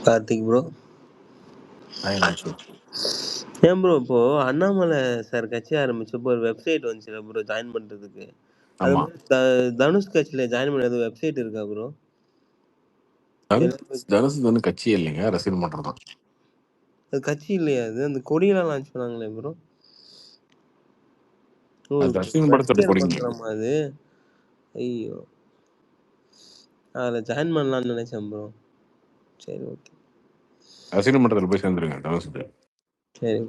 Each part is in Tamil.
கார்த்திக் ப்ரோ. ஆயிடுச்சு. ஏன் ப்ரோ இப்போ அண்ணாமலை சார் கட்சி ஆரம்பிச்சப்போ ஒரு வெப்சைட் வந்துச்சுல ப்ரோ ஜாயின் பண்றதுக்கு. அது ஆமா. மாதிரி தனுஷ் கட்சியில ஜாயின் பண்ண வெப்சைட் இருக்கா ப்ரோ? தனுஷ் வந்து கட்சி இல்லைங்க, ரசிகர் மன்றம் தான். அது கட்சி இல்லையா? அது அந்த கொடியெல்லாம் லான்ச் பண்ணாங்களே ப்ரோ. அது ரசிகர் மன்றத்தோட கொடிங்க. அது ஐயோ, அதில் ஜாயின் பண்ணலாம்னு நினைச்சேன் ப்ரோ. சரி ஓகே, ரசிகர் மன்றத்தில் போய் சேர்ந்துருங்க தனுஷுக்கு. சரி.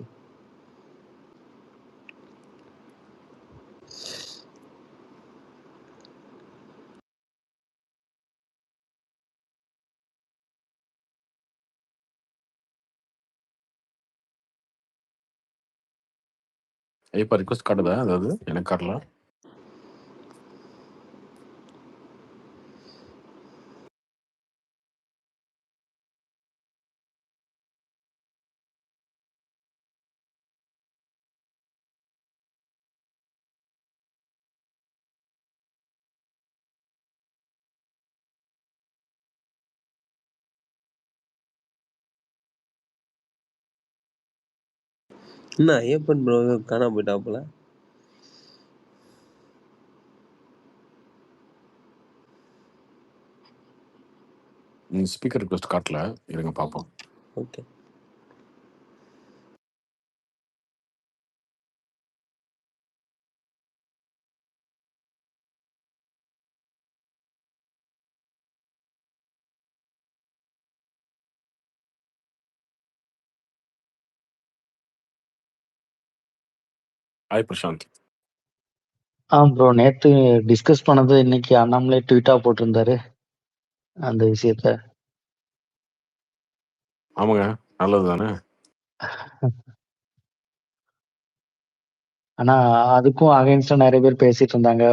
இப்போ ரிக்வஸ்ட் காட்டுதா? அதாவது எனக்கு காட்டல. என்ன ஐயப்பன் ப்ரோ காணாம போயிட்டாப்புல? ஸ்பீக்கர் ரிக்வஸ்ட் காட்டல, இருங்க பார்ப்போம். ஓகே. ஹாய் பிரசாந்த். ப்ரோ, நேத்து டிஸ்கஸ் பண்ணது இன்னைக்கு அண்ணாமலை ட்வீட்டா போட்டிருந்தாரு அந்த விஷயத்த. ஆமாங்க, நல்லது தானே. ஆனா அதுக்கும் அகைன்ஸ்டா நிறைய பேர் பேசிட்டு இருந்தாங்க.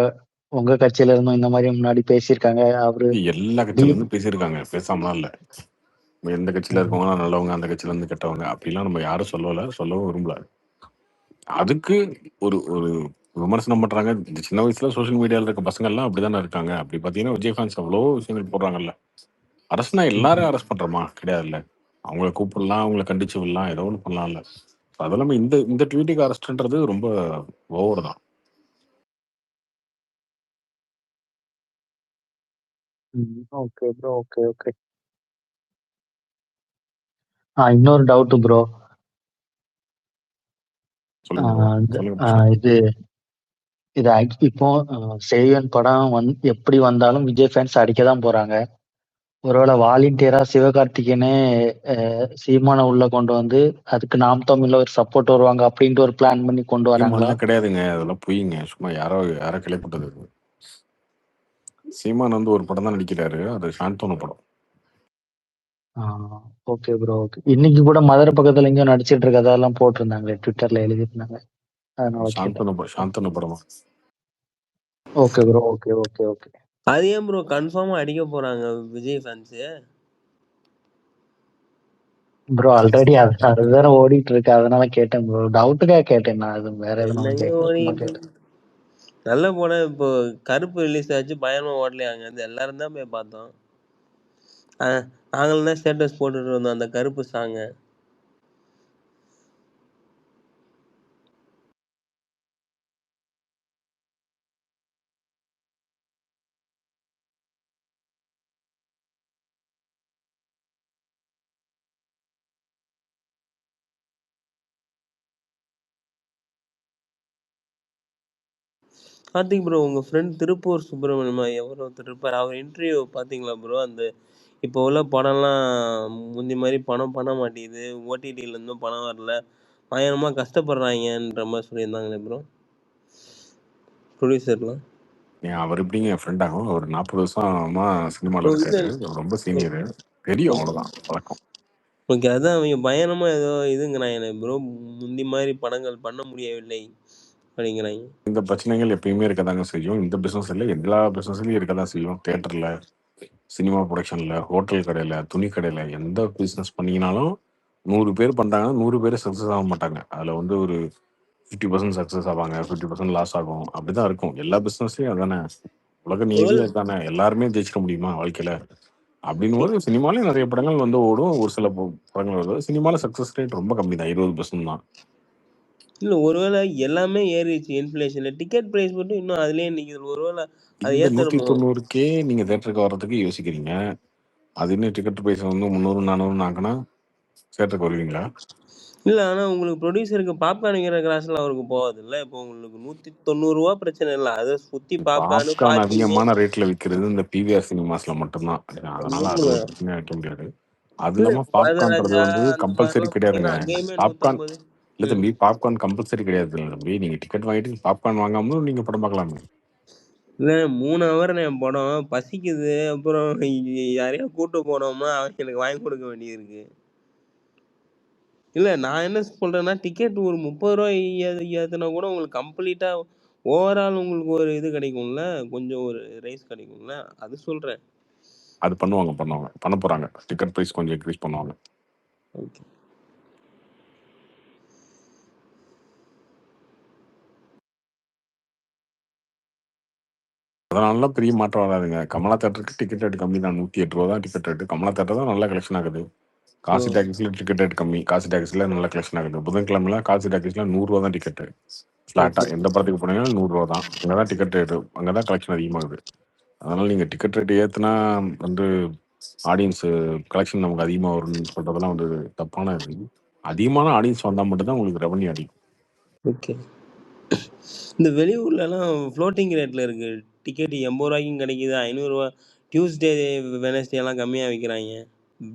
உங்க கட்சியில இருந்தும் இந்த மாதிரி முன்னாடி பேசியிருக்காங்க. அவரு எல்லா கட்சியில இருந்து பேசியிருக்காங்க, பேசாமலாம் இல்ல. எந்த கட்சியில இருக்கவங்க நல்லவங்க, அந்த கட்சியில இருந்து கெட்டவங்க அப்படிலாம் நம்ம யாரும் சொல்லவும் விரும்பல. அதுக்கு ஒரு ஒரு விமர்சனம் பண்றாங்க. இந்த சின்ன வயசுல சோசியல் மீடியால இருக்க பசங்க எல்லாம் அப்படிதானே இருக்காங்க. அப்படி பாத்தீங்கன்னா விஜய் ஃபேன்ஸ் அவ்வளோ விஷயங்கள் போடுறாங்கல்ல. அரசுனா எல்லாரும் அரெஸ்ட் பண்றோமா? கிடையாதுல்ல. அவங்கள கூப்பிடலாம், அவங்கள கண்டிச்சு விடலாம், ஏதோ ஒன்று பண்ணலாம்ல. அது இல்லாம இந்த ட்வீட்டுக்கு அரெஸ்ட்ன்றது ரொம்ப ஓவர் தான். Okay bro, okay okay. இன்னொரு டவுட் ப்ரோ. இது இப்போ சேவன் படம் எப்படி வந்தாலும் விஜய் ஃபேன்ஸ் அடிக்கதான் போறாங்க. ஒருவேளை வாலண்டியரா சிவகார்த்திகேயனே சீமான உள்ள கொண்டு வந்து அதுக்கு நாம் தமிழ்ல ஒரு சப்போர்ட் வருவாங்க அப்படின்ட்டு ஒரு பிளான் பண்ணி கொண்டு வராங்களா? கிடையாதுங்க, அதெல்லாம் பொய்ங்க. சும்மா யாரோ கிளைப்பட்டது. சீமான் வந்து ஒரு படம் தான் நடிக்கிறாரு, அது சாந்தோன படம். Okay bro, okay. இன்னைக்கு கூட மதுரை பக்கத்துல எங்கேயும் நடிச்சிட்டு இருக்கதெல்லாம் போட்டிருந்தாங்களே, ட்விட்டர்ல எழுதிருந்தாங்க. சாந்தோன படமா? Okay bro, okay okay okay. அது ஏன் ப்ரோ கன்ஃபார்மா அடிக்க போறாங்க விஜய் ஃபேன்ஸ்? ப்ரோ ஆல்ரெடி அது வேற ஓடிட்டு இருக்கு, அதனால கேட்டேன் ப்ரோ. டவுட்டுக்காக கேட்டேன் நான், அது வேற எதுவும். நல்ல படம். இப்போ கருப்பு ரிலீஸ் ஆச்சு, பயமா ஓடலையாங்க. அது எல்லாரும் தான் போய் பார்த்தோம். நாங்களும் தான் ஸ்டேட்டஸ் போட்டுட்டு இருந்தோம் அந்த கருப்பு சாங்க. கார்த்திக் ப்ரோ, உங்க ஃப்ரெண்ட் திருப்பூர் சுப்பிரமணியமா எவரோ ஒருத்தர் இருப்பார், அவர் இன்டர்வியூ பார்த்தீங்களா ப்ரோ? அந்த இப்போ உள்ள படம்லாம் முந்தி மாதிரி பணம் பண்ண மாட்டேங்குது, ஓடிடியில இருந்தும் பணம் வரல, பயங்கரமா கஷ்டப்படுறாங்கன்ற மாதிரி சொல்லியிருந்தாங்களே ப்ரோ ப்ரொடியூசர்லாம். அவர் எப்படிங்க என் ஃப்ரெண்ட் ஆகும்? அவர் 40 வருஷமா சினிமாவில் இருக்காரு, ரொம்ப சீனியர், தெரியும், அவ்வளோதான் பழக்கம். ஓகே, அதான் அவங்க பயங்கரமா ஏதோ இதுங்கிறாங்க ப்ரோ, முந்தி மாதிரி படங்கள் பண்ண முடியவில்லை அப்படிங்கிறாங்க. இந்த பிரச்சனைகள் எப்பயுமே இருக்கதாங்க செய்யும். இந்த பிசினஸ் இல்லை, எல்லா பிசினஸ்லயும் இருக்கதான் செய்யும். தியேட்டர்ல, சினிமா ப்ரொடக்ஷன்ல, ஹோட்டல் கடையில, துணி கடையில, எந்த பிசினஸ் பண்ணீங்கனாலும் 100 பேர் பண்றாங்கன்னா 100 பேர் சக்சஸ் ஆக மாட்டாங்க. அதுல வந்து ஒரு 50% சக்சஸ் ஆவாங்க, 50% லாஸ் ஆகும். அப்படிதான் இருக்கும் எல்லா பிசினஸ்லயும். அதானே உலக நீதியே தானே. எல்லாருமே ஜெயிச்சிட முடியுமா வாழ்க்கையில? அப்படின்னும் போது சினிமாலயும் நிறைய படங்கள் வந்து ஓடும், ஒரு சில படங்கள் வருது. சினிமால சக்சஸ் ரேட் ரொம்ப கம்மி தான், 20% தான். இல்ல ஒருவேளை எல்லாமே ஏறிடுச்சு இன்ஃப்ளேஷன்ல. டிக்கெட் பிரைஸ் மட்டும் இன்னும் அதிலேயே நிக்குது. ஒருவேளை அது இந்த ஏத்தணுமோ? 190க்கே நீங்க தியேட்டருக்கு வர்றதுக்கு யோசிக்கிறீங்க. அது இன்னும் டிக்கெட் பிரைஸ் வந்து 300, 400 ஆக்குனா தியேட்டருக்கு வருவீங்களா? இல்ல ஆனா உங்களுக்கு ப்ரொடியூசருக்கு பாப்கார்ன் விக்கிற காசுலாம் அவருக்கு போகாதுல்ல. இப்போ உங்களுக்கு ரூ. 190 பிரச்சனை இல்ல. அத சுத்தி பாப்கார்ன், பாப்கார்ன் பார்க்கிங்கு அதிகமான ரேட்ல விக்கிறது இந்த பிவிஆர் சினிமாஸ்ல மட்டும்தான். அதனால அது ஒரு பிரச்சனையா வைக்க முடியாது. அது இல்ல இல்லாம பாப்கார்ன்றது வரதராஜா வந்து அந்த கம்பல்சரி மாதிரிலாம் கிடையாதுங்க. போனீங்கன்னா அங்கேயுமே பாப்கார்ன் 150. இல்ல தம்பி, பாப்கார்ன் கம்பல்சரி கிடையாது தம்பி. நீங்க டிக்கெட் வாங்கிட்டு பாப்கார்ன் வாங்காமலும் நீங்க படம் பார்க்கலாமே. இல்ல 3 ஹவர் என் படம் பசிக்குது. அப்புறம் யாரையா கூட்டு போனோமா அவங்களுக்கு வாங்கி கொடுக்க வேண்டியது இருக்கு. இல்ல நான் என்ன சொல்றேன்னா, டிக்கெட் ஒரு ரூ. 30 ஏத்துனா கூட உங்களுக்கு கம்ப்ளீட்டா ஓவரால் உங்களுக்கு ஒரு இது கிடைக்கும்ல. கொஞ்சம் ஒரு ரைஸ் கிடைக்கும்ல. அது சொல்றேன். அது பண்ணுவாங்க. பண்ண போறாங்க. டிக்கெட் பிரைஸ் கொஞ்சம் இன்க்ரீஸ் பண்ணுவாங்க. ஓகே. அதனாலலாம் பெரிய மாற்றம் வராதுங்க. கமலா தியேட்டருக்கு டிக்கெட் ரேட் கம்மி தான். ரூ. 108 தான் டிக்கெட் ரேட். கமலா தியேட்டர் தான் நல்ல கலெக்ஷன் ஆகுது. காசி டாக்கீஸ்ல டிக்கெட் ரேட் கம்மி. காசி டாக்கீஸ்ல நல்ல கலெக்ஷன் ஆகுது. புதன்கிழமைல காசி டாக்கீஸ்ல ரூ. 100 தான் டிக்கெட். ஃபிளாட்டா எந்த படத்துக்கு போனீங்கன்னா ரூ. 100 தான். அங்கதான் டிக்கெட் ரேட், அங்கதான் கலெக்ஷன் அதிகமாகுது. அதனால நீங்க டிக்கெட் ரேட் ஏத்துனா வந்து ஆடியன்ஸ் கலெக்ஷன் நமக்கு அதிகமா வரும்னு சொல்றதெல்லாம் வந்து தப்பான இது. அதிகமான ஆடியன்ஸ் வந்தா மட்டும்தான் உங்களுக்கு ரெவன்யூ அதிகம். ஓகே. இந்த வெளியூர்லலாம் ஃப்ளோட்டிங் ரேட்ல இருக்கு. டிக்கெட் ரூ. 80க்கும் கிடைக்குது. ரூ. 500 டியூஸ்டே, வெட்னஸ்டே எல்லாம் கம்மியா விக்கிறாய்ங்க.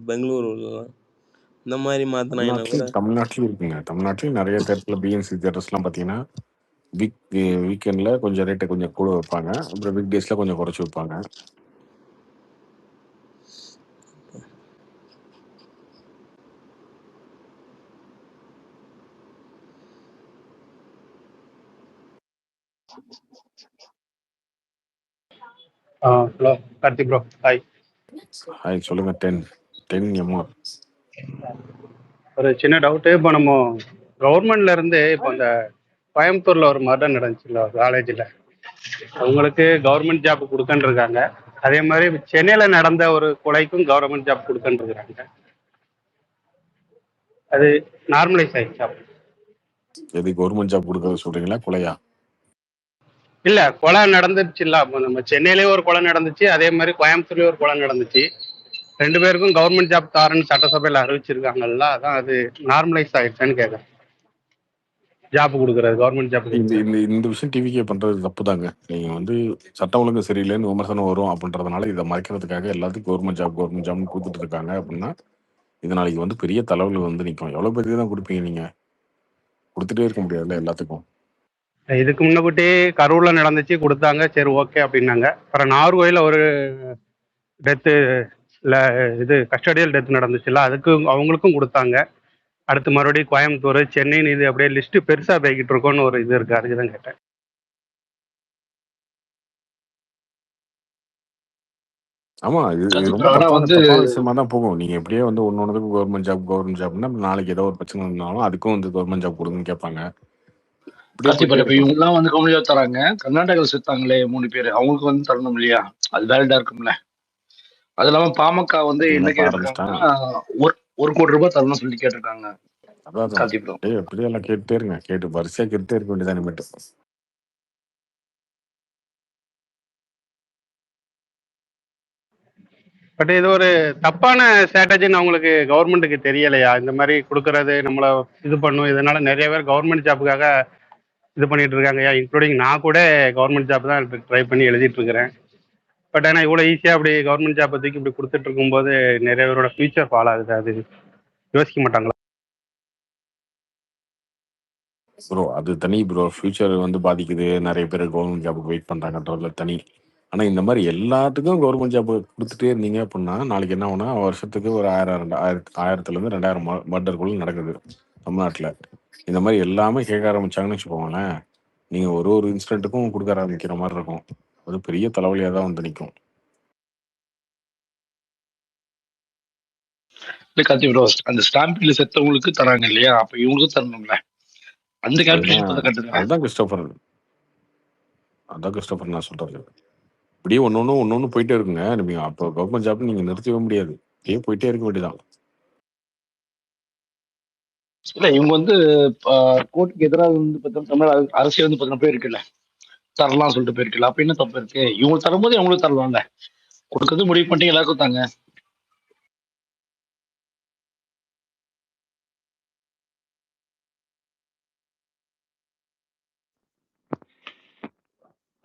பெங்களூர்லலாம். இந்த மாரி மாத்துனாங்கன்னா கூட தமிழ்நாட்டிலயும் இருக்குங்க. தமிழ்நாட்டிலயும் நிறைய தேட்டர்ல பிஎன்சி தியேட்டர்ஸ்லாம் பார்த்தீங்கன்னா வீக்கெண்ட்ல கொஞ்சம் ரேட்டை கொஞ்சம் கூட வைப்பாங்க. அப்புறம் வீக் டேஸ்ல கொஞ்சம் குறைச்சி வைப்பாங்க. Hello Karthik bro, hi. Hi, சொல்லுங்க. 10 எம்ஆர். ஒரு சின்ன டவுட்டு. இப்போ நம்ம கவர்மெண்ட்ல இருந்து இப்போ இந்த கோயம்புத்தூர்ல ஒரு மர்டர் நடந்துச்சுல்ல காலேஜில், அவங்களுக்கு கவர்மெண்ட் ஜாப் கொடுக்கன்னு இருக்காங்க. அதே மாதிரி சென்னையில நடந்த ஒரு கொலைக்கும் கவர்மெண்ட் ஜாப் கொடுக்கன்னு இருக்காங்க. அது நார்மலைஸ் ஆயிடுச்சா? எது கவர்மெண்ட் ஜாப் கொடுக்கறது சொல்றீங்களா, கொலையா? இல்லை, கொலை நடந்துச்சுல்ல. அப்போ நம்ம சென்னையிலேயே ஒரு கொலை நடந்துச்சு, அதே மாதிரி கோயம்புத்தூர்லேயே ஒரு கொலை நடந்துச்சு. 2 பேருக்கும் கவர்மெண்ட் ஜாப் தாரன்னு சட்டசபையில் அறிவிச்சிருக்காங்கல்ல, அதான் அது நார்மலைஸ் ஆயிடுச்சான்னு கேட்குறேன். ஜாப் கொடுக்குறது, கவர்மெண்ட் ஜாப் இந்த கொடுக்குறது. இந்த விஷயம் டிவிக்கே பண்றது தப்பு தாங்க. நீங்க வந்து சட்டம் ஒழுங்கு சரியில்லைன்னு விமர்சனம் வரும் அப்படின்றதுனால இதை மறைக்கிறதுக்காக எல்லாத்துக்கும் கவர்மெண்ட் ஜாப்னு கொடுத்துட்டு இருக்காங்க அப்படின்னா இது நாளைக்கு வந்து பெரிய தலைவலி வந்து நிற்கும். எவ்வளவு பேருக்கு தான் கொடுப்பீங்க? நீங்க கொடுத்துட்டே இருக்க முடியாதுல்ல எல்லாத்துக்கும். இதுக்கு முன்னக்கூட்டி கரூர்ல நடந்துச்சு, கொடுத்தாங்க, சரி ஓகே அப்படின்னாங்க. அப்புறம் நார்கோயில் ஒரு டெத்து இல்லை, இது கஸ்டடியல் டெத் நடந்துச்சுல்ல, அதுக்கு அவங்களுக்கும் கொடுத்தாங்க. அடுத்து மறுபடியும் கோயம்புத்தூர், சென்னைன்னு இது அப்படியே லிஸ்ட்டு பெருசாக போய்கிட்டு இருக்கோன்னு ஒரு இது இருக்குது. அதுக்கு தான் கேட்டேன். ஆமா, இது ரொம்ப ஆனா தப்பான விஷயமா தான் போகும். நீங்க எப்படியே வந்து ஒன்னொன்னுக்கும் கவர்மெண்ட் ஜாப்னா நாளைக்கு ஏதோ ஒரு பிரச்சனை இருந்தாலும் அதுக்கும் வந்து கவர்மெண்ட் ஜாப் கொடுங்கன்னு கேட்பாங்க. இப்ப இவங்கெல்லாம் வந்து கவர்மெண்ட் தராங்க. கர்நாடகாவில் சேர்த்தாங்களே 3 பேர், அவங்களுக்கு வந்து தரணும் இல்லையா? அது வேலிடா இருக்கும்ல. அது இல்லாம பாமக வந்து என்ன கேட்டிருக்காங்கன்னா 1 கோடி ரூபாய் தரணும்னு சொல்லி கேட்டிருக்காங்க. அதான் எப்படியெல்லாம் கேட்டுட்டே இருங்க. கேட்டு வரிசையா கேட்டுட்டே இருக்க வேண்டியதான் மட்டும். பட் இது ஒரு தப்பான ஸ்ட்ராட்டஜின்னு அவங்களுக்கு கவர்மெண்ட்டுக்கு தெரியலையா? இந்த மாதிரி கொடுக்கறது நம்மளை இது பண்ணும், இதனால நிறைய பேர் கவர்மெண்ட் ஜாப்புக்காக இது பண்ணிட்டு இருக்காங்க. இன்க்ளூடிங் நான் கூட கவர்மெண்ட் ஜாப் தான் ட்ரை பண்ணி எழுதிட்டு இருக்கிறேன். பட் ஆனால் இவ்வளோ ஈஸியாக அப்படி கவர்மெண்ட் ஜாப் பற்றி இப்படி கொடுத்துட்டு இருக்கும்போது நிறைய பேரோட ஃபியூச்சர் ஃபால் ஆகுது. அது யோசிக்க மாட்டாங்களா? ப்ரோ அது தனி ப்ரோ. ஃபியூச்சர் வந்து பாதிக்குது, நிறைய பேர் கவர்மெண்ட் ஜாபுக்கு வெயிட் பண்றாங்கன்றதுல தனி. ஆனா இந்த மாதிரி எல்லாத்துக்கும் கவர்மெண்ட் ஜாப் கொடுத்துட்டே இருந்தீங்க அப்படின்னா நாளைக்கு என்ன ஆகுனா வருஷத்துக்கு ஒரு 1000 இருந்து 2000 மர்டருக்குள்ள நடக்குது தமிழ்நாட்டுல. இந்த மாதிரி எல்லாமே கேட்க ஆரம்பிச்சாங்கன்னு வச்சுக்கோங்களேன், நீங்க ஒரு இன்சிடென்ட்டுக்கும் கொடுக்க ஆரம்பிக்கிற மாதிரி இருக்கும். அது பெரிய தலைவலியா தான் வந்து நிற்கும். அந்த ஸ்டாம்பிங்ல செத்தவங்களுக்கு தராங்க இல்லையா, அப்ப இவங்களுக்கும் தரணும்ல. அந்த அதுதான் கிறிஸ்டோபர் நான் சொல்றது. இப்படியே ஒன்னொன்னு போயிட்டே இருக்குங்க. நீங்க அப்போ கவர்மெண்ட் ஜாப் நீங்க நிறுத்தவே முடியாது. அப்படியே போயிட்டே இருக்க வேண்டியதான். இல்ல இவங்க வந்து கோர்ட்டுக்கு எதிராக வந்து பார்த்தீங்கன்னா தமிழ் அரசியல் வந்து பார்த்தீங்கன்னா போயிருக்குல்ல, தரலாம் சொல்லிட்டு போயிருக்குல்ல. அப்ப என்ன தப்பு இருக்கு? இவங்களுக்கு தரும்போது இவங்களுக்கு தரலாம்ல. கொடுக்கறது முடிவு பண்ணிட்டு எல்லாருக்கும் தாங்க.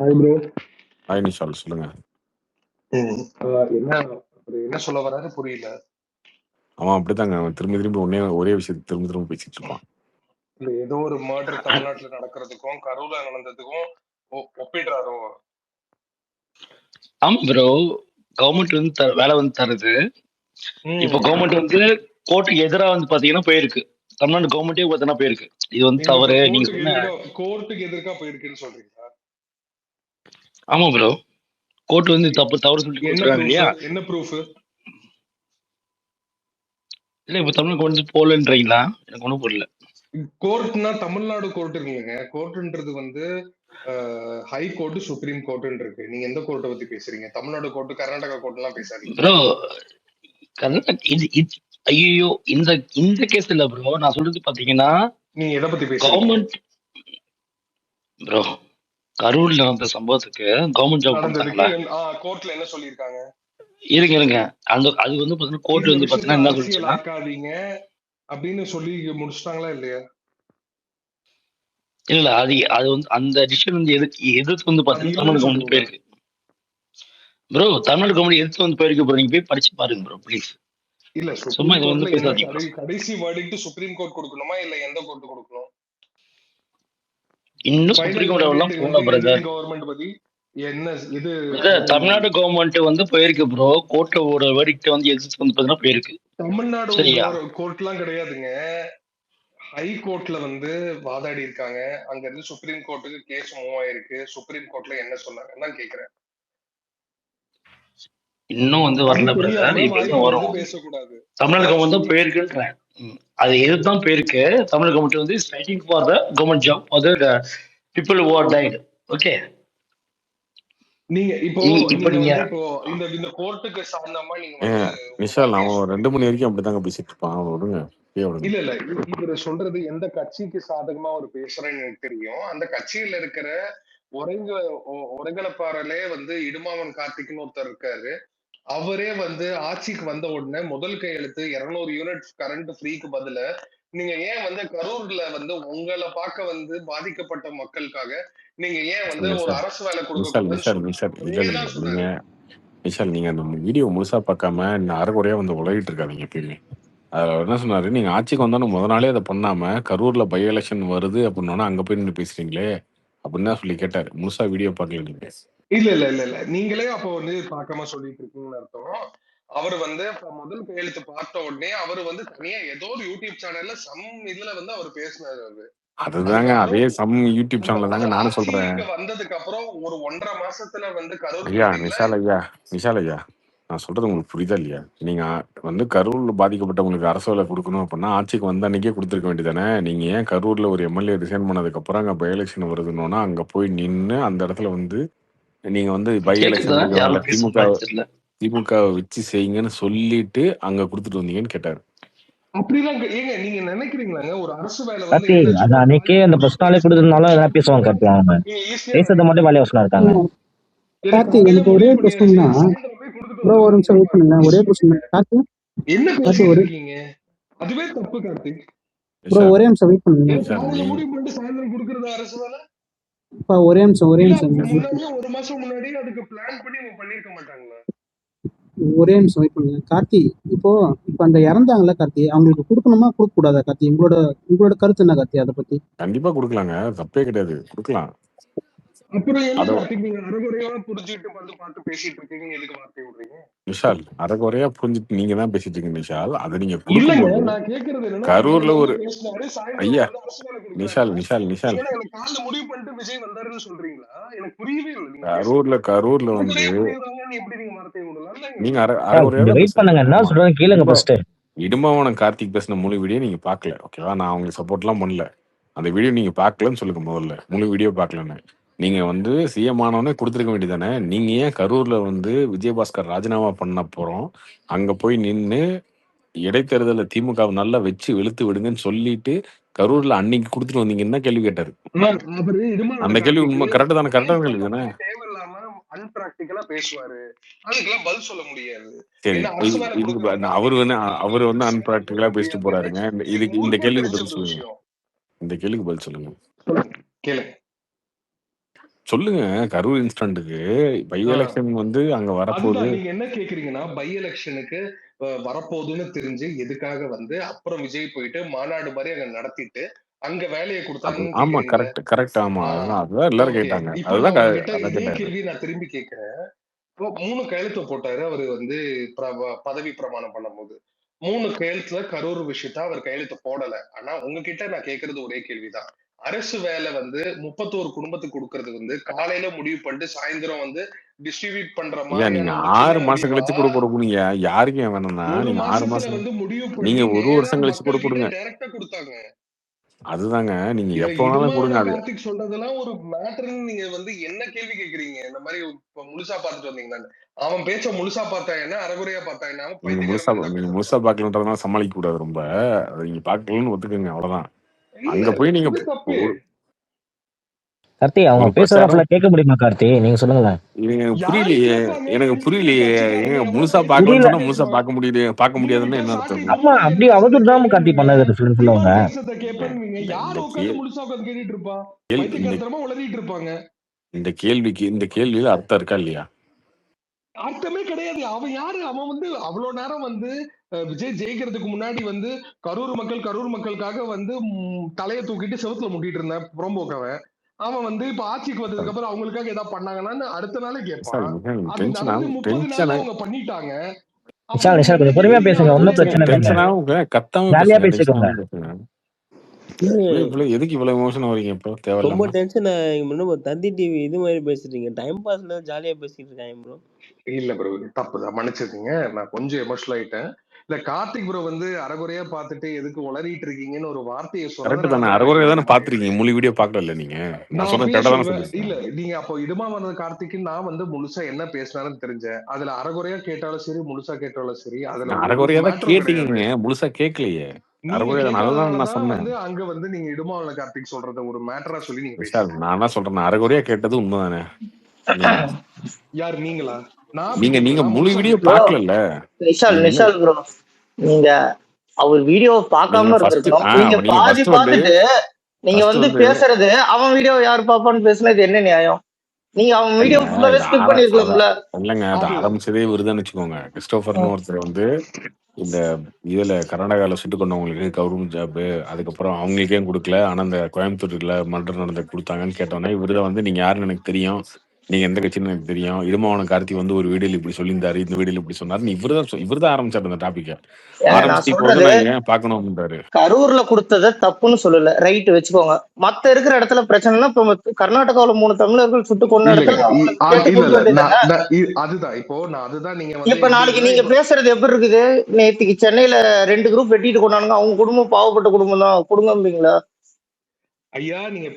Hi bro. ஹாய் நிஷால், சொல்லுங்க. என்ன சொல்ல வராரு புரியல. அவன் அப்படித்தாங்க, அவன் திரும்பி ஒரே விஷயத்தை திரும்ப பேசிட்டு இருப்பான். இல்ல ஏதோ ஒரு மர்டர் தமிழ்நாட்டுல நடக்கிறதுக்கும் கரூர்ல நடந்ததுக்கும் ஒப்பிடுறாரோ? ஆமா ப்ரோ, கவர்மெண்ட் வந்து வேலை வந்து தருது. இப்போ கவர்மெண்ட் வந்து கோர்ட்டுக்கு எதிராக வந்து பாத்தீங்கன்னா போயிருக்கு. தமிழ்நாடு கவர்மெண்டே பார்த்தீங்கன்னா போயிருக்கு. இது வந்து தவறு நீங்க சொன்ன கோர்ட்டுக்கு எதிர்க்கா போயிருக்குன்னு சொல்றீங்களா? ஆமா ப்ரோ, கோர்ட் வந்து தவறு சொல்லிட்டு கொடுத்துருக்காங்க இல்லையா? என்ன ப்ரூஃப்? இல்ல இப்ப தமிழ் கவர்மெண்ட் போகலன்றீங்களா? எனக்கு ஒண்ணும் புரியல. கோர்ட்னா தமிழ்நாடு கோர்ட் இருக்குங்க. கோர்ட்ன்றது வந்து ஹை கோர்ட், சுப்ரீம் கோர்ட்னு இருக்கு. நீங்க எந்த கோர்ட்டை பத்தி பேசுறீங்க? தமிழ்நாடு கோர்ட், கர்நாடகா கோர்ட் எல்லாம் பேசாதீங்க ப்ரோ. ஐயோ, இந்த கேஸ் இல்ல ப்ரோ, நான் சொல்றது பாத்தீங்கன்னா நீங்க எதை பத்தி பேசுறீங்க? கவர்மெண்ட் ப்ரோ, கரூர்ல நடந்த சம்பவத்துக்கு கவர்மெண்ட் ஜாப் கொடுத்தாங்களா? கோர்ட்ல என்ன சொல்லிருக்காங்க? இருங்க அந்த அது வந்து பாத்தீங்கன்னா கோர்ட் வந்து பாத்தீங்கன்னா என்ன சொல்லுச்சுன்னா அப்படின்னு சொல்லி முடிச்சிட்டாங்களா இல்லையா? இல்ல அது வந்து அந்த டிசிஷன் வந்து எதிர்த்து வந்து பாத்தீங்கன்னா தமிழ்நாடு கவர்மெண்ட் போயிருக்கு ப்ரோ. தமிழ்நாடு கவர்மெண்ட் எதிர்த்து வந்து போயிருக்கு ப்ரோ. நீங்க போய் படிச்சு பாருங்க ப்ரோ ப்ளீஸ். இல்ல சும்மா இது வந்து பேசாதீங்க. கடைசி வேர்டிக்ட் சுப்ரீம் கோர்ட் கொடுக்கணுமா இல்ல எந்த கோர்ட் கொடுக்கணும்? இன்னும் சுப்ரீம் கோர்ட் எல்லாம் போகல பிரதர். கவர்மெண்ட் பத்தி என்ன இது? தமிழ்நாடு கவர்மெண்ட் வந்து போயிருக்கு ப்ரோ. கோர்ட்டோட வேர்டிக்ட் வந்து எதிர்த்து வந்து பாத்தீங்கன்னா போயிருக்கு. தமிழ்நாடு கோர்ட்லாம் கிடையாதுங்க. ஹை கோர்ட்ல வந்து வாதாடி இருக்காங்க. அங்க இருந்து சுப்ரீம் கோர்ட்டுக்கு கேஸ் மூவ் ஆயிருக்கு. சுப்ரீம் கோர்ட்ல என்ன சொன்னாங்கன்னு தான் கேக்குறேன். இன்னும் வந்து வரல பிரதர், இப்பதான் வரும். பேசக்கூடாது. தமிழ்நாடு கவர்மெண்ட் தான் போயிருக்குன்றேன். அது எதுதான் போயிருக்கு. தமிழ் கவர்மெண்ட் வந்து fighting for the government job for the people who are died. Okay, நீங்க இப்போ இந்த கோர்ட்டுக்கு சார்ந்தமா நீங்க நிஷால் அவன் 2 மணி வரைக்கும் அப்படிதாங்க பேசிட்டு இருப்பான். அவன் விடுங்க. இல்ல இவரு சொல்றது எந்த கட்சிக்கு சாதகமா அவர் பேசுறேன்னு எனக்கு தெரியும். அந்த கட்சியில இருக்கிற ஒருங்கிணைப்பாளரே வந்து இடுமாவன் கார்த்திக்னு ஒருத்தர் இருக்காரு. அவரே வந்து ஆட்சிக்கு வந்த உடனே முதல் கையெழுத்து 200 யூனிட் கரண்ட் ஃப்ரீக்கு பதில நீங்க ஏன் வந்து கரூர்ல வந்து உங்களை பார்க்க வந்து பாதிக்கப்பட்ட மக்களுக்காக நீங்க ஏன் வந்து ஒரு அரசு வேலை நிஷால், நீங்க அந்த வீடியோ முழுசா பார்க்காம அரைக்குறையா வந்து உலகிட்டு இருக்காதீங்க எப்பயுமே. அதுல என்ன சொன்னாரு, நீங்க ஆட்சிக்கு வந்தாலும் முத நாளே அதை பண்ணாம கரூர்ல பை எலெக்ஷன் வருது அப்படின்னா அங்க போய் நின்று பேசுறீங்களே அப்படின்னு தான் சொல்லி கேட்டாரு. முழுசா வீடியோ பார்க்கல நீங்க? இல்ல நீங்களே அப்போ வந்து பார்க்காம சொல்லிட்டு இருக்கீங்கன்னு அர்த்தம். அவர் வந்து முதல் கையெழுத்து பார்த்த உடனே அவர் வந்து தனியா ஏதோ ஒரு யூடியூப் சேனல்ல இதுல வந்து அவர் பேசினாரு. அதுதாங்க அதே சம் யூடியூப் சேனல்ல தாங்க நானும் சொல்றேன். வந்ததுக்கு அப்புறம் ஒரு 1.5 மாசத்துல வந்து கரூர் ஐயா நிஷால் ஐயா நான் சொல்றது உங்களுக்கு புரியுதா இல்லையா? நீங்க வந்து கரூர்ல பாதிக்கப்பட்டவங்களுக்கு அரசு வேலை கொடுக்கணும் அப்படின்னா ஆட்சிக்கு வந்த அன்னைக்கே கொடுத்துருக்க வேண்டியதானே. நீங்க ஏன் கரூர்ல ஒரு எம்எல்ஏ ரிசைன் பண்ணதுக்கு அப்புறம் அங்க பை எலெக்ஷன் வருதுன்னா அங்க போய் நின்று அந்த இடத்துல வந்து நீங்க வந்து பை எலெக்ஷன் திமுக வச்சு செய்யுங்கன்னு சொல்லிட்டு அங்க கொடுத்துட்டு வந்தீங்கன்னு கேட்டாரு. அப்படிலாம் ஏங்க நீங்க நினைக்கிறீங்களாங்க ஒரு அரசு வேலை கார்த்தி அது அன்னைக்கே அந்த ஃபர்ஸ்ட் நாளே கொடுத்ததுனால எதாவது பேசுவாங்க கார்த்தி. அவங்க பேசுறத மட்டும் வேலையை வசனம் இருக்காங்க. கார்த்தி எனக்கு ஒரே கொஸ்டின் தான் ப்ரோ, ஒரு நிமிஷம் வெயிட் பண்ணுங்க. ஒரே கொஸ்டின் கார்த்தி. என்ன பேசிட்டு இருக்கீங்க? அதுவே தப்பு கார்த்தி. ப்ரோ ஒரே நிமிஷம் வெயிட் பண்ணுங்க. முடிவு பண்ணிட்டு சாயந்தரம் கொடுக்கறது அரசு வேலை? ஒரே நிமிஷம் ஒரு மாசம் முன்னாடி அதுக்கு பிளான் பண்ணி அவங்க பண்ணிருக்க மாட்டாங்களா? ஒரே நிமிஷம் வெயிட் பண்ணுங்க கார்த்தி. இப்போ அந்த இறந்தாங்கல்ல கார்த்தி, அவங்களுக்கு கொடுக்கணுமா கொடுக்க கூடாதா கார்த்தி? உங்களோட கருத்து என்ன கார்த்தி அதை பத்தி? கண்டிப்பா கொடுக்கலாங்க, தப்பே கிடையாது, கொடுக்கலாம். விஷால் அரைகுறையா புரிஞ்சுட்டு நீங்க தான் பேசிட்டு இருக்கீங்க நிஷால். அதை நீங்க கரூர்ல ஒரு ஐயா நிஷால் கரூர்ல வந்து நீங்க இடுமாவனம் கார்த்திக் பேசின முழு வீடியோ நீங்க பாக்கல, ஓகேவா? நான் அவங்களுக்கு சப்போர்ட் எல்லாம் பண்ணல. அந்த வீடியோ நீங்க பாக்கலன்னு சொல்லுங்க முதல்ல. முழு வீடியோ பாக்கலன்னு நீங்க வந்து சிஎம் ஆனோடனே கொடுத்துருக்க வேண்டியதானே. நீங்க ஏன் கரூர்ல வந்து விஜயபாஸ்கர் ராஜினாமா பண்ண அப்புறம் அங்க போய் நின்னு இடைத்தேர்தல்ல திமுக நல்லா வச்சு வெளுத்து விடுங்கன்னு சொல்லிட்டு கரூர்ல அன்னைக்கு கொடுத்துட்டு வந்தீங்கன்னு தான் கேள்வி கேட்டாரு. அவரு இடுமாவன அந்த கேள்வி கார்த்திக்கு உண்மை கரெக்ட் தானே? கரெக்டான கேள்வி தானே? தேவையில்லாம அன்பிராக்டிக்கலா பேசுவாரு. அதுக்கெல்லாம் பதில் சொல்ல முடியாது. சரி ஏன்னா அரசு மேல இதுக்கு கொடுக்குற அவரு நம்பிக்கை வந்து வந்து அவர் வந்து அரசு மேல அன்பிராக்டிகலா கொடுக்க பேசிட்டு போறாருங்க. முடியாதுன்றது இதுக்கு இந்த ஊருக்கும் கேள்விக்கு தெரிஞ்ச பதில் ஒரு சொல்லுங்க. விஷயம். இந்த கேள்விக்கு பதில் சொல்லுங்க. கேளுங்க. சொல்லுங்க. கரூர் இன்ஸ்டன்ட்டுக்கு பை எலெக்ஷன் வந்து அங்க வரப்போகுது. அதுதான் நீங்க என்ன கேக்குறீங்கன்னா பை எலெக்ஷனுக்கு வரப்போகுதுன்னு தெரிஞ்சு எதுக்காக வந்து அப்புறம் விஜய் போயிட்டு மாநாடு மாதிரி அங்க நடத்திட்டு அங்க வேலையை கொடுத்தாங்கன்னு ஆமா கேக்குறீங்க. கரெக்ட் ஆமா. அதுதான் எல்லாரும் ஓகே. கேட்டாங்க. இப்போ அதுதான் நான் உங்ககிட்ட அதான் இதே கேட்டாரு. கேள்வி நான் திரும்பி கேக்குறேன். இப்போ 3 கையெழுத்து போட்டாரு அவரு வந்து பதவி பிரமாணம் பண்ணும்போது 3 கையெழுத்துல கரூர் விஷயத்த அவர் கையெழுத்து போடல. ஆனா உங்ககிட்ட நான் கேக்குறது ஒரே கேள்விதான். அரசு வேலை வந்து 31 குடும்பத்துக்கு கொடுக்கறது வந்து காலையில முடிவு பண்ணிட்டு சாயந்தரம் வந்து டிஸ்ட்ரிபியூட் பண்ற ஐயா நீங்க மாதிரியான 6 மாசம் கழிச்சு கூட கொடுக்கணுங்க. யாருக்கு வேணும்னா ஒரு நீங்க 6 மாசத்துல மாசம் வந்து முடிவு நீங்க பண்ணி ஒரு நேரா வருஷம் கழிச்சு கூட மக்கள் கொடுங்க. கிட்ட டைரக்டா கொடுத்தாங்க. அதுதாங்க நீங்க இத எப்ப வேணாலும் கொடுங்க. இடுமாவன அது கார்த்திக் சொல்றதெல்லாம் ஒரு மேட்டர்னு நீங்க வந்து என்ன கேள்வி கேக்குறீங்க? இந்த மாதிரி முழுசா பாத்துட்டு வந்தீங்களான்னு. அவன் பேச்ச முழுசா பார்த்தா என்ன, அரைகுறையா பார்த்தா என்ன, அவன் நீங்க பைத்தியக்காரன் முழுசா பாக்கலன்றதுனால சமாளிக்க கூடாது ரொம்ப. அதை நீங்க பாக்கலன்னு ஒத்துக்குங்க அவ்வளவுதான். இல்ல அங்க போய் நீங்க இது தப்பு. கார்த்தி அவங்க ஒரு பேசுறத பிரச்சாரம் ஃபுல்லா கேட்க முடியுமா கார்த்தி? நீங்க சொல்லுங்களேன். எனக்கு யாரு புரியலையே. கேட்பாங்க? எனக்கு புரியலையே. கட்சிக்காரங்க ஏங்க எவ்வளவு முழுசா பேர் பாக்கலன்னு புரியல. சொன்னா முழுசா பார்க்க முடியுது பார்க்க நீங்க முடியாதுன்னு விட்டா என்ன சாட்டி அர்த்தம்? ஆமா குரூப்ல அப்படி என்ன அவதூறு தான் கார்த்தி கேட்பேன்னு பண்ணாரு ஃபுல் ஃபுல்லவங்க. இவன் பேசுறத கேட்பேன்னு இந்த யார் இந்த உட்காந்து முழுசா உட்காந்து கேட்டுட்டு இருப்பா? இந்த பைத்தியக்காரத்தனமா உளறிட்டு இருப்பாங்க. இந்த கேள்வியில அர்த்தம் இருக்கா இல்லையா? அர்த்தமே கிடையாது. அவன் யாரு? அவன் வந்து அவ்வளவு நேரம் வந்து விஜய் ஜெயிக்கிறதுக்கு முன்னாடி வந்து கரூர் மக்களுக்காக வந்து தலையை தூக்கிட்டு செவுத்துல முட்டிட்டு இருந்தேன் புறம்போக்கவன். அவன் வந்து இப்ப ஆட்சிக்கு வந்ததுக்கு அப்புறம் அவங்களுக்காக ஏதாவது பண்ணாங்கன்னு அடுத்த நாளே கேட்பான். அது நடந்து 30 நாள்ல அவங்க பண்ணிட்டாங்க. நிஷால் அப்புறம் கொஞ்சம் பொறுமையா பேசுங்க, ஒன்னும் பிரச்சனை இல்லைங்க, டென்ஷன் ஆகும். கத்தாம ஜாலியா பேசுங்க. பேசிக்கோங்க. எதுக்கு இவ்வளவு எமோஷன் வரீங்க இப்போ? ரொம்ப தேவையில்லாம டென்ஷன் ஆகிங்க. தந்தி டிவி இது மாதிரி பேசுறீங்க. டைம் பாஸ்ல ஜாலியா பேசிட்டு இருக்காங்க ப்ரோ. இல்ல ப்ரோ, தப்புதான், மன்னிச்சிருக்கீங்க. நான் கொஞ்சம் எமோஷனல் ஆயிட்டேன். இல்ல கார்த்திக் ப்ரோ வந்து அரைகுறையா பார்த்துட்டு எதுக்கு உளறிட்டு இருக்கீங்கன்னு ஒரு வார்த்தையை கரெக்ட் தானே? அரைகுறையா தானே பாத்துருக்கீங்க. முழு வீடியோ பாக்கல நீங்க. நான் சொன்ன கரெக்டா தானே சொல்லுங்க. இல்ல நீங்க அப்போ இடுமாவன கார்த்திக்கு நான் வந்து முழுசா என்ன பேசினாலும் தெரிஞ்சேன். அதுல அரைகுறையா கேட்டாலும் சரி, முழுசா கேட்டாலும் சரி, அதுல அரைகுறையா தான் கேட்டீங்க, முழுசா கேட்கலையே. அங்க வந்து நீங்க இடுமாவன கார்த்திக் சொல்றத ஒரு மேட்டரா சொல்லி நீங்க பேசுறீங்க. நான் என்ன சொல்றேன், அரைகுறையா கேட்டது உண்மைதானே? யார் நீங்களா? நீங்க முழு வீடியோ பாக்கல. நிஷால் ப்ரோ, நீங்க அவர் வீடியோ பார்க்காம இருந்திருக்கோம். நீங்க பாதி பார்த்துட்டு நீங்க வந்து பேசுறது அவன் வீடியோ யாரு பாப்பான்னு பேசுனது என்ன நியாயம்? நீங்க அவன் வீடியோ ஃபுல்லாவே ஸ்கிப் பண்ணிருக்கலாம்ல. இல்லங்க, அது ஆரம்பிச்சதே இவருதான் வச்சுக்கோங்க. கிறிஸ்டோபர்னு ஒருத்தர் வந்து இந்த இதுல கர்நாடகாவில் சுட்டு கொண்டவங்களுக்கு கவர்மெண்ட் ஜாப், அதுக்கப்புறம் அவங்களுக்கே கொடுக்கல, ஆனா இந்த கோயம்புத்தூர்ல மர்டர் நடந்த கொடுத்தாங்கன்னு கேட்டோன்னே இவருதான் வந்து நீங்க யாருன்னு எனக்கு தெரியும், நீங்க எந்த கட்சின்னு எனக்கு தெரியும், இடுமாவன கார்த்தி வந்து ஒரு வீடியோல இப்படி சொல்லியிருந்தாரு, இந்த வீடியோல இப்படி சொன்னாரு, இவர்தான் ஆரம்பிச்சாரு அந்த டாபிக்க. பாக்கணும்ன்றாரு. கரூர்ல கொடுத்தத தப்புன்னு சொல்லல, ரைட் வச்சுக்கோங்க. மத்த இருக்கிற இடத்துல பிரச்சனைனா இப்ப கர்நாடகாவில 3 தமிழர்கள் சுட்டு கொண்ட இடத்துல அதுதான். இப்போ நான் அதுதான் நீங்க இப்ப நாளைக்கு நீங்க பேசுறது எப்படி இருக்குது? நேற்றுக்கு சென்னையில 2 குரூப் வெட்டிட்டு கொண்டானுங்க, அவங்க குடும்பம் பாவப்பட்ட குடும்பம் தான், கொடுங்கம்பீங்களா? ஐயா நீங்க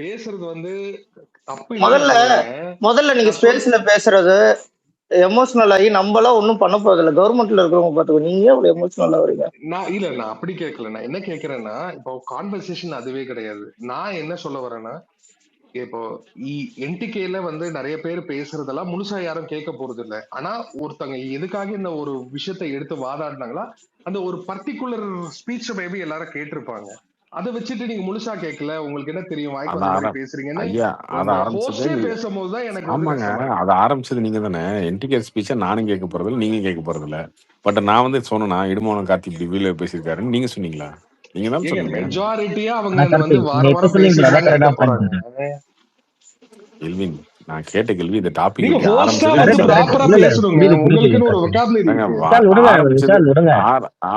பேசுறது வந்து தப்பு. முதல்ல நீங்க ஸ்பேஸ்ல பேசுறது எமோஷனல் ஆகி நம்மளாம் ஒன்னும் பண்ண போறதில்ல. கவர்மெண்ட்ல இருக்கிறவங்க பாத்துக்கோ, நீங்க அவ்வளவு எமோஷனல் ஆகுறீங்க. நான் அப்படி கேட்கல. நான் என்ன கேட்கிறேன்னா, இப்போ கான்வர்சேஷன் அதுவே கிடையாது. நான் என்ன சொல்ல வரேன்னா, இப்போ என்டிகேல வந்து நிறைய பேர் பேசுறதெல்லாம் முழுசா யாரும் கேட்க போறது இல்லை. ஆனா ஒருத்தங்க எதுக்காக இந்த ஒரு விஷயத்த எடுத்து வாதாடினாங்களா, அந்த ஒரு பர்டிகுலர் ஸ்பீச் மேபி எல்லாரும் கேட்டிருப்பாங்க. அதை வச்சுட்டு நீங்க முழுசா கேட்கல, உங்களுக்கு என்ன தெரியும், வாய்க்கு பேசுறீங்கன்னு பேசும்போதுதான் எனக்கு ஆமாங்க. அதை ஆரம்பிச்சது நீங்க தானே. என்டிகே ஸ்பீச்சை நானும் கேட்க போறதில்ல, நீங்க கேட்க போறதில்ல. பட் நான் வந்து சொன்னா இடுமாவன கார்த்தி இப்படி வீடியோ பேசியிருக்காருன்னு நீங்க சொன்னீங்களா? நீங்க தான் சொன்னீங்க. மெஜாரிட்டியா அவங்க வந்து வாரம் பேசுறாங்க. எல்வின், நான் கேட்ட கேள்வி இந்த டாபிக்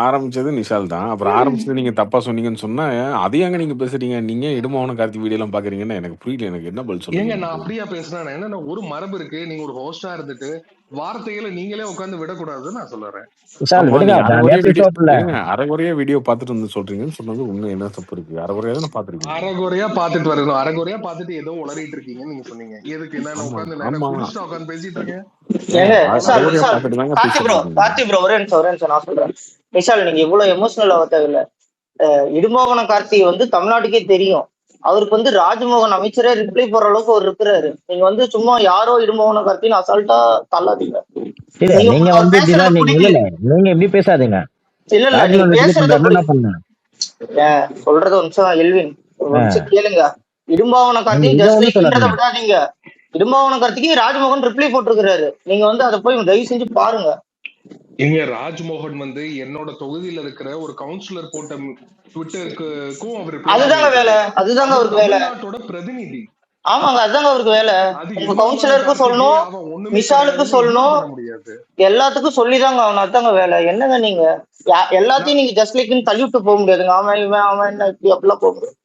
ஆரம்பிச்சது நிஷால் தான். அப்புறம் ஆரம்பிச்சது நீங்க தப்பா சொன்னீங்கன்னு சொன்னா அதையாங்க நீங்க பேசுறீங்க. நீங்க இடுமாவன கார்த்தி வீடியோ எல்லாம் பாக்குறீங்கன்னு எனக்கு புரியல. எனக்கு என்ன பதில் சொல்லுங்க? நான் அப்படியா பேசுறேன்? என்ன ஒரு மரபு இருக்கு. நீங்க ஒரு ஹோஸ்டா இருந்துட்டு வார்த்தைகளை நீங்களே உட்கார்ந்து விடக்கூடாதுன்னு நான் சொல்லுறேன். விஷால் ஆமா விடுங்க, நீங்க ஜாலியா அரைகுறையா வீடியோ பேசுவாப்புல. இருங்க, அரைகுறையா வீடியோ பார்த்துட்டு வந்து சொல்றீங்கன்னு சொன்னது உண்மை. என்ன தப்பு இருக்கு? அரைகுறையா தானே பாத்துருக்கீங்க. அரைகுறையா பார்த்துட்டு வரணும், அரைகுறையா பார்த்துட்டு ஏதோ உளறிட்டு இருக்கீங்கன்னு நீங்க சொன்னீங்க. எதுக்கு என்ன ஆமா உட்காந்து நான் ஆமா குடிச்சுட்டு உட்காந்து பேசிட்டு இருக்கேன்? ஏங்க ஏங்க விஷால் அரைகுறையா விஷால் பார்த்துட்டு தாங்க கார்த்தி பேசிட்டு ப்ரோ இருக்கீங்க. கார்த்தி ப்ரோ ஒரே நிமிஷம் நான் சொல்றேன். விஷால் நீங்க இவ்வளவு எமோஷனல் ஆக தேவையில்ல. இடுமோகன கார்த்தி வந்து தமிழ்நாட்டுக்கே தெரியும். அவருக்கு வந்து ராஜ்மோகன் அமைச்சரே ரிப்ளை போற அளவுக்கு அவர் இருக்கிறாரு. நீங்க வந்து சும்மா யாரோ இடுமோகன கார்த்தின்னு அசால்ட்டா தள்ளாதீங்க. இல்ல நீங்க நீங்க உங்களுக்கு அவர் வந்து பேசுறது இப்படிதான் நீங்க இல்ல பிடிக்கல. இல்ல நீங்க எப்படி பேசாதீங்க. இல்ல நீங்க ராஜ்மோகன் ரிப்ளை பேசுறத பண்றாருன்னா என்ன பண்ண? சொல்றது ஒரு நிமிஷம் எல்வின், ஒரு நிமிஷம் கேளுங்க. இடும்பாவன நீங்க கார்த்தியும் இதை ஜஸ்ட் வந்து லைக்ன்றத சொல்லாதீங்க. விடாதீங்க. இடும்பாவன கார்த்திக்கு ராஜ்மோகன் ரிப்ளை போட்டிருக்கிறாரு. நீங்க வந்து அதை போய் தயவு செஞ்சு பாருங்க. இங்க ராஜ்மோகன் வந்து என்னோட தொகுதியில இருக்கிற ஒரு கவுன்சிலர் போட்ட ட்விட்டருக்கும் அவர் அதுதாங்க வேலை, அதுதாங்க அவருக்கு வேலை. தமிழ்நாட்டோட பிரதிநிதி. ஆமாங்க, அதுதாங்க அவருக்கு வேலை. உங்க கவுன்சிலருக்கும் சொல்லணும், விஷாலுக்கு சொல்லணும், எல்லாத்துக்கும் சொல்லிதாங்க அவன். அதுதாங்க வேலை. என்னங்க நீங்க எல்லாத்தையும் நீங்க ஜஸ்ட் லைக்னு தள்ளி விட்டு போக முடியாதுங்க. அவன் என்ன இப்படி அப்படிலாம் போக முடியாது.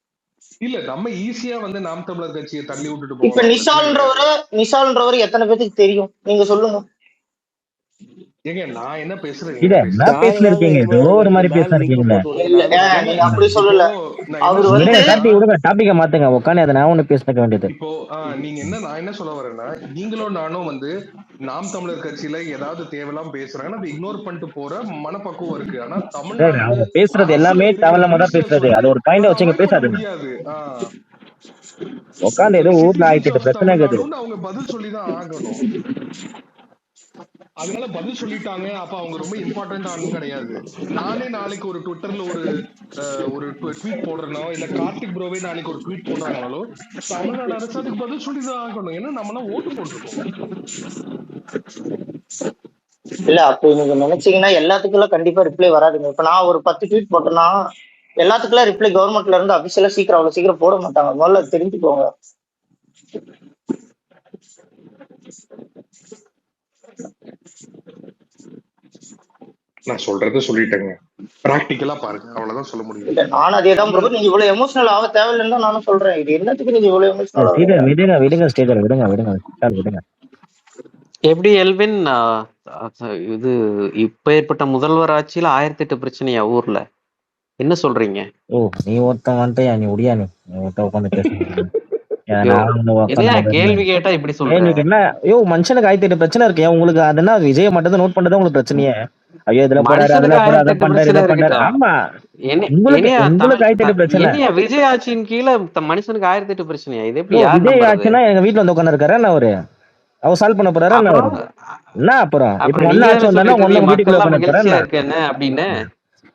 இல்ல நம்ம ஈஸியா வந்து நாம் தமிழர் கட்சியை தள்ளி விட்டுட்டு இப்ப நிஷால்ன்றவரு எத்தனை பேருக்கு தெரியும்? நீங்க சொல்லுங்க. ஏங்க நான் என்ன பேசுறேன்? பேசிட்டு இருக்கீங்க, ஏதோ ஒரு மாதிரி பேசிட்டு இருக்கீங்களே. நீங்க அப்படி சொல்லல. அவர் வந்து கார்த்தி விடுங்க, டாபிக்க மாத்துங்க. உட்காந்து அதை நான் ஒண்ணு பேசிக்க வேண்டியது. இப்போ நீங்க என்ன, நான் என்ன சொல்ல வரேன்னா, நீங்களும் நானும் வந்து நாம் தமிழர் கட்சியில ஏதாவது தேவையெல்லாம் பேசுறாங்கன்னா அதை இக்னோர் பண்ணிட்டு போற மனப்பக்குவம் இருக்கு. ஆனா தமிழ்நாடு அவங்க பேசுறது எல்லாமே தேவையில்லாம தான் பேசுறது. அது ஒரு பாயிண்ட் வச்சுங்க பேசாதுங்க. உட்காந்து ஏதோ ஊர்ல ஆயிட்டு பிரச்சனை இருக்குது. அவங்க பதில் சொல்லிதான் ஆகணும். அதனால பதில் சொல்லிட்டாங்க, அப்ப அவங்க ரொம்ப இம்பார்ட்டன்ட் ஆளும் கிடையாது. நானே நாளைக்கு ஒரு ட்விட்டர்ல ஒரு ட்வீட் போடுறனோ, இல்ல கார்த்திக் ப்ரோவே நாளைக்கு ஒரு ட்வீட் போடுறாங்களோ, தமிழ்நாடு அரசு அதுக்கு பதில் சொல்லிதான் ஆகணும். ஏன்னா நம்மளாம் ஓட்டு போட்டுருக்கோம். இல்ல அப்போ நீங்க நினைச்சீங்கன்னா எல்லாத்துக்குள்ள கண்டிப்பா ரிப்ளை வராதுங்க. இப்ப நான் ஒரு 10 ட்வீட் போட்டேன்னா எல்லாத்துக்குள்ள ரிப்ளை கவர்மெண்ட்ல இருந்து அபிஷியலா சீக்கிரம் அவ்வளவு சீக்கிரம் போட மாட்டாங்க. முதல்ல தெரிஞ்சுக்கோங்க. நான் சொல்றதை சொல்லிட்டேங்க, பிராக்டிக்கலா பாருங்க, அவ்வளவுதான் சொல்ல முடியும். நானும் அதேதான் ப்ரோ. நீங்க இவ்வளவு எமோஷனல் ஆக தேவையில்லைன்னு தான் நானும் சொல்றேன். இது என்னத்துக்கு நீங்க இவ்வளவு எமோஷனல் ஆகுறீங்க? விடுங்க ஸ்டேஜர், விடுங்க. எப்படி எல்வின் இது இப்ப ஏற்பட்ட முதல்வர் ஆட்சியில 1008 பிரச்சனையா ஊர்ல? என்ன சொல்றீங்க? ஓ நீ ஒருத்தன் வந்துட்டியா? நீ உடியா? நீ உட்காந்து பேசுறீங்க. கேள்வி கேட்டா இப்படி சொல்றேன். என்ன யோ மனுஷனுக்கு 1008 பிரச்சனை இருக்கு. உங்களுக்கு அதுனா விஜய் மட்டும் தான் நோட் பண்றது உங்களுக்கு பிரச்சனையே. ஐயோ இதுல போறாரு, அதுல போறாரு, அதை பண்றாரு, இதை பண்றாரு. ஆமா உங்களுக்கு 1008 பிரச்சனை. விஜய் ஆட்சியின் கீழே மனுஷனுக்கு 1008 பிரச்சனையா? இது எப்படி? விஜய் ஆட்சினா எங்க வீட்டுல வந்து உட்காந்து இருக்காரு அவரு, அவர் சால்வ் பண்ண போறாரு என்ன? அப்புறம் இப்ப ஒன்னு ஆச்சு வந்தாலும் ஒன்னு வீட்டுக்குள்ள உட்காந்து அப்படின்னு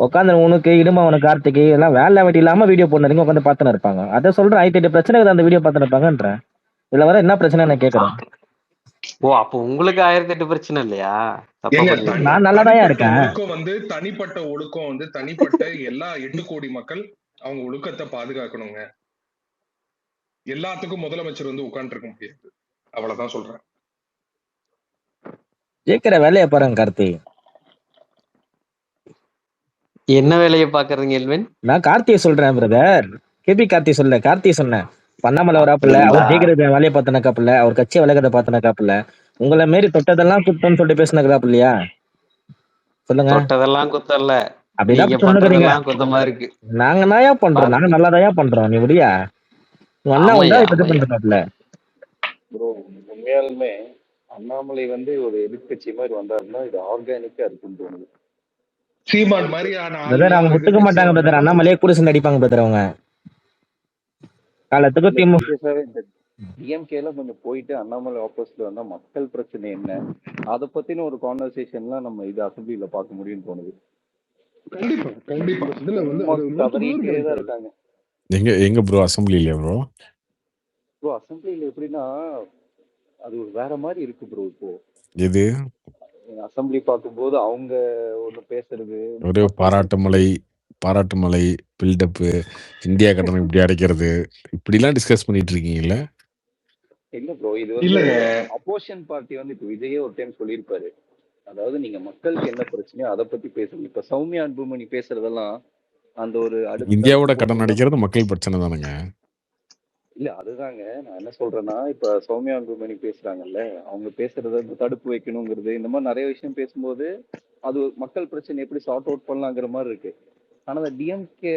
உட்காந்து உனக்கு இடுமா உனக்கு கார்த்திகை எல்லாம் வேலை வெட்டி இல்லாம வீடியோ போடுறீங்க, உட்காந்து பாத்துன்னு இருப்பாங்க. அதை சொல்றேன் 1008 பிரச்சனை அந்த வீடியோ பாத்துன்னு இருப்பாங்கன்ற. இதுல வர என்ன பிரச்சனை நான் கேக்குறேன். ஓ அப்ப உங்களுக்கு 1008 பிரச்சனை இல்லையா? நான் நல்லாதான் இருக்கேன். வந்து தனிப்பட்ட ஒழுக்கம் வந்து தனிப்பட்ட எல்லா 8 கோடி மக்கள் அவங்க ஒழுக்கத்தை பாதுகாக்கணுங்க. எல்லாத்துக்கும் முதலமைச்சர் வந்து உட்கார்ந்து இருக்க முடியாது. அவ்வளவுதான் சொல்றேன். கேக்குற வேலையை பாருங்க கார்த்தி. என்ன வேலையை பாக்குறீங்க எல்வின்? நான் கார்த்தியை சொல்றேன் பிரதர். கேபி கார்த்தி சொல்ல, கார்த்தியை சொன்னேன். பண்ணாமல வராப்புல, அவர் ஜெயிக்கிற வேலையை பார்த்தனக்காப்புல, அவர் கட்சியை விலகிறத பார்த்தனக்காப்புல, உங்களை மாரி தொட்டதெல்லாம் குத்தம்னு சொல்லிட்டு பேசினக்காப்பு இல்லையா? சொல்லுங்க. தொட்டதெல்லாம் குத்தல்ல, அப்படிதான் சொல்லுறீங்க. குத்தமா இருக்கு. நாங்க நாயா பண்றோம், நாங்க நல்லாதாயா பண்றோம். நீ முடியா அண்ணா உண்டா இது பண்றாப்புல. உண்மையாலுமே அண்ணாமலை வந்து ஒரு எதிர்கட்சி மாதிரி வந்தாருன்னா இது ஆர்கானிக்கா இருக்குன்னு தோணுது. சீமான் மாதிரியான பிரதர் அவங்க ஒத்துக்க மாட்டாங்க பிரதர். அண்ணாமலையே கூட சேர்ந்து அடிப்பாங்க பிரதர். அவங்க காலத்துக்கு டிஎம்கேல கொஞ்சம் போயிட்டு அண்ணாமலை ஆப்போசிட்ல வந்தா மக்கள் பிரச்சனை என்ன, அதை பத்தின ஒரு கான்வர்சேஷன்லாம் நம்ம இது அசம்பிளில பார்க்க முடியும்னு தோணுது. கண்டிப்பா இதுல வந்து இருக்காங்க. எங்க ப்ரோ அசம்பிளில? ப்ரோ அசம்பிளில எப்படின்னா அது வேற மாதிரி இருக்கு ப்ரோ. இப்போ எது அசம்பிளி பார்க்கும்போது அவங்க ஒண்ணு பேசுறது, ஒரே பாராட்டு மலை பில்டப், இந்தியா கட்டணம் இப்படி அடைக்கிறது, இப்படி எல்லாம் டிஸ்கஸ் பண்ணிட்டு இருக்கீங்கல்ல? இல்ல ப்ரோ, இது வந்து அப்போசிஷன் பார்ட்டி வந்து இப்ப விஜயே ஒரு டைம் சொல்லியிருப்பாரு, அதாவது நீங்க மக்களுக்கு என்ன பிரச்சனையோ அதை பத்தி பேசுங்க. இப்ப சௌமியா அன்புமணி பேசுறதெல்லாம் அந்த ஒரு இந்தியாவோட கடன் அடைக்கிறது மக்கள் பிரச்சனை தானுங்க. இல்ல அதுதாங்க நான் என்ன சொல்றேன்னா, இப்ப சௌமியா அன்புமணி பேசுறாங்கல்ல, அவங்க பேசுறத தடுப்பு வைக்கணுங்கிறது இந்த மாதிரி நிறைய விஷயம் பேசும்போது அது மக்கள் பிரச்சனை எப்படி சார்ட் அவுட் பண்ணலாங்கிற மாதிரி இருக்கு. ஆனா அந்த டிஎம்கே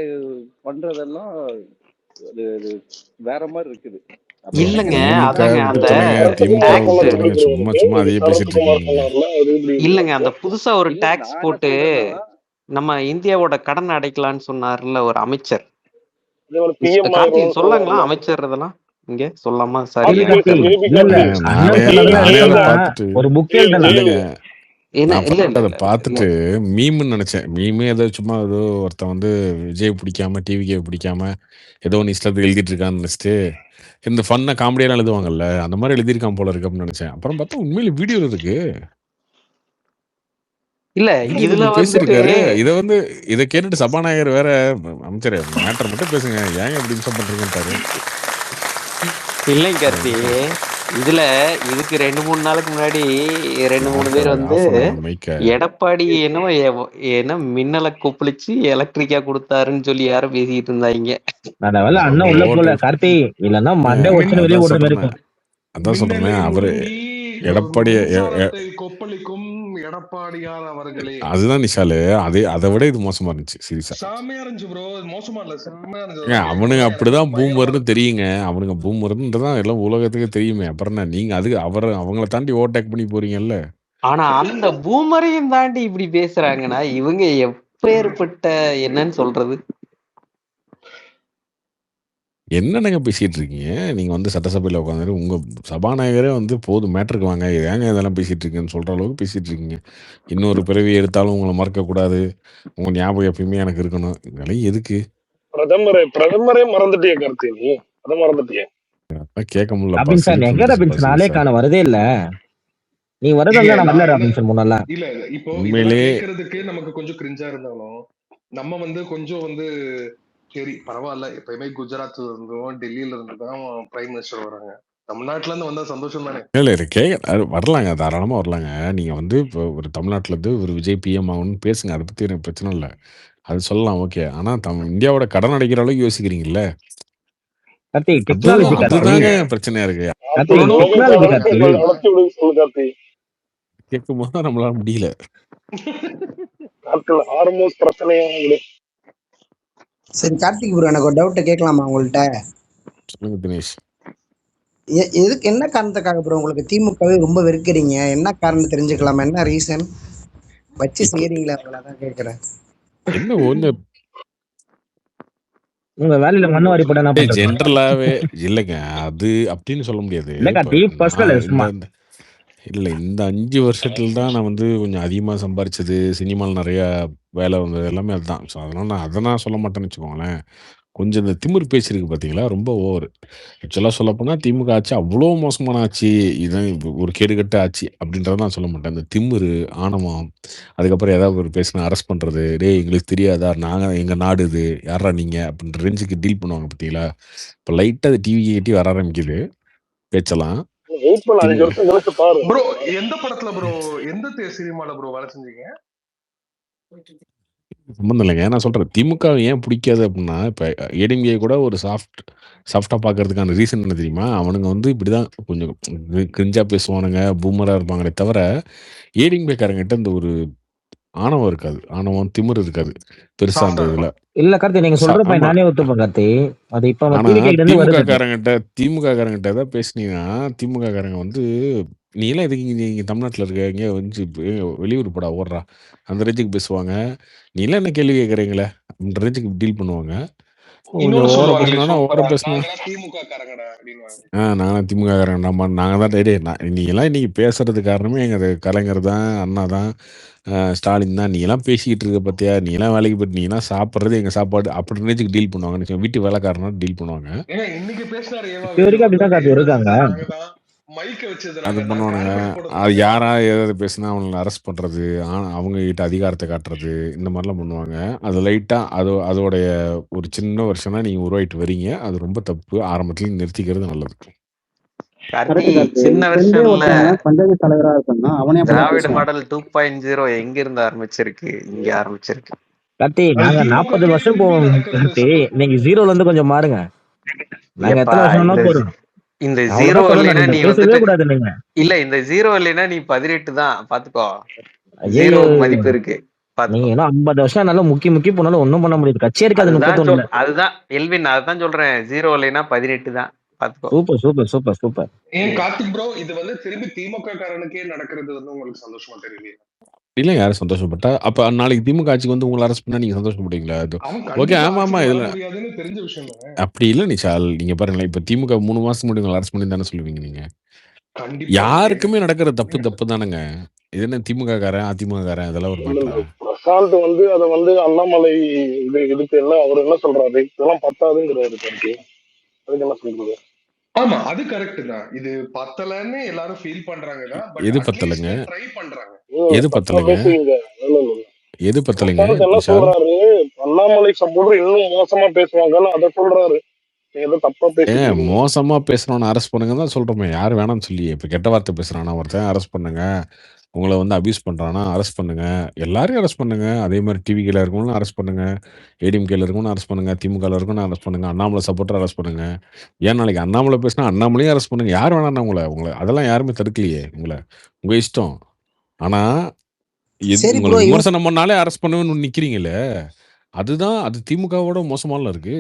பண்றதெல்லாம் அது அது வேற மாதிரி இருக்குது. அப்ப இல்லங்க வந்து அதாங்க அந்த திமுக டாக்ஸ் விட்டுருங்க, சும்மா சும்மா அதையே பேசிட்டு இருக்கீங்க நீங்க. இல்லங்க அந்த புதுசா ஒரு இல்ல டாக்ஸ் நான் என்ன போட்டு சொல்றேன்னா, நம்ம இந்தியாவோட கடன் அடைக்கலாம்னு சொன்னார்ல ஒரு அமைச்சர். பிஎம் கார்த்தி ஆயிரம் சொல்லாங்களா சொன்னார்ல. அமைச்சர் இதெல்லாம் இங்க சொல்லாமா? கேபி சாரியா? கார்த்தி இல்ல இல்ல நானே அண்ணன் சொன்னதுல நானே அதை என்னன்னா பார்த்துட்டு ஒரு புக் எழுதலாம். இல்லைங்க, என்ன நான் இல்ல இல்ல அதை இல்ல பார்த்துட்டு மீம்னு நினைச்சேன். மீமே ஏதோ சும்மா ஏதோ ஒருத்தன் வந்து விஜய் பிடிக்காம டிவிக்கே பிடிக்காம ஏதோ ஒன்று இஷ்டத்துக்கு எழுதிட்டு இருக்கான்னு நினைச்சிட்டு இந்த ஃபன்னை காமெடியெல்லாம் எழுதுவாங்கல்ல அந்த மாதிரி எழுதியிருக்கான் போல இருக்கு அப்படின்னு நினைச்சேன். அப்புறம் பார்த்தா உண்மையில வீடியோ இருக்கு. இல்ல என்னங்க இது இதுல இப்படி வந்துட்டு பேசியிருக்காரு. இதை கேட்டுட்டு சபாநாயகர் வேற அமைச்சர் மேட்டர் மட்டும் பேசுங்க ஏங்க இப்படி இன்சம் பண்றீங்கன்ட்டாரு. இல்லைங்க கார்த்தி இதுல இதுக்கு 2-3 நாளுக்கு முன்னாடி 2-3 பேர் வந்து ஆஃப் பண்ணுங்க மைக்க. எடப்பாடி என்னவோ என்ன மின்னலை கொப்பளிச்சு எலக்ட்ரிக்கா கொடுத்தாருன்னு சொல்லி யாரும் பேசிட்டு இருந்தாங்க. நல்ல வேலை அண்ணன் உள்ள போல கார்த்தி, இல்லன்னா மண்டே வச்சு வெளியே ஓடுற மாதிரி இருக்கும். அதான் சொல்றேன் அவரு எடப்பாடி கொப்பளிக்கும் எடப்பாடியார் அவர்களே. அதுதான் நிஷாலு, அதை விட இது மோசமா இருந்துச்சு. சீரியஸா செமையா இருந்துச்சு ப்ரோ. மோசமா இல்ல, செமையா இருந்துச்சு. அவனுங்க அப்படிதான் பூமர்னு தெரியுங்க. அவனுங்க பூமர்ன்றதான் எல்லாம் உலகத்துக்கு தெரியுமே. அப்புறம் என்ன நீங்க அதுக்கு அவங்கள தாண்டி ஓவர்டேக் பண்ணி போறீங்கல்ல. ஆனா அந்த பூமரையும் தாண்டி இப்படி பேசுறாங்கன்னா இவங்க எப்பேற்பட்ட என்னன்னு சொல்றது? என்னங்க பேசிட்டு இருக்கீங்க நீங்க வந்து சட்டசபையில உட்காந்து உங்க சபாநாயகரே வந்து போதும் மேட்டருக்கு வாங்க, ஏங்க இதெல்லாம் பேசிட்டு இருக்கீங்கன்னு சொல்ற அளவுக்கு பேசிட்டு இருக்கீங்க. இன்னொரு பிறவி எடுத்தாலும் உங்களை மறக்க கூடாது, உங்க ஞாபகம் எப்பயுமே எனக்கு இருக்கணும். இதெல்லாம் எதுக்கு? பிரதமரே மறந்துட்டிய கார்த்தி, நீ அதை மறந்துட்டிய கேட்க முடியல. ராபின்சன் எங்க ராபின்சன் நாளே காண வரதே இல்ல. நீ வரதா நான் வரல ராபின்சன் முன்னால. இல்ல இப்போ உண்மையிலே கேக்குறதுக்கு நமக்கு கொஞ்சம் கிரிஞ்சா இருந்தாலும் நம்ம வந்து கொஞ்சம் வந்து சரி பரவாயில்ல, எப்பயுமே குஜராத்ல இருந்தும் டெல்லியில இருந்து தான் பிரைம் மினிஸ்டர் வராங்க, தமிழ்நாட்டுல இருந்து வந்தா சந்தோஷம் தானே. இல்ல வரலாங்க, தாராளமா வரலாங்க. நீங்க வந்து இப்போ ஒரு தமிழ்நாட்டுல இருந்து ஒரு விஜய் பிஎம் ஆகணும்னு பேசுங்க, அதை பத்தி எனக்கு பிரச்சனை இல்லை, அது சொல்லலாம் ஓகே. ஆனா இந்தியாவோட கடன் அடைக்கிற அளவுக்கு யோசிக்கிறீங்கல்ல, அதுதாங்க பிரச்சனையா இருக்கு. கேட்கும் போது நம்மளால முடியல. சரி கார்த்திக் ப்ரோ, எனக்கு ஒரு டவுட் கேட்கலாமா உங்கள்கிட்ட? சொல்லுங்க தினேஷ். எதுக்கு என்ன காரணத்துக்காக ப்ரோ உங்களுக்கு திமுகவே ரொம்ப வெறுக்கிறீங்க? என்ன காரணம் தெரிஞ்சுக்கலாமா? என்ன ரீசன் வச்சு செய்யறீங்களா? அதான் கேட்கிறேன். என்ன ஒண்ணு உங்க வேலையில மண்ணு வாரி போட ஜென்ரலாவே இல்லைங்க, அது அப்படின்னு சொல்ல முடியாது. இல்லை இந்த 5 வருஷத்துல தான் நான் வந்து கொஞ்சம் அதிகமாக சம்பாரிச்சது, சினிமாவில் நிறையா வேலை வந்தது எல்லாமே அதுதான். ஸோ அதனால் நான் சொல்ல மாட்டேன்னு வச்சுக்கோங்களேன். கொஞ்சம் இந்த திமிர் பேச்சிருக்கு பார்த்தீங்களா, ரொம்ப ஓவர். ஆக்சுவலாக சொல்லப்போனால் திமுக ஆட்சி அவ்வளோ மோசமான ஆட்சி, இதுதான் ஒரு கேடுகட்ட ஆட்சி அப்படின்றத நான் சொல்ல மாட்டேன். இந்த திமிரு, ஆணவம், அதுக்கப்புறம் ஏதாவது ஒரு பேசினா அரெஸ்ட் பண்ணுறது, டேய் எங்களுக்கு தெரியாதா, நாங்கள் எங்கள் நாடு இது, யாரா நீங்கள் அப்படின்ற ரேஞ்சுக்கு டீல் பண்ணுவாங்க பார்த்தீங்களா. இப்போ லைட்டாக அது டிவி கேட்டி வர ஆரம்பிக்குது பேச்செல்லாம். ப்ரோ எந்த படத்துல ப்ரோ, எந்த சினிமால ப்ரோ வேலை செஞ்சீங்க? சம்பந்தம் இல்லைங்க, நான் சொல்றேன் திமுக ஏன் பிடிக்காது அப்படின்னா, இப்போ ஏடிஎம்கே கூட ஒரு சாஃப்டா பார்க்கறதுக்கான ரீசன் என்ன தெரியுமா, அவனுங்க வந்து இப்படிதான் கொஞ்சம் கிரிஞ்சா பேசுவானுங்க, பூமரா இருப்பாங்களே தவிர ஏடிஎம்கே காரங்கிட்ட இந்த ஒரு ஆணவம் இருக்காது, ஆணவம் திமிர் இருக்காது பெருசா அந்த இதுல. இல்ல கார்த்தி, நீங்க சொல்ற நானே ஒத்துப்பேன் கார்த்தி. அது இப்ப திமுக காரங்கிட்ட ஏதாவது பேசுனீங்கன்னா, திமுக காரங்க வந்து நீ எல்லாம் எதுக்கு நீங்க தமிழ்நாட்டுல இருக்க, இங்கே வந்து வெளியூர் போடா ஓடுறா அந்த ரேஞ்சுக்கு பேசுவாங்க. நீ எல்லாம் என்ன கேள்வி கேட்கறீங்களே அந்த ரேஞ்சுக்கு டீல் பண்ணுவாங்க. ஓர பேசினா நானும் திமுக காரங்க நாங்க தான் டே நீ எல்லாம் இன்னைக்கு பேசுறது காரணமே எங்க கலைஞர் தான், அண்ணா தான், ஸ்டாலின் தான். நீ எல்லாம் பேசிக்கிட்டு இருக்க பத்தியா, நீ எல்லாம் வேலைக்கு போயிட்டு நீ எல்லாம் சாப்பிட்றது எங்க சாப்பாடு அப்படி ரேஞ்சுக்கு டீல் பண்ணுவாங்க. வீட்டு வேலைக்காரனா டீல் பண்ணுவாங்க. அது பண்ணுவானுங்க. அது யாரா ஏதாவது பேசினா அவங்களை அரெஸ்ட் பண்றது, அவங்க கிட்ட அதிகாரத்தை காட்டுறது, இந்த மாதிரிலாம் பண்ணுவாங்க. அது லைட்டா அதோடைய ஒரு சின்ன வருஷனா நீங்க உருவாயிட்டு வரீங்க. அது ரொம்ப தப்பு. ஆரம்பத்துல நிறுத்திக்கிறது நல்லது. சின்ன வருஷம்ல பஞ்சாயத்து தலைவரா இருக்கான்னா அவனே திராவிட மாடல் 2.0 எங்க இருந்து ஆரம்பிச்சிருக்கு? இங்க ஆரம்பிச்சிருக்கு. கார்த்தி நாங்க 40 வருஷம் போவோம். நீங்க 0ல இருந்து கொஞ்சம் மாறுங்க. நாங்க ஏப்பா எத்தனை வருஷம் இந்த வேணா போறோம். இந்த நான் ஜீரோ அவ்வளவுதான் சொல்றேன். இல்லைன்னா நீங்க நீ பேசவே வந்துட்டு கூடாது நீங்க. இல்ல இந்த ஜீரோ இல்லைன்னா நீ 18 தான் பாத்துக்கோ. ஐயோ, ஜீரோவுக்கு மதிப்பு இருக்கு நீங்க பாத்துக்கோ. இன்னும் 50 வருஷம் நல்லா முக்கி போனாலும் ஒண்ணும் பண்ண முடியாது. கட்சியே இருக்காது அதுதான் 31ல. அதுதான் எல்வின், அதுதான் சொல்றேன். ஜீரோ இல்லைன்னா 18 தான் பாத்துக்கோ. Super super super super. ஏன் கார்த்திக் ப்ரோ இது வந்து திரும்பி திமுக காரனுக்கே நடக்கிறது வந்து உங்களுக்கு சந்தோஷமா தெரியலையா? இல்ல யாரும் சந்தோஷப்பட்டா அப்ப நாளைக்கு திமுக ஆட்சிக்கு வந்து உங்களை அரெஸ்ட் பண்ணா நீங்க சந்தோஷப்படுவீங்களா? அது அவன் ஓகே, கண்டிப்பா ஆமா ஆமா, ஆட்சிக்கு வர இதுல முடியாதுன்னு தெரிஞ்ச விஷயம் தானே. அப்படி இல்ல நிஷால், நீங்க பாருங்களேன், இப்ப திமுக 3 மாசத்துக்கு முன்னாடி உங்களை அரெஸ்ட் பண்ணி தானே சொல்லுவீங்க நீங்க. கண்டிப்பா யாருக்குமே நடக்கிற தப்பு தானேங்க. இது என்ன திமுக காரன் அதிமுக காரன் இதெல்லாம் ஒரு இல்ல மேட்டரா? பிரசாந்த் வந்து அதை வந்து அண்ணாமலை இதுக்கு என்ன அவர் என்ன சொல்றாரு, இதெல்லாம் பத்தாதுங்கிறாரு கருத்து. அதுக்கு என்ன சொல்றது? ஆமா அது கரெக்ட் தான். இது பத்தலன்னு எல்லாரும் ஃபீல் பண்றாங்க. எது பத்தலைங்க? ட்ரை பண்றாங்க. எது பத்தலைங்க? பேசுவீங்க. எது பத்தலைங்க? பிரசாந்த் என்ன நிஷால் சொல்றாரு, அண்ணாமலை சப்போர்டர் இன்னும் மோசமா பேசுவாங்கன்னு அதை சொல்றாரு. நீங்க ஏதோ தப்பா பேசிட்டு இருக்கீங்க. மோசமா பேசுறவன அரெஸ்ட் பண்ணுங்க தான் சொல்றோமே. யாரு வேணாம்னு சொல்லி. இப்ப கெட்ட வார்த்தை பேசுறானா ஒருத்தன் அரெஸ்ட் பண்ணுங்க. உங்களை வந்து அபியூஸ் பண்றானா அரெஸ்ட் பண்ணுங்க. எல்லாரையும் அரெஸ்ட் பண்ணுங்க. அதே மாதிரி டிவிக்கில இருக்கவங்களும் அரெஸ்ட் பண்ணுங்க. ஏடிஎம்கேல இருக்கவங்களும் அரெஸ்ட் பண்ணுங்க. திமுகல இருக்கவங்களும் அரெஸ்ட் பண்ணுங்க. அண்ணாமலை சப்போர்ட்டர் அரெஸ்ட் பண்ணுங்க. ஏன் நாளைக்கு அண்ணாமலை பேசினா அண்ணாமலையும் அரெஸ்ட் பண்ணுங்க. யார் வேணாம் உங்களை அதெல்லாம் யாருமே தடுக்கலையே. உங்க இஷ்டம். ஆனா சரி உங்களை ப்ரோ, விமர்சனம் பண்ணாலே அரெஸ்ட் பண்ணுவேன்னு நிக்கிறீங்களே, அது திமுகவோட மோசமால இருக்கு.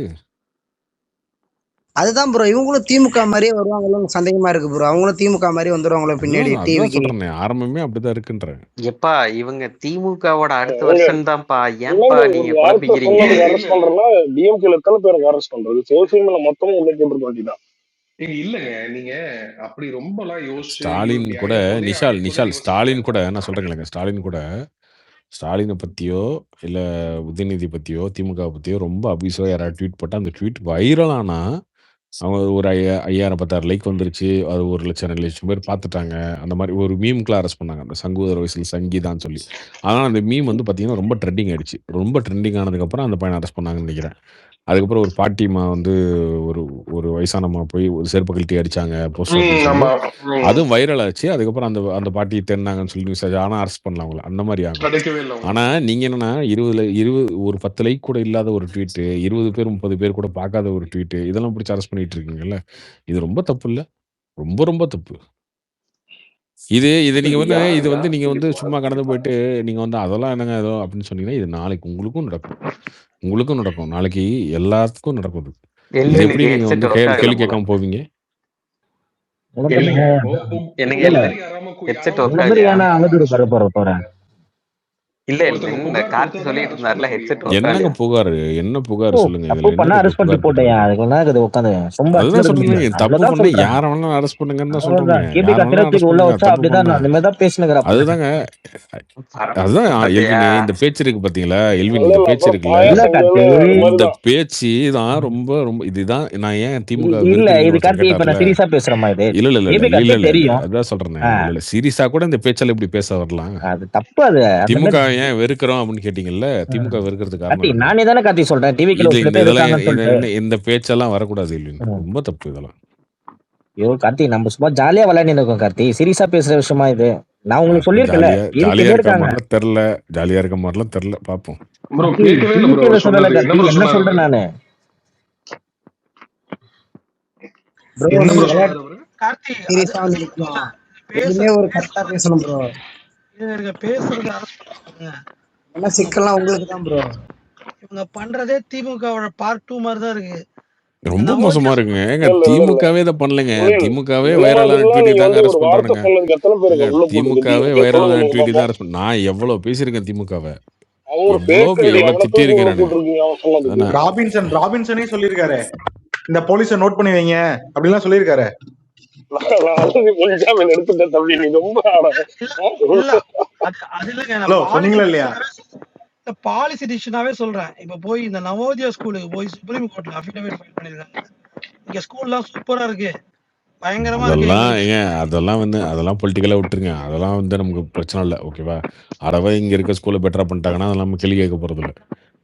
அதுதான் ப்ரோ, இவங்களும் திமுக மாதிரியே வருவாங்களோ சந்தேகமா இருக்கு ப்ரோ. அவங்களும் திமுக மாதிரி வந்துருவாங்களோ பின்னாடி அதுதான் டிவிக்கு. சொல்றேனே, ஆரம்பமே அப்படிதான் இருக்குன்றேன். எப்பா இவங்க திமுகவோட அடுத்த அவங்க வருஷம் தான்ப்பா. ஏன்பா இல்லைங்க, நீங்க ஒரு வார்த்தை குழப்பிக்கிறீங்க? சொன்னதுக்கு அரெஸ்ட் பண்றேன்னா டிஎம்கேல எத்தனை பேருக்கு அரெஸ்ட் பண்றது? சிவசேமியில மொத்தமும் உள்ள போட்டுருக்க வேண்டியதான். இல்லங்க நீங்க அப்படி ரொம்ப எல்லாம் யோசிச்சு ஸ்டாலின் கூட நிஷால் ஸ்டாலின் கூட நான் சொல்றேன், ஸ்டாலினை பத்தியோ இல்ல உதயநிதி பத்தியோ திமுக பத்தியோ ரொம்ப அபியூஸோ யாராவது ட்வீட் போட்டா அந்த ட்வீட் வைரல் ஆனா அவங்க ஒரு 5000 10,000 லைக் வந்துருச்சு, அது 1,00,000 2,00,000 பேர் பார்த்துட்டாங்க. அந்த மாதிரி ஒரு மீம்க்குலாம் அரெஸ்ட் பண்ணாங்க, அந்த சங்கூதர வயசில் சங்கீதான்னு சொல்லி. ஆனால் அந்த மீம் வந்து பார்த்தீங்கன்னா ரொம்ப ட்ரெண்டிங் ஆயிடுச்சு. ரொம்ப ட்ரெண்டிங் ஆனதுக்கப்புறம் அந்த பையனை அரெஸ்ட் பண்ணாங்கன்னு நினைக்கிறேன். அதுக்கப்புறம் ஒரு பாட்டிமா வந்து ஒரு ஒரு வயசானம்மா போய் ஒரு செருப்பு கழட்டி அடிச்சாங்க போஸ்டர், அதுவும் வைரல் ஆச்சு. அதுக்கப்புறம் அந்த அந்த பாட்டி தேர்னாங்கன்னு சொல்லி நியூஸ் ஆச்சு. ஆனால் அரெஸ்ட் பண்ணலாம் அவங்கள. அந்த மாதிரி ஆகும். கிடைக்கவே இல்லை. ஆனா நீங்க என்னன்னா 20 ஒரு 10 லைக் கூட இல்லாத ஒரு ட்வீட், 20 பேர் 30 பேர் கூட பார்க்காத ஒரு ட்வீட், இதெல்லாம் பிடிச்சி அரெஸ்ட் பண்ணிட்டு இருக்கீங்கல்ல, இது ரொம்ப தப்பு இல்ல? ரொம்ப ரொம்ப தப்பு. இது நீங்க வந்து இது வந்து நீங்க வந்து சும்மா கடந்து போயிட்டு நீங்க வந்து அதெல்லாம் என்னங்க ஏதோ அப்படின்னு சொன்னீங்கன்னா இது நாளைக்கு உங்களுக்கும் நடக்கும். நாளைக்கு எல்லாத்துக்கும் நடக்கும். இது எப்படி நீங்க வந்து கேள்வி கேட்காம போவீங்க? என்னங்க புகார்? என்ன புகார் சொல்லுங்க. அதுதான் சொல்றேன், தப்பு பண்ண யார வேணாலும் அரெஸ்ட் பண்ணுங்கன்னு தான் சொல்றேன். அதுதாங்க அதுதான் எல்வின் இந்த பேச்சு இருக்கு பாத்தீங்களா? எல்வின் இந்த பேச்சு இருக்குல்ல, இந்த பேச்சு தான் ரொம்ப ரொம்ப இதுதான் நான் ஏன் திமுக இல்ல அதான் சொல்றேன். இல்ல சீரியஸா கூட இந்த பேச்சால இப்படி பேச வரலாம். திமுக ஏன் வெறுக்கிறோம் அப்படின்னு கேட்டீங்கல்ல, திமுக வெறுக்கிறதுக்கு காரணம் நானே தானே கார்த்தி சொல்றேன். இந்த பேச்செல்லாம் வரக்கூடாது இல்லைன்னு, ரொம்ப தப்பு இதெல்லாம். ஐயோ கார்த்தி, நம்ம சும்மா ஜாலியா விளையாண்டு இருக்கோம் கார்த்தி, சீரியஸா பேசுற விஷயமா இது. நான் உங்களுக்கு சொல்லிருக்கேன்ல, ஜாலியா இருக்க மாதிரிலாம் தெரியல, ஜாலியா இருக்க மாதிரிலாம் தெரியல, பாப்போம். என்ன சொல்றேன் நானு? ஒரு கரெக்டா பேசணும் ப்ரோ. என்ன சிக்கல்லாம் உங்களுக்கு தான் ப்ரோ. இவங்க பண்றதே திமுகவோட பார்ட் 2 மாதிரி தான் இருக்கு. ரொம்ப மோசமா இருக்குங்க. ஏங்க திமுகவே இத பண்ணலங்க. திமுகவே வைரலான ட்வீட் தாங்க அரெஸ்ட் பண்றாங்க. திமுகவே வைரலான ட்வீட் தான் அரெஸ்ட் பண்ண. நான் எவ்வளவு பேசியிருக்கேன் திமுகவை, எவ்வளவு திட்டி இருக்கேன். ராபின்சனே சொல்லிருக்காரு, இந்த போலீஸ நோட் பண்ணி வைங்க அப்படிலாம் சொல்லிருக்காரு. சொன்னீங்களா இல்லையா? பாலிசி டிசிஷனாவே சொல்றேன். இப்ப போய் இந்த நவோதயா ஸ்கூலுக்கு போய் சுப்ரீம் கோர்ட்ல அஃபிடவிட் ஃபைல் பண்ணிருக்காங்க. இங்க ஸ்கூல்லாம் சூப்பரா இருக்கு, பயங்கரமா இருக்கு. அதெல்லாம் பொலிட்டிக்கலா விட்டுருங்க. அதெல்லாம் வந்து நமக்கு பிரச்சனை இல்லை, ஓகேவா? அறவை இங்க இருக்க ஸ்கூல்ல பெட்டரா பண்ணிட்டாங்கன்னா அதெல்லாம் நம்ம கேள்வி கேட்க போறது இல்லை,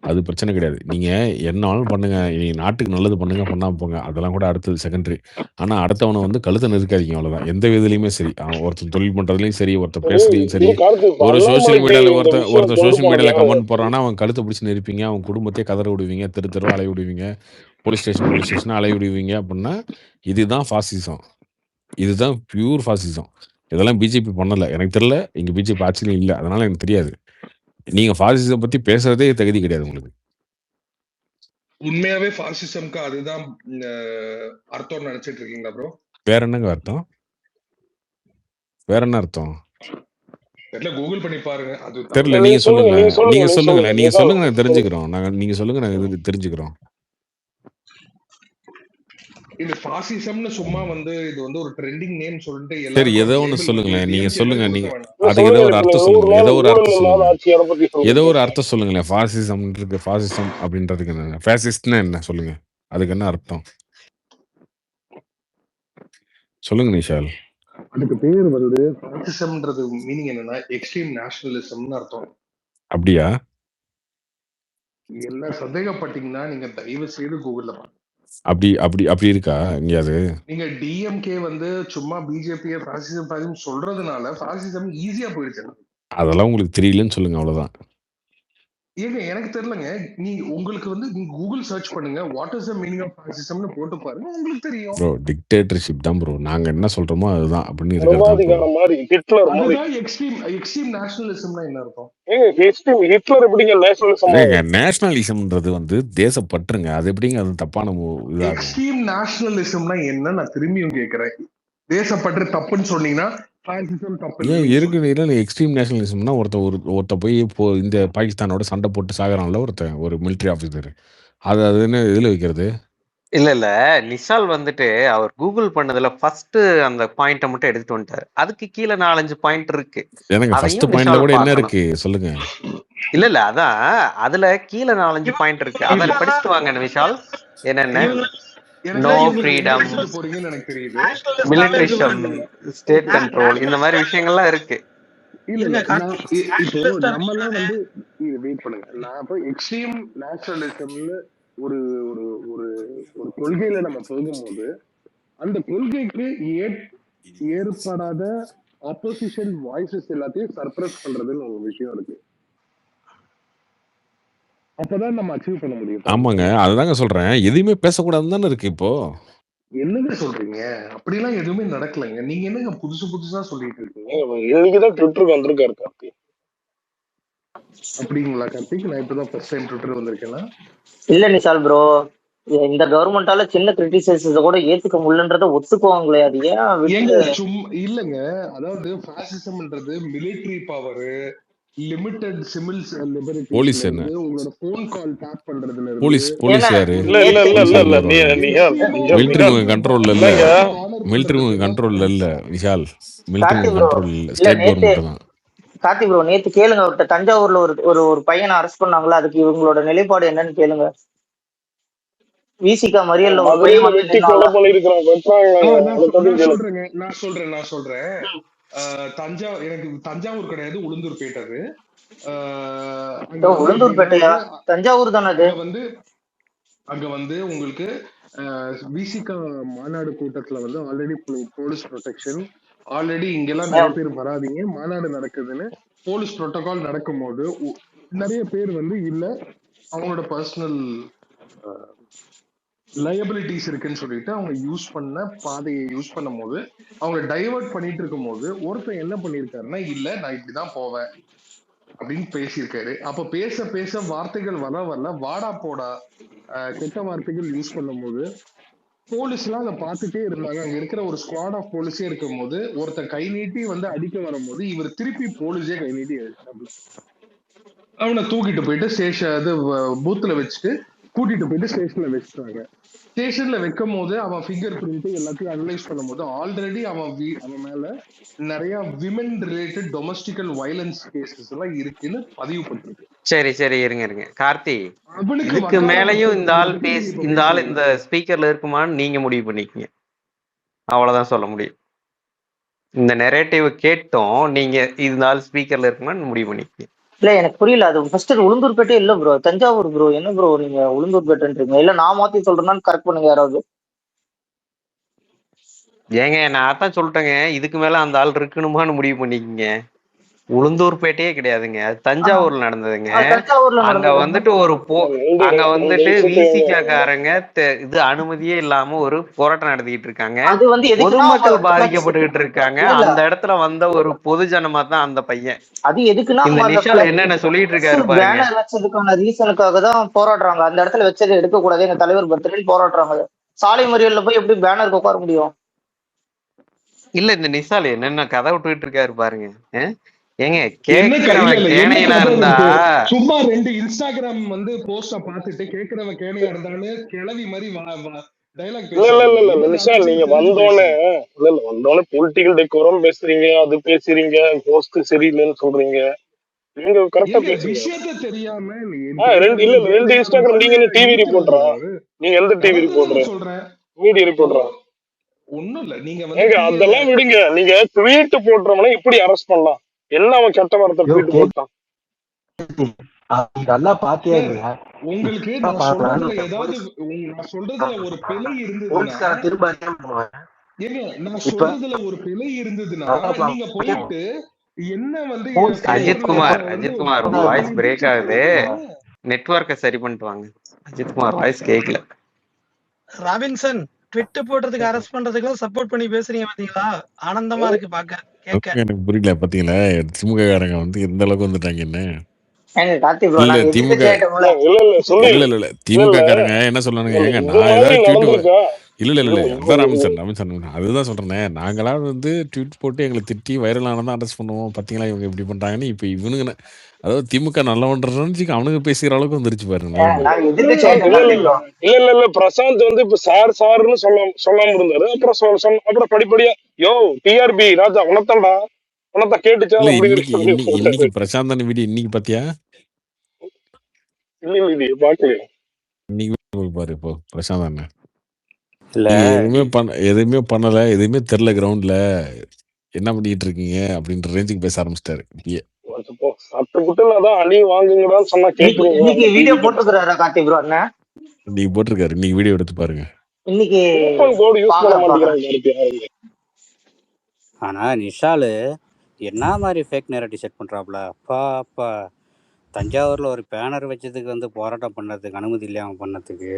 அது பிரச்சனை கிடையாது. நீங்க என்னாலும் பண்ணுங்க, நீங்க நாட்டுக்கு நல்லது பண்ணுங்க, பண்ணாம போங்க, அதெல்லாம் கூட அடுத்தது செகண்டரி. ஆனா அடுத்தவனை வந்து கழுத்தை நெருக்காதீங்க, அவ்வளவுதான். எந்த விதத்துலயுமே சரி, ஒருத்தர் தொழில் பண்றதுலயும் சரி, ஒருத்தர் பேசுறதுலயும் சரி, ஒரு சோசியல் மீடியால ஒருத்தர் சோசியல் மீடியால கமெண்ட் போடுறான்னா அவன் கழுத்தை பிடிச்சி நெருப்பீங்க, அவன் குடும்பத்தையே கதற விடுவீங்க, தெரு அலைய விடுவீங்க, போலீஸ் ஸ்டேஷன் அலைய விடுவீங்க அப்படின்னா இதுதான் ஃபாசிசம், இதுதான் பியூர் ஃபாசிசம். இதெல்லாம் பிஜேபி பண்ணல, எனக்கு தெரியல. இங்க பிஜேபி ஆட்சியிலும் இல்லை, அதனால எனக்கு தெரியாது. நீங்க ஃபாசிசம் பத்தி பேசுறதே தகுதி கிடையாது உங்களுக்கு. உண்மையாவே ஃபாசிசம்க்கு அதுதான் அர்த்தம் நினைச்சிட்டு இருக்கீங்களா ப்ரோ? வேற என்னங்க அர்த்தம்? வேற என்ன அர்த்தம் தெரியல, கூகுள் பண்ணி பாருங்க. அது தெரியல. நீங்க சொல்லுங்களேன், நாங்க தெரிஞ்சுக்கிறோம். நீங்க சொல்லுங்க, நாங்க தெரிஞ்சுக்கிறோம். இது ஃபாசிசம்னு சும்மா வந்து இது வந்து ஒரு ட்ரெண்டிங் நேம் சொல்லிட்டு சரி, எல்லாரும் ஏதோ ஒரு ஒண்ணு label சொல்லுங்களேன். வந்து நீங்க DMK சொல்லுங்க. மாதிரி நீங்க கொடுக்க வேண்டாம். அதுக்கு ஏதோ ஒரு அர்த்தம் சொல்லுங்க. ஏதோ ஒரு அர்த்தம் சொல்லுங்க. ஏதோ ஒரு சொல்லுங்க. அர்த்தம் சொல்லுங்களேன். ஃபாசிசம் இருக்கு, ஃபாசிசம் அப்படின்றதுக்கு என்ன? ஃபாசிஸ்ட்னா என்ன சொல்லுங்க, அதுக்கு என்ன அர்த்தம் சொல்லுங்க நிஷால். அதுக்கு பேர் வந்து ஃபாசிசம்ன்றது மீனிங் என்னன்னா எக்ஸ்ட்ரீம் நேஷனலிசம்னு அர்த்தம். அப்படியா? என்ன சந்தேகப்பட்டீங்கன்னா நீங்க தயவு செய்து கூகுள்ல பாருங்க. அப்படி இருக்கா எங்கேயாவது? நீங்க டிஎம்கே வந்து சும்மா பிஜேபியை ஃபாசிசம் சொல்றதுனால ஃபாசிசம் ஈஸியா போயிடுச்சு. அதெல்லாம் உங்களுக்கு தெரியலன்னு சொல்லுங்க, அவ்வளவுதான். ஏங்க எனக்கு தெரியலங்க. நீங்க உங்களுக்கு வந்து நீங்க கூகுள் சர்ச் பண்ணுங்க, what is the meaning of ஃபாசிசம்னு போட்டு பாருங்க, உங்களுக்கு தெரியும். ப்ரோ, டிக்டேட்டர்ஷிப் தான் ப்ரோ. நாங்க என்ன சொல்றோமோ அதுதான் அப்படின்னு இருக்கிறது தான் ப்ரோ. மாதிரி ஹிட்லர் மாதிரி. அதுதான் எக்ஸ்ட்ரீம் நேஷனலிசம்னா என்ன அர்த்தம்? ஹிட்லர் எப்படிங்க நேஷனலிசம்? நேஷனலிசம்ன்றது வந்து தேசப்பற்றுங்க. அது எப்படிங்க அது தப்பான இதாகும்? எக்ஸ்ட்ரீம் நேஷனலிசம்னா என்ன நான் திரும்பியும் கேக்குறேன். தேசப்பற்று தப்புன்னு சொன்னீங்கன்னா ஃபாசிசம் தப்பு ஏன் இருக்கு? எக்ஸ்ட்ரீம் நேஷனலிசம்னா ஒருத்த போய் இப்போ இந்த பாகிஸ்தானோட சண்டை போட்டு சாகுறான்ல ஒரு மிலிட்டரி ஆஃபீஸர், அது என்ன இதுல வைக்கிறது? இல்ல நிஷால் வந்துட்டு அவர் கூகுள் பண்ணதுல ஃபர்ஸ்ட் அந்த பாயிண்ட மட்டும் எடுத்துட்டு வந்துட்டாரு. அதுக்கு கீழே 4-5 பாயிண்ட் இருக்கு. எனக்கு ஃபர்ஸ்ட் பாயிண்ட்ல கூட என்ன இருக்கு சொல்லுங்க. இல்ல அதான் அதுல கீழே 4-5 பாயிண்ட் இருக்கு, அதை படிச்சுட்டு வாங்க நிஷால். என்னென்ன? நோ ஃப்ரீடம், மிலிட்டரிசம், ஸ்டேட் கண்ட்ரோல், இந்த மாதிரி விஷயங்கள்லாம் இருக்கு. இல்ல இப்போ நம்ம எல்லாம் வந்து வெயிட் பண்ணுங்க. நான் இப்போ எக்ஸ்ட்ரீம் நேஷனலிசம்னு ஒரு ஒரு ஒரு ஒரு கொள்கையில நம்ம போகும்போது அந்த கொள்கைக்கு ஏற்படாத ஆப்போசிஷன் வாய்ஸஸ் எல்லாத்தையும் சர்ப்ரஸ் பண்றதுன்னு ஒரு விஷயம் இருக்கு. அப்பதான் நம்ம அச்சீவ் பண்ண முடியும். ஆமாங்க, அதுதாங்க சொல்றேன். எதுவுமே பேசக்கூடாதுன்னு தானே இருக்கு இப்போ. என்னங்க சொல்றீங்க? அப்படிலாம் எதுவுமே நடக்கலைங்க. நீங்க என்னங்க புதுசா சொல்லிட்டு இருக்கீங்க? இன்னைக்குதான் ட்விட்டருக்கு வந்திருக்காரு கார்த்தி. அப்படிங்களா கார்த்திக்? நான் இப்பதான் ஃபர்ஸ்ட் டைம் ட்விட்டர் வந்திருக்கேன்னா? இல்ல நிஷால் ப்ரோ, இந்த கவர்மெண்டால சின்ன கிரிட்டிசைசஸ கூட ஏத்துக்க முடியலன்றத ஒத்துக்குவாங்களே, அது ஏன் சும்மா இல்லங்க. அதாவது ஃபாசிசம்ன்றது military power, limited civil liberty, police என்ன? உங்களோட போன் கால் டாப் பண்றதுல இருந்து போலீஸ் யாரு? மிலிட்டரி உங்க கண்ட்ரோல்ல இல்ல. மிலிட்டரி உங்க கண்ட்ரோல்ல இல்ல விஷால். மிலிட்டரி உங்க கண்ட்ரோல் இல்ல, ஸ்டேட் கவர்மெண்ட் தான். கார்த்தி ப்ரோ, நேத்து கேளுங்க, அவர்கிட்ட தஞ்சாவூர்ல ஒரு பையனை அரெஸ்ட் பண்ணாங்களா, அதுக்கு இவங்களோட நிலைப்பாடு என்னன்னு கேளுங்க. விசிகா மறியல்ல ஒரு பையன் நான் சொல்றேன். எனக்கு தஞ்சாவூர் கிடையாது, உளுந்தூர் பேட்டது. உளுந்தூர் பேட்டையா? தஞ்சாவூர் தானே அது. அங்க வந்து உங்களுக்கு விசிகா மாநாடு கூட்டத்துல வந்து ஆல்ரெடி போலீஸ் ப்ரொடெக்ஷன், ஆல்ரெடி இங்கெல்லாம் நிறைய பேர் வராதீங்க, மாநாடு நடக்குதுன்னு போலீஸ் புரோட்டோகால் நடக்கும் போது நிறைய பேர் வந்து இல்ல அவங்களோட பர்சனல் லயபிலிட்டிஸ் இருக்குன்னு சொல்லிட்டு அவங்க யூஸ் பண்ண பாதையை யூஸ் பண்ணும் போது அவங்க டைவர்ட் பண்ணிட்டு இருக்கும் போது ஒருத்தர் என்ன பண்ணிருக்காருன்னா, இல்ல நான் இப்படிதான் போவேன் அப்படின்னு பேசியிருக்காரு. அப்ப பேச வார்த்தைகள் வரல வாடா போடா கெட்ட வார்த்தைகள் யூஸ் பண்ணும் போது போலீஸ் எல்லாம் அதை பார்த்துட்டே இருந்தாங்க. அங்க இருக்கிற ஒரு ஸ்குவாட் ஆஃப் போலீஸே இருக்கும் போது ஒருத்தர் கை நீட்டி வந்து அடிக்க வரும்போது இவர் திருப்பி போலீஸே கை நீட்டி அவனை தூக்கிட்டு போயிட்டு பூத்துல வச்சுட்டு கூட்டிட்டு போயிட்டு ஸ்டேஷன்ல வச்சுட்டாங்க. ஸ்டேஷன்ல வைக்கும் போது அவன் ஃபிங்கர் பிரிண்ட் எல்லாத்தையும் அனலைஸ் பண்ணும் போது ஆல்ரெடி அவன் மேல நிறைய விமன் ரிலேட்டட் டொமஸ்டிக்கல் வயலன்ஸ் கேசஸ் எல்லாம் இருக்குன்னு பதிவு பண்ணிருக்கு. சரி இருங்க கார்த்தி, இதுக்கு மேலையும் இந்த ஆள் இந்த ஸ்பீக்கர்ல இருக்குமான்னு நீங்க முடிவு பண்ணிக்கீங்க, அவ்வளவுதான் சொல்ல முடியும். இந்த நெரேட்டிவ் கேட்டோம், நீங்க இந்த ஆள் ஸ்பீக்கர்ல இருக்குமான்னு முடிவு பண்ணிக்கீங்க. இல்ல எனக்கு புரியல. அது ஃபர்ஸ்ட் உளுந்தூர்பேட்டே இல்ல ப்ரோ, தஞ்சாவூர் ப்ரோ. என்ன ப்ரோ நீங்க உளுந்தூர்பேட்டைன்றீங்க? இல்ல நான் மாத்தி சொல்றேன்னு கரெக்ட் பண்ணுங்க யாராவது. ஏங்க நான் அதான் சொல்லிட்டேங்க, இதுக்கு மேல அந்த ஆள் இருக்கணுமான்னு முடிவு பண்ணிக்கீங்க. உளுந்தூர்பேட்டையே கிடையாதுங்க. அது தஞ்சாவூர்ல நடந்ததுங்க. தஞ்சாவூர்ல அங்க நடந்தது. வந்துட்டு ஒரு அங்க வந்துட்டு விசிகாரங்க இது அனுமதியே இல்லாம ஒரு போராட்டம் நடத்திக்கிட்டு இருக்காங்க. அது வந்து எதுக்குன்னா பொதுமக்கள் பாதிக்கப்பட்டுக்கிட்டு இருக்காங்க. அந்த இடத்துல வந்த ஒரு பொதுஜனமா தான் அந்த பையன். அது எதுக்குன்னா இந்த நிஷால் என்னென்ன சொல்லிட்டு இருக்காரு பாருங்க. பேனர் வச்சதுக்கான ரீசனுக்காக தான் போராடுறாங்க. அந்த இடத்துல வச்சதை எடுக்க கூடாது, எங்க தலைவர் பர்த்டே போராடுறாங்க. சாலை மறியல்ல போய் எப்படி பேனருக்கு உட்கார முடியும்? இல்ல இந்த நிஷால் என்னென்ன கதை விட்டுக்கிட்டு இருக்காரு பாருங்க. ஏங்க கேக்குறவன் கேணையா இருந்தா சும்மா 2 இன்ஸ்டாகிராம் வந்து போஸ்ட பாத்துட்டு கேக்குறவன் கேணையா இருந்தாலும் கிளவி மாதிரி டைலாக் இல்ல நிஷால், நீங்க வந்தோடனே பொலிட்டிக்கல் டெக்கோரம் பேசுறீங்க, அது பேசுறீங்க, போஸ்ட் சரியில்லைன்னு சொல்றீங்க. நீங்க கரெக்டா பேசுறீங்க. விஷயத்தை தெரியாம 2 இன்ஸ்டாகிராம். நீங்க என்ன டிவி ரிப்போர்ட்டரா? நீங்க எந்த டிவி ரிப்போர்ட்டர்? சொல்றேன், மீடியா ரிப்போர்ட்டரா? ஒண்ணும் இல்ல. நீங்க அதெல்லாம் விடுங்க. நீங்க ட்வீட் போடுறவனை இப்படி அரெஸ்ட் பண்ணலாம்? என்ன அவன் கெட்ட வார்த்தை ட்வீட் போட்டான்? நல்லா பாத்தியா இல்லையா? உங்களுக்கு நான் சொல்றதுல ஏதாவது நான் சொல்றதுல ஒரு பிழை இருந்ததுன்னா திரும்ப நான் சொல்றதுல ஒரு பிழை இருந்ததுன்னா நீங்க போயிட்டு என்ன வந்து அஜித்குமார் வாய்ஸ் பிரேக் ஆகுது, நெட்வொர்க்கை சரி பண்ணிட்டு வாங்க. அஜித்குமார் வாய்ஸ் கேட்கல. ராபின்சன் ட்விட் போடுறதுக்கு அரெஸ்ட் பண்றதுக்கு சப்போர்ட் பண்ணி பேசுறீங்க பாத்தீங்களா? ஆனந்தமா இருக்கு பாக்க கேட்க. எனக்கு புரியல. பாத்தீங்களா திமுக காரங்க வந்து எந்த அளவுக்கு வந்துட்டாங்க? என்ன திமுக காரங்க என்ன சொல்லணுங்க? நான் ஏதாவது அதுதான் சொல்றேன். நாங்களாவது வந்து ட்வீட் போட்டு எங்களை திட்டி வைரல் ஆனதான் அரெஸ்ட் பண்ணுவோம். பாத்தீங்களா இவங்க இப்படி பண்றாங்கன்னு. இப்ப இவனுங்க அதாவது திமுக நல்லவன்றன்னு அவனுக்கு பேசுற அளவுக்கு வந்துருச்சு பாருங்க. இல்ல பிரசாந்த் வந்து இப்ப சார்னு சொல்லாம இருந்தாரு. அப்புறம் படிப்படியா யோ டிஆர்பி ராஜா உனத்தாண்டா உனத்தா கேட்டுச்சா? இன்னைக்கு பிரசாந்தன் வீடியோ இன்னைக்கு பாத்தியா? இன்னைக்கு பாரு இப்போ பிரசாந்த் அண்ணன் எதுவுமே பண்ணல, எதுவுமே தெரியல, கிரவுண்ட்ல என்ன பண்ணிட்டு இருக்கீங்க அப்படின்ற ரேஞ்சுக்கு பேச ஆரம்பிச்சிட்டாரு. வீடியோ போட்டுக்கிறாரா கார்த்தி ப்ரோ? அண்ணா நீ போட்டிருக்காரு, இன்னைக்கு வீடியோ எடுத்து பாருங்க. ஆனா நிஷாலு என்ன மாதிரி ஃபேக் நேரட்டிவ் செட் பண்றாப்ல. அப்பா தஞ்சாவூர்ல ஒரு பேனர் வச்சதுக்கு வந்து போராட்டம் பண்ணதுக்கு அனுமதி இல்லாம பண்ணதுக்கு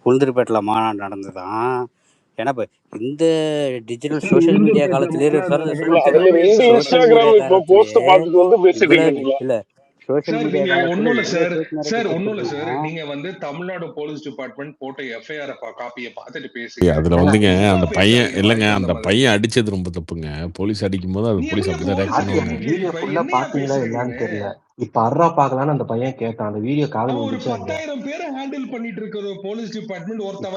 உளுந்தூர்பேட்டில் மாநாடு நடந்துதான். ஏன்னா இப்போ இந்த டிஜிட்டல் சோசியல் மீடியா காலத்திலே இல்ல சோசியல் மீடியா நீங்க வந்து தமிழ்நாடு போலீஸ் டிபார்ட்மெண்ட் போட்ட எஃப்ஐஆர் காப்பியை பார்த்துட்டு பேசுங்க. அதுல வந்துங்க அந்த பையன் இல்லங்க, அந்த பையன் அடிச்சது ரொம்ப தப்புங்க. போலீஸ் அடிக்கும் போது அது போலீஸ் அப்படிதான் ரியாக்ட் பண்ணுவாங்க. வீடியோ ஃபுல்லா பாத்தீங்களா என்னன்னு தெரியல. இப்ப அர்ரா பாக்கலான்னு அந்த பையன் கேட்டான். அந்த வீடியோ காதல் ஒரு 10,000 பேரை ஹேண்டில் பண்ணிட்டு இருக்கிற போலீஸ் டிபார்ட்மெண்ட் ஒருத்தன்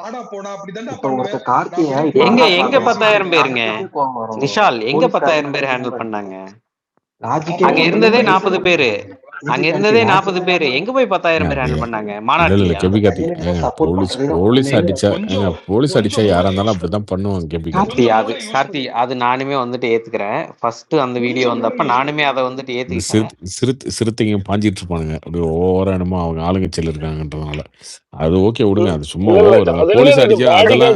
வாடா போடா அப்படிதான் கார்த்திகை எங்க 10,000 பேருங்க நிஷால், எங்க 10,000 பேர் ஹேண்டில் பண்ணாங்க? அங்க இருந்ததே 40 பேரு. அங்க இருந்ததே 40 பேரு. எங்க போய் 10,000 பேர் ஹேண்டில் பண்ணாங்க? மாநாட்டுல போலீஸ் அடிச்சா யாரா இருந்தாலும் அப்படிதான் பண்ணுவாங்க. கார்த்தி அது நானுமே வந்துட்டு ஏத்துக்கிறேன். ஃபர்ஸ்ட் அந்த வீடியோ வந்தப்ப நானுமே அதை வந்துட்டு ஏத்துக்கிறேன். சிறுத்தைங்க பாஞ்சிட்டு இருப்பானுங்க அப்படியே ஓவரா என்னமோ அவங்க ஆளுங்கட்சியில இருக்காங்கன்றதுனால அது ஓகே விடுங்க. அது சும்மா போலீஸ் அடிச்சா அதெல்லாம்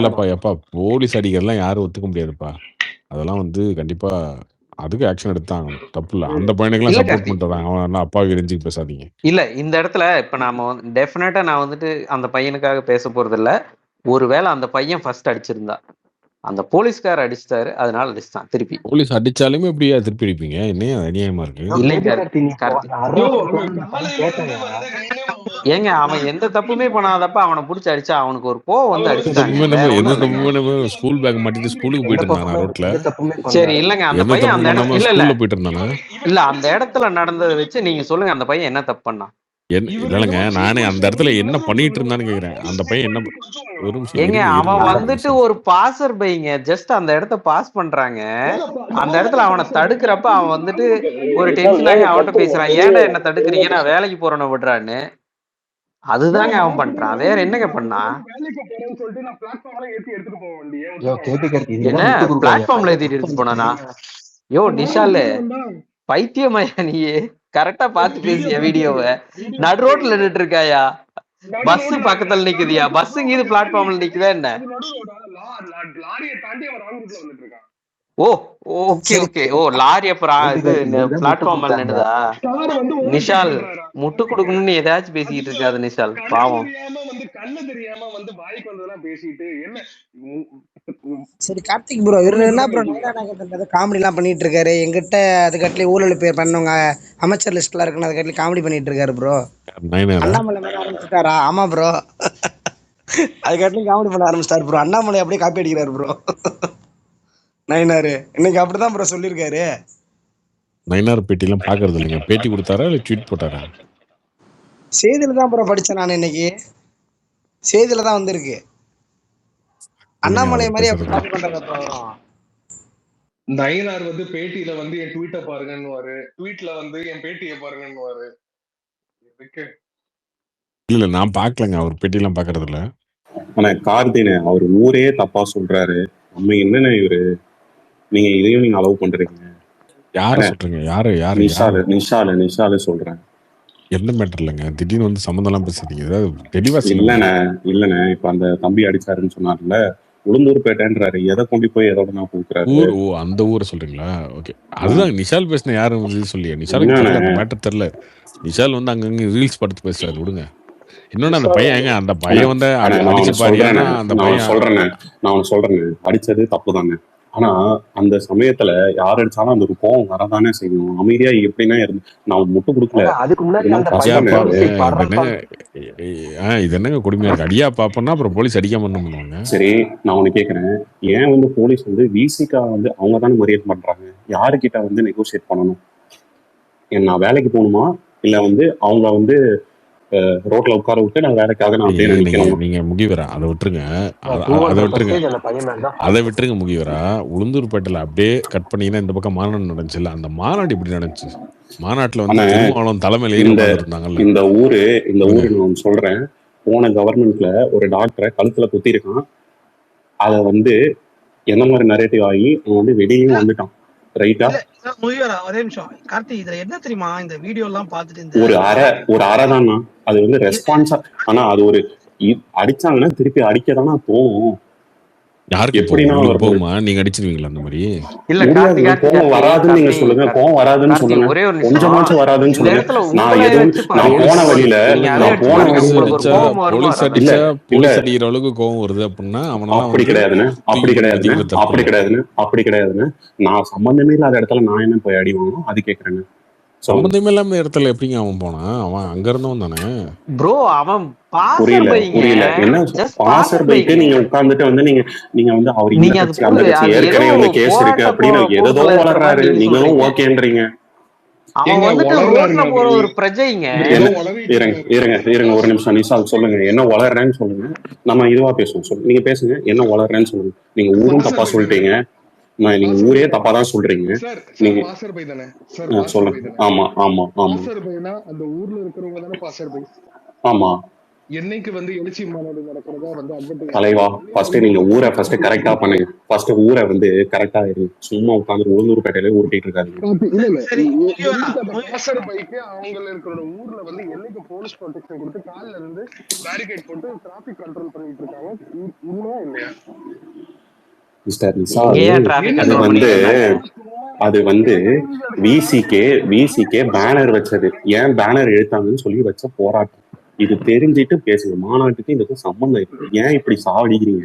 இல்லப்பா. எப்பா போலீஸ் அடிக்கிறதுலாம் யாரும் ஒத்துக்க முடியாதுப்பா. அதெல்லாம் வந்து கண்டிப்பா அதுக்கு ஆக்ஷன் எடுத்தாங்க. தப்பு இல்ல. அந்த பையனுக்கெல்லாம் சப்போர்ட் பண்றாங்க. அவன் அப்பாவுக்கு எரிஞ்சு பேசாதீங்க. இல்ல இந்த இடத்துல இப்ப நாம டெஃபினட்டா நான் வந்துட்டு அந்த பையனுக்காக பேச போறது இல்ல. ஒருவேளை அந்த பையன் ஃபர்ஸ்ட் அடிச்சிருந்தா அந்த போலீஸ்கார அடிச்சிட்டாரு, அதனால அடிச்சான். திருப்பி போலீஸ் அடிச்சாலுமே எப்படியா திருப்பி அடிப்பீங்க? என்ன அநியாயமா இருக்கு. ஏங்க அவன் எந்த தப்புமே பண்ணாதப்ப அவனை புடிச்சு அடிச்சா அவனுக்கு ஒரு கோவம் வந்து அடிச்சாங்க. ஸ்கூல் பேக் மாட்டிட்டு ஸ்கூலுக்கு போயிட்டு இருந்தானா ரோட்ல? சரி இல்லங்க அந்த பையன் அந்த இடத்துல இல்ல போயிட்டு இருந்தானா? இல்ல அந்த இடத்துல நடந்ததை வச்சு நீங்க சொல்லுங்க அந்த பையன் என்ன தப்பு பண்ணா? இல்லங்க நானே அந்த இடத்துல என்ன பண்ணிட்டு இருந்தான்னு கேக்குறேன். அந்த பையன் என்ன ஒரு நிமிஷம் ஏங்க அவன் வந்துட்டு ஒரு பாசர் பையங்க ஜஸ்ட் அந்த இடத்த பாஸ் பண்றாங்க. அந்த இடத்துல அவனை தடுக்கிறப்ப அவன் வந்துட்டு ஒரு டென்ஷன் ஆகி அவன்கிட்ட பேசுறான், ஏன்டா என்ன தடுக்கிறீங்க, நான் வேலைக்கு போறேன்னு விடுறான்னு. அதுதாங்க அவன் பண்றான். வேற என்னங்க பண்ணா? என்ன பிளாட்ஃபார்ம்ல ஏத்திட்டு எடுத்து போனானா? யோ நிஷால் பைத்தியமாயா நீ? கரெக்டா பாத்து பேசிய வீடியோவை நடு ரோட்ல நின்றுட்டு இருக்காயா? பஸ் பக்கத்துல நிக்குதியா? பஸ் இங்க பிளாட்ஃபார்ம்ல நிக்குதா என்ன? லாரியை தாண்டி அவன் ராங் ரூட்ல வந்துட்டு இருக்கான். ஓ ஓகே ஓகே. ஓ லாரி அப்புறம் இது பிளாட்ஃபார்ம் மேல நின்னுதா? நிஷால் முட்டு கொடுக்கணும்னு ஏதாச்சும் பேசிக்கிட்டு இருக்காது நிஷால், பாவம். கண்ணு தெரியாம வந்து வாய்க்கு வந்ததெல்லாம் பேசிட்டு என்ன. சரி கார்த்திக் ப்ரோ, இவரு என்ன ப்ரோ காமெடி எல்லாம் பண்ணிட்டு இருக்காரு எங்கிட்ட. அதுக்கட்லி ஊழல் பேர் பண்ணவங்க அமைச்சர் லிஸ்ட்ல இருக்குன்னு அதுக்கட்லி காமெடி பண்ணிட்டு இருக்காரு ப்ரோ. அண்ணாமலை மாதிரி ஆரம்பிச்சுட்டாரா? ஆமா ப்ரோ, அதுக்கட்லையும் காமெடி பண்ண ஆரம்பிச்சிட்டாரு ப்ரோ. அண்ணாமலை அப்படியே காப்பி அடிக்கிறாரு ப்ரோ. நயினாரு இன்னைக்கு அப்படிதான் ப்ரோ சொல்லியிருக்காரு. நயினார் பேட்டிலாம் பாக்குறது இல்லைங்க. பேட்டி கொடுத்தாரா இல்ல ட்வீட் போட்டாரா? செய்தியில தான் ப்ரோ படிச்சேன் நான் இன்னைக்கு. செய்தியில தான் வந்திருக்கு. அண்ணாமலை மாதிரி அப்படி காப்பி பண்றத ப்ரோ. நயினார் வந்து பேட்டியில வந்து என் ட்வீட்டை பாருங்கன்னு, ட்வீட்ல வந்து என் பேட்டியை பாருங்கன்னு. இல்ல நான் பாக்கலங்க, அவர் பேட்டிலாம் பாக்குறது இல்ல. ஆனா கார்த்தினே அவர் ஊரே தப்பா சொல்றாரு. நம்ம என்னென்ன இவரு, நீங்க இதையும் நீங்க அலோவ் பண்றீங்க. யார சொல்றீங்க? யாரு யாரு? நிஷால சொல்றேன். என்ன மேட்டர் இல்லைங்க, திடீர்னு வந்து சம்மந்தம் எல்லாம் பேசுறீங்க. ஏதாவது தெளிவா இல்லண்ணே இப்ப அந்த தம்பி அடிச்சாருன்னு சொன்னார்ல, உளுந்தூர்பேட்டைன்றாரு. எதை கொண்டு போய் எதோட நான் கொடுக்குறாரு ஊர். ஓ அந்த ஊரை சொல்றீங்களா? ஓகே, அதுதான் நிஷால் பேசின யாரும் வந்து சொல்லியா? நிஷாலுக்கு தெரியல, அந்த மேட்டர் தெரியல. நிஷால் வந்து அங்கங்க ரீல்ஸ் படுத்து பேசுறாரு, விடுங்க. இன்னொன்னு அந்த பையன் எங்க, அந்த பையன் வந்து அடிச்சு பாருங்க. அந்த பையன் நான் சொல்றேன் அடிச்சது தப்பு தானே. ஆனா அந்த சமயத்துல யார் அடிச்சாலும் அந்த ஒரு கோவம் வரதானே செய்யும். அமைதியா எப்படின்னா நான் முட்டு கொடுக்கல. இது என்னங்க கொடுமையா இருக்கு? அடியா பாப்போம்னா அப்புறம் போலீஸ் அடிக்காம என்ன பண்ணுவாங்க? சரி, நான் உனக்கு கேக்குறேன், ஏன் வந்து போலீஸ் வந்து விசிகா வந்து அவங்க தானே மரியாதை பண்றாங்க? யாருக்கிட்ட வந்து நெகோசியேட் பண்ணணும்? நான் வேலைக்கு போகணுமா இல்ல வந்து அவங்க வந்து ரோட்ல உட்கார விட்டு நான் வேலைக்காக நான் அப்படியே நினைக்கணும்? நீங்க முகிவரா அதை விட்டுருங்க, அதை விட்டுருங்க முகிவரா. உளுந்தூர்பேட்டையில அப்படியே கட் பண்ணீங்கன்னா இந்த பக்கம் மாநாடு நடந்துச்சுல்ல, அந்த மாநாடு இப்படி நடந்துச்சு. மாநாட்டுல வந்து திருமாவளவன் தலைமையில இருந்தாங்கல்ல. இந்த ஊரு நான் சொல்றேன், போன கவர்மெண்ட்ல ஒரு டாக்டரை கழுத்துல குத்திருக்கான். அத வந்து என்ன மாதிரி நரேட்டிவ் ஆகி அவன் வந்து வெளியும் வந்துட்டான். ரைட்டா? ஒரே நிமிஷம் கார்த்தி, இதுல என்ன தெரியுமா, இந்த வீடியோ எல்லாம் பாத்துட்டு ஒரு அரை தானா அது வந்து ரெஸ்பான்ஸா. ஆனா அது ஒரு அடிச்சாங்கன்னா திருப்பி அடிக்கதானா போகும். யாருக்கு எப்படின்னா போகுமா? நீங்க அடிச்சிருவீங்களா அந்த மாதிரி? இல்ல கோவம் வராதுன்னு நீங்க சொல்லுங்க, கோவம் வராதுன்னு சொல்லுங்க, கொஞ்சமாச்சும் வராதுன்னு சொல்லுங்க. நான் போன வழியில போலீஸ் அடிக்கிற அளவுக்கு கோவம் வருது அப்படின்னா அவனால அப்படி கிடையாதுன்னு நான் சம்பந்தமே இல்லாத இடத்துல நான் என்ன போய் அடி வாங்கணும் அது கேக்குறேன்னு. சம்பந்தமே இல்லாம இடத்துல எப்படிங்க அவன் போனான்? அவன் அங்க இருந்தவன் தானே ப்ரோ. அவன் புரியல என்ன பாசர் பைக்கு நீங்க உட்கார்ந்துட்டு வந்து நீங்க வந்து அவர் அந்த கட்சி ஏற்கனவே வந்து கேஸ் இருக்கு அப்படின்னு ஏதோ வளர்றாரு, நீங்களும் ஓகேன்றீங்க. இருங்க ஒரு நிமிஷம் நிஷால் சொல்லுங்க, என்ன வளர்றேன்னு சொல்லுங்க, நம்ம இதுவா பேசுவோம். சொல்லுங்க, நீங்க பேசுங்க, என்ன வளர்றேன்னு சொல்லுங்க. நீங்க ஊரும் தப்பா சொல்லிட்டீங்க, நீங்க ஊரே தப்பா தான் சொல்றீங்க. நீங்க சொல்லுங்க. ஆமா ஆமா ஆமா அந்த ஊர்ல இருக்கிறவங்க தானே பாசர் பை. ஆமா, என்னைக்கு வந்து எழுச்சி மாநாடு நடக்கிறதா வந்து தலைவா ஃபர்ஸ்ட் நீங்க ஊரை ஃபர்ஸ்ட் கரெக்டா பண்ணுங்க. ஃபர்ஸ்ட் ஊரை வந்து கரெக்டா இருக்கு. சும்மா உட்காந்து உளுந்தூர்பேட்டையில உருட்டிட்டு இருக்காரு. பாசர் பைக்கு அவங்க இருக்கிற ஊர்ல வந்து என்னைக்கு போலீஸ் ப்ரொடெக்ஷன் கொடுத்து கால்ல இருந்து பேரிகேட் போட்டு டிராபிக் கண்ட்ரோல் பண்ணிட்டு இருக்காங்க. உண்மையா இல்லையா மிஸ்டர் நிஷால்? அது வந்து விசிகே பேனர் வச்சது. ஏன் பேனர் எழுத்தாங்கன்னு சொல்லி வச்ச போராட்டம். இது தெரிஞ்சிட்டு பேசுங்க. மாநாட்டுக்கு இதுக்கு சம்பந்தம் இருக்கு. ஏன் இப்படி சாவடிக்கிறீங்க?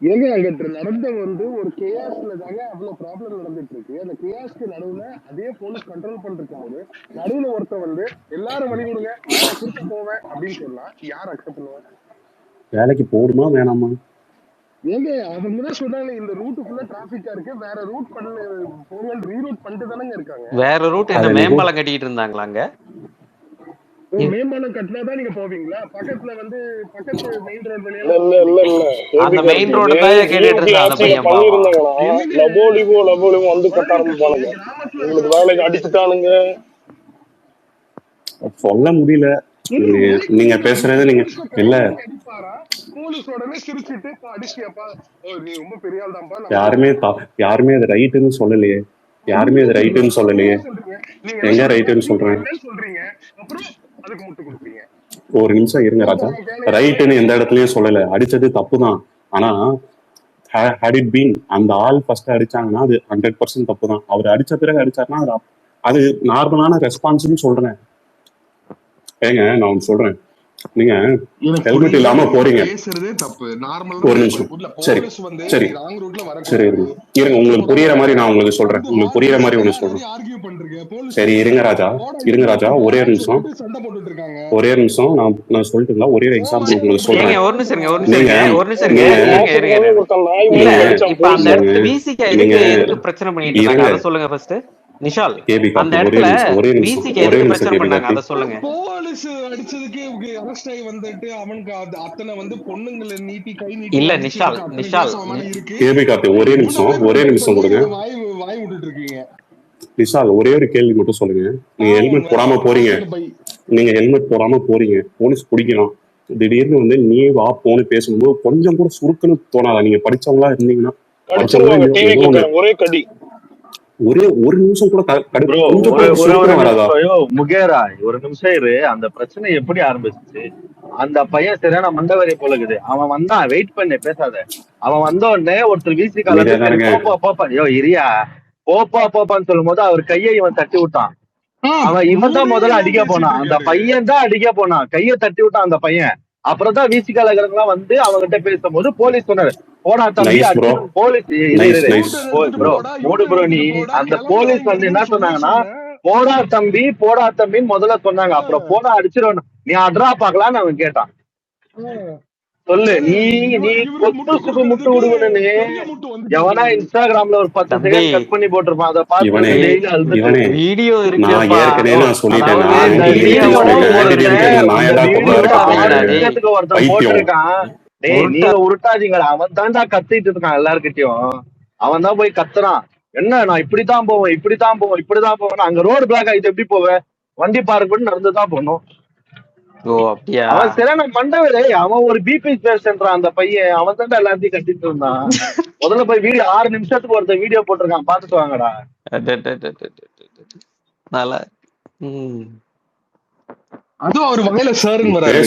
ஏங்க அங்க நடந்த வந்து ஒரு கேஆஸ்ல தாங்க அவ்வளவு ப்ராப்ளம் நடந்துட்டு இருக்கு. அந்த கேஆஸ்க்கு நடுவுல அதே போலீஸ் கண்ட்ரோல் பண்றதுக்கு நடுவுல ஒருத்த வந்து எல்லாரும் வழி கொடுங்க நான் கூட்டு போவேன் அப்படின்னு சொன்னா யார் அக்செப்ட் பண்ணுவாங்க? வேலைக்கு போடுமா வேணாமா? ஏங்க அவங்க தான் சொன்னாங்க இந்த ரூட் ஃபுல்லா டிராபிக்கா இருக்கு, வேற ரூட் பண்ண போங்க, ரீரூட் பண்ணிட்டு தானங்க இருக்காங்க. வேற ரூட் என்ன மேம்பாலம் கட்டிட்டு இருந்தாங்களாங்க? மேம்பாலம் கட்டினாதான் நீங்க போவீங்களா? பக்கத்துல வந்து பக்கத்து மெயின் ரோட் வழியா அந்த மெயின் ரோட் தான் கேட்டிட்டு இருந்தா அந்த பையன் லபோலிவோ வந்து கட்ட ஆரம்பிப்பானுங்க. உங்களுக்கு வேலைக்கு அடிச்சுட்டானுங்க. சொல்ல முடியல. நீங்க பேசுறது நீங்க இல்ல யாருமே அது ரைட்டுன்னு சொல்லலையே. எங்க ரைட்டுன்னு சொல்றேன்? ஒரு நிமிஷம் இருங்க ராஜா. ரைட்டுன்னு எந்த இடத்துலயும் சொல்லல. அடிச்சது தப்புதான். ஆனா had it been அந்த ஆள் ஃபர்ஸ்ட் அடிச்சாங்கன்னா அது 100% தப்பு தான். அவர் அடிச்ச பிறகு அடிச்சாருன்னா அது நார்மலான ரெஸ்பான்ஸ்னு சொல்றேன். ஏங்க நான் ஒன்று சொல்றேன், நீங்க ஹெல்மெட் இல்லாம போறீங்க, பேசுறதே தப்பு. ஒரு நிமிஷம், சரி சரி சரி இருங்க, உங்களுக்கு புரியுற மாதிரி நான் உங்களுக்கு சொல்றேன், உங்களுக்கு புரியுற மாதிரி ஒண்ணு சொல்றேன். சரி இருங்க ராஜா ஒரே நிமிஷம் நான் சொல்லிட்டுங்களா, ஒரே எக்ஸாம்பிள் உங்களுக்கு சொல்றேன். பிரச்சனை பண்ணிட்டு இருக்காங்க, அதை சொல்லுங்க ஃபர்ஸ்ட். நிஷால், அந்த இடத்துல விசிக்கு எதுக்கு பிரச்சனை பண்ணாங்க அத சொல்லுங்க. போலீஸ் அடிச்சதுக்கு அரெஸ்ட் ஆகி வந்துட்டு அவனுக்கு அத்தனை வந்து பொண்ணுங்களை நீட்டி கை நீட்டி இல்ல நிஷால் கேபி கார்த்தி ஒரே நிமிஷம் கொடுங்க. வாய் விட்டுட்டு இருக்கீங்க. நிஷால் ஒரே ஒரு கேள்வி மட்டும் சொல்லுங்க. நீங்க ஹெல்மெட் போடாம போறீங்க, போலீஸ் பிடிக்கலாம், திடீர்னு வந்து நீ வா போன்னு பேசும்போது கொஞ்சம் கூட சுருக்குன்னு தோணாதா? நீங்க படிச்சவங்களா இருந்தீங்கன்னா ஒரே கடி, ஒரே ஒரு நிமிஷம் கூட முகேரா ஒரு நிமிஷம் இரு. அந்த பிரச்சனை எப்படி ஆரம்பிச்சு? அந்த பையன் சரியான மண்டவரை போல இருக்குது. அவன் வந்தான், வெயிட் பண்ணு பேசாத. அவன் வந்த உடனே ஒருத்தர் வீசி போப்பா இரியா போப்பான்னு சொல்லும் போது அவர் கையை இவன் தட்டி விட்டான். இவன் தான் முதல்ல அடிக்க போனான், அந்த பையன் தான் அடிக்க போனான், கையை தட்டி விட்டான் அந்த பையன். அப்புறம் தான் வீசி கலகரங்கெல்லாம் வந்து அவங்ககிட்ட பேசும்போது போலீஸ் சொன்னாரு, போடா தம்பி போலீஸ் ப்ரோ நீ. அந்த போலீஸ் வந்து என்ன சொன்னாங்கன்னா, போடா தம்பின்னு முதல்ல சொன்னாங்க. அப்புறம் போடா அடிச்சிருவ நீ அட்ரா பாக்கலான்னு அவன் கேட்டான். சொல்லு, நீ கொத்து சுக்கு முட்டு விடுவனு எவனா இன்ஸ்டாகிராம்ல ஒரு 10 செகண்ட் கட் பண்ணி போட்டிருப்பான், அதை பார்த்து வீடியோ ஒருத்தன் போட்டிருக்கான். டேய் நீங்க உருட்டாதீங்களா, அவன் தான்டா கத்திட்டு இருக்கான் எல்லாருக்கிட்டையும். அவன் தான் போய் கத்துறான், என்ன நான் இப்படித்தான் போவேன். அங்க ரோடு பிளாக் ஆயிட்டு எப்படி போவேன்? வண்டி பார்க் பண்ணி நடந்துதான் போகணும். அவன் சரியான மண்டவரே, அவன் ஒரு பிபி பேஷன்றான் அந்த பையன். அவன் தான் எல்லாத்தையும் கட்டிட்டு இருந்தான். முதல்ல போய் வீடியோ 6 நிமிஷத்துக்கு ஒருத்தர் வீடியோ போட்டிருக்கான், பாத்துட்டு வாங்கடா. அதுவும் அவர் வகையில சார்னு வராரு.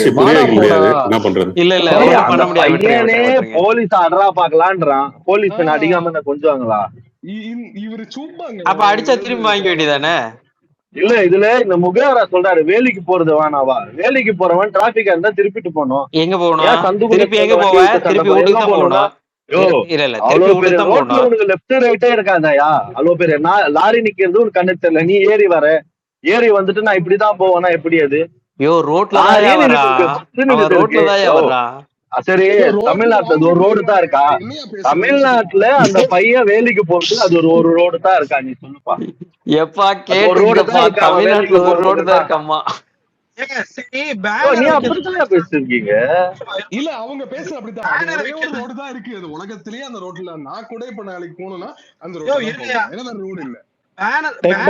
பையனே போலீஸ் அட்ரா பாக்கலான்றான், போலீஸ் அடிக்காம கொஞ்சுவாங்களா? இவரு சும்மாங்க. அப்ப அடிச்சா திரும்பி வாங்கிக்க வேண்டியதானே? இல்ல இதுல இந்த முகேரா சொல்றாரு, வேலைக்கு போறது வேணாவா? வேலைக்கு போறவன் டிராபிக்கா இருந்தா திருப்பிட்டு போனோம். எங்க போகணும்? திருப்பி எங்க போவ? திருப்பி வீட்டுக்கு தான் போகணும். உனக்கு லெப்ட் ரைட்டே இருக்காதயா? அவ்வளவு பேரு லாரி நிக்கிறது உனக்கு கண்ணு தெரியல. நீ ஏறி வந்துட்டு நான் இப்படிதான் போவேனா? எப்படி அது? சரி, தமிழ்நாட்டுல ஒரு ரோடு தான் இருக்கா? தமிழ்நாட்டுல அந்த பையன் வேலைக்கு போறது அது ஒரு ரோடு தான் இருக்கா? நீ சொல்லுப்பா. எப்பா கேட்டுப்பா, தமிழ்நாட்டுல ஒரு ரோடு தான் இருக்காமா? நீ அப்படித்தான் பேசிருக்கீங்க. இல்ல அவங்க பேசுற அப்படித்தான், ரோடு தான் இருக்கு அது உலகத்திலேயே. அந்த ரோட்ல நான் கூட இப்ப நாளைக்கு போகணும்னா அந்த ரோடு இல்ல. டேக்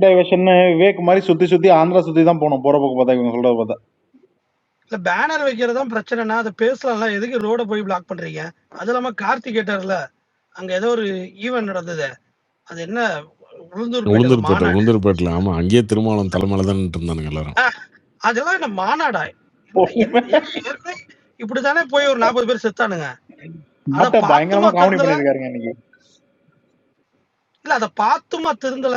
டைவர்ஷன் விவேக் மாதிரி சுத்தி ஆந்திரா சுத்தி தான் போனோம் போற போக்கு பார்த்தா. இவங்க சொல்றத பார்த்தா இல்ல பேனர் வைக்கிறதுதான் பிரச்சனைனா அதை பேசலாம்ல, எதுக்கு ரோட போய் பிளாக் பண்றீங்க? அது இல்லாம கார்த்திக் கேட்டார்ல, அங்க ஏதோ ஒரு ஈவென்ட் நடந்தது, அது என்ன உளுந்தூர்பேட்டில்? ஆமா, அங்கேயே திருமாவளவன் தலைமையில தான் இருந்தானுங்க எல்லாரும். அதெல்லாம் என்ன மாநாடா? இப்படித்தானே போய் ஒரு 40 பேர் செத்தானுங்க. பயங்கரமா காமெடி பண்ணிருக்காருங்க இன்னைக்கு. இல்ல அத பாத்துமா திருந்தல?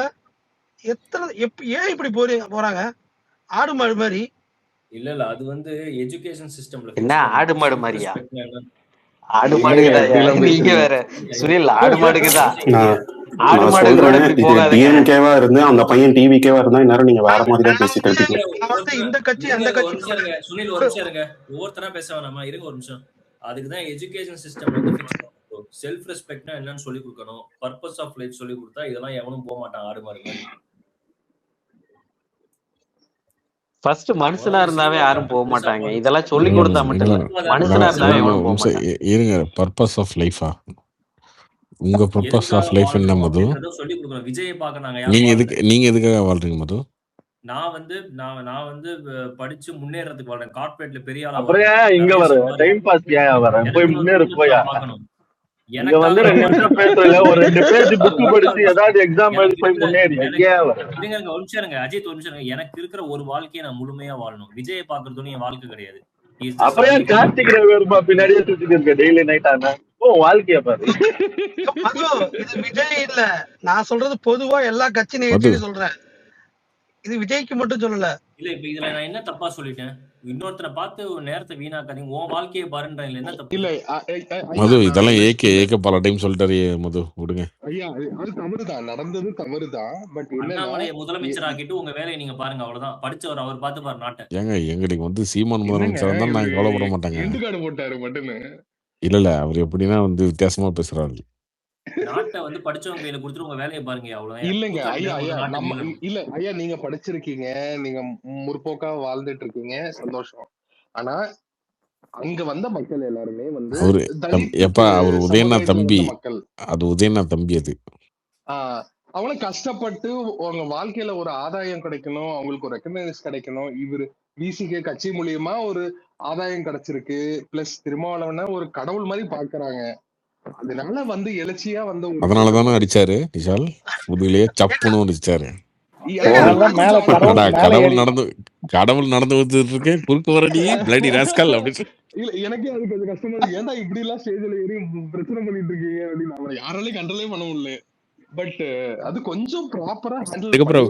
ஏன் இப்படி போறாங்க ஆடு மாடு மாதிரி? இல்ல அது வந்து எஜுகேஷன் சிஸ்டம்ல என்ன ஆடு மாடு மாதிரியா? ஆடு மாடுக்குதா? நீங்க வேற சுனில், ஆடு மாடுக்குதா? ஆடு மாடு டிஎம்கேவா இருந்து அந்த பையன் டிவிகேவா இருந்தா நேரம் நீங்க வேற மாதிரி தான் பேசிட்டு இருக்கீங்க. இந்த கட்சி அந்த கட்சி. சுனில் ஒரு நிமிஷம் இருங்க, ஒவ்வொருத்தரா பேச வேணாமா? இருங்க ஒரு நிமிஷம். அதுக்குதான் எஜுகேஷன் சிஸ்டம் வந்து ஃபிக்ஸ் பண்ணணும். செல்ஃப் ரெஸ்பெக்ட்னா என்னன்னு சொல்லி கொடுக்கணும், பர்பஸ் ஆஃப் லைஃப் சொல்லி கொடுத்தா இதெல்லாம் எவனும் போக மாட்டான் ஆடு மாடு மாதிரி. ஃபர்ஸ்ட் மனுஷனா இருந்தாவே யாரும் போக மாட்டாங்க, இதெல்லாம் சொல்லி கொடுத்தா மட்டும் இல்ல, மனுஷனா இருந்தாவே எவனும் போக மாட்டாங்க. இருங்க, பர்பஸ் ஆஃப் லைஃபா? உங்க பர்பஸ் ஆஃப் லைஃப் என்ன மது? சொல்லி கொடுக்கணும். விஜயை பார்க்க நாங்க நீங்க எதுக்காக வாழ்றீங்க மது? நான் வந்து படிச்சு முன்னேறதுக்கு வரேன். கார்ப்பரேட்ல பெரிய ஆளா அப்புறம் இங்க வர டைம் பாஸ் வரேன், போய் முன்னேற போயா. இங்க வந்து 2 நிமிஷம் பேசல, ஒரு 2 பேஜ் புக் படிச்சு ஏதாவது எக்ஸாம் எழுதி போய் முன்னேறி ஒரு நிமிஷம் இருங்க அஜித், ஒரு நிமிஷம். எனக்கு இருக்கிற ஒரு வாழ்க்கையை நான் முழுமையா வாழணும். விஜயை பாக்குறதுன்னு என் வாழ்க்கை கிடையாது. அப்புறம் கார்த்திக் ரவிவர்மா பின்னாடியே சுத்திட்டு இருக்க டெய்லி நைட். ஆனா வாழ்க்கைய பாரு. மது, இது விஜய் இல்ல, நான் சொல்றது பொதுவா எல்லா கட்சி மது நிகழ்ச்சியும் சொல்றேன். இது விஜய்க்கு மட்டும் சொல்லல. இல்ல இப்ப இதுல நான் என்ன தப்பா சொல்லிட்டேன்? இன்னொருத்தனை பார்த்து ஒரு நேரத்தை வீணாக்காதீங்க, உன் வாழ்க்கையை பாருன்ற என்ன தப்பு? இல்ல மது ஐயா நான் இதெல்லாம் என்ன ஏக்க சொல்றேன் பல டைம் சொல்லிட்டாரு மது விடுங்க. ஐயா, அது தவறுதான், நடந்தது தவறுதான். பட் என்னன்னா அண்ணாமலையை முதலமைச்சர் ஆக்கிட்டு உங்க வேலையை நீங்க பாருங்க, அவ்வளவுதான். படிச்சவர் அவர் பார்த்து பாரு நாட்டை. ஏங்க எங்களுக்கு வந்து சீமான் என்னங்க முதலமைச்சர் இருந்தாலும் நாங்க இவரு கவலைப்பட மாட்டாங்க. எண்டு கார்டு போட்டாரு மட்டுன்னு. இல்ல அவர் எப்படின்னா வந்து வித்தியாசமா பேசுறாரு. நாட்டை வந்து படிச்சவங்க கையில கொடுத்துட்டு உங்க வேலையை பாருங்க, அவ்வளவுதான். இல்லங்க கூத்தாடி ஐயா, போது ஐயா நாட்டை நம்ம மீளணும். இல்ல ஐயா, நீங்க படிச்சிருக்கீங்க, நீங்க முற்போக்கா வாழ்ந்துட்டு இருக்கீங்க, சந்தோஷம். ஆனா அங்க வந்த மக்கள் எல்லாருமே வந்து அவரு தலித் எப்ப அவர் உதயண்ணா சமுதாயத்துல தம்பி, வந்த மக்கள். அது உதயண்ணா தம்பி. அது அவங்கள கஷ்டப்பட்டு அவங்க வாழ்க்கையில ஒரு ஆதாயம் கிடைக்கணும், அவங்களுக்கு ஒரு ரெக்கக்னைஸ் கிடைக்கணும். இவரு விசிகே கட்சி மூலியமா ஒரு ஆதாயம் கிடைச்சிருக்கு, பிளஸ் திருமாவளவனை ஒரு கடவுள் மாதிரி பாக்குறாங்க. அதனால வந்து எழுச்சியா வந்து ஒரு அதனாலதானே அடிச்சாரு விஷால், முதுகிலேயே சப்புன்னு அடிச்சாரு. கடவுள் நடந்து வந்துட்டு இருக்கேன், குறுக்கு வரடி பிளடி ராஸ்கல் அப்படின்னு. இல்ல எனக்கே அது கொஞ்சம் கஷ்டமா இருக்கு, ஏன்டா இப்படி எல்லாம் ஸ்டேஜ்ல ஏறி பிரச்சனை பண்ணிட்டு இருக்கீங்க அப்படின்னு. அவரை யாராலையும் கண்ட்ரோலே பண்ண முடியல. பட் அது கொஞ்சம் ப்ராப்பரா ஹேண்டில். அதுக்கப்புறம்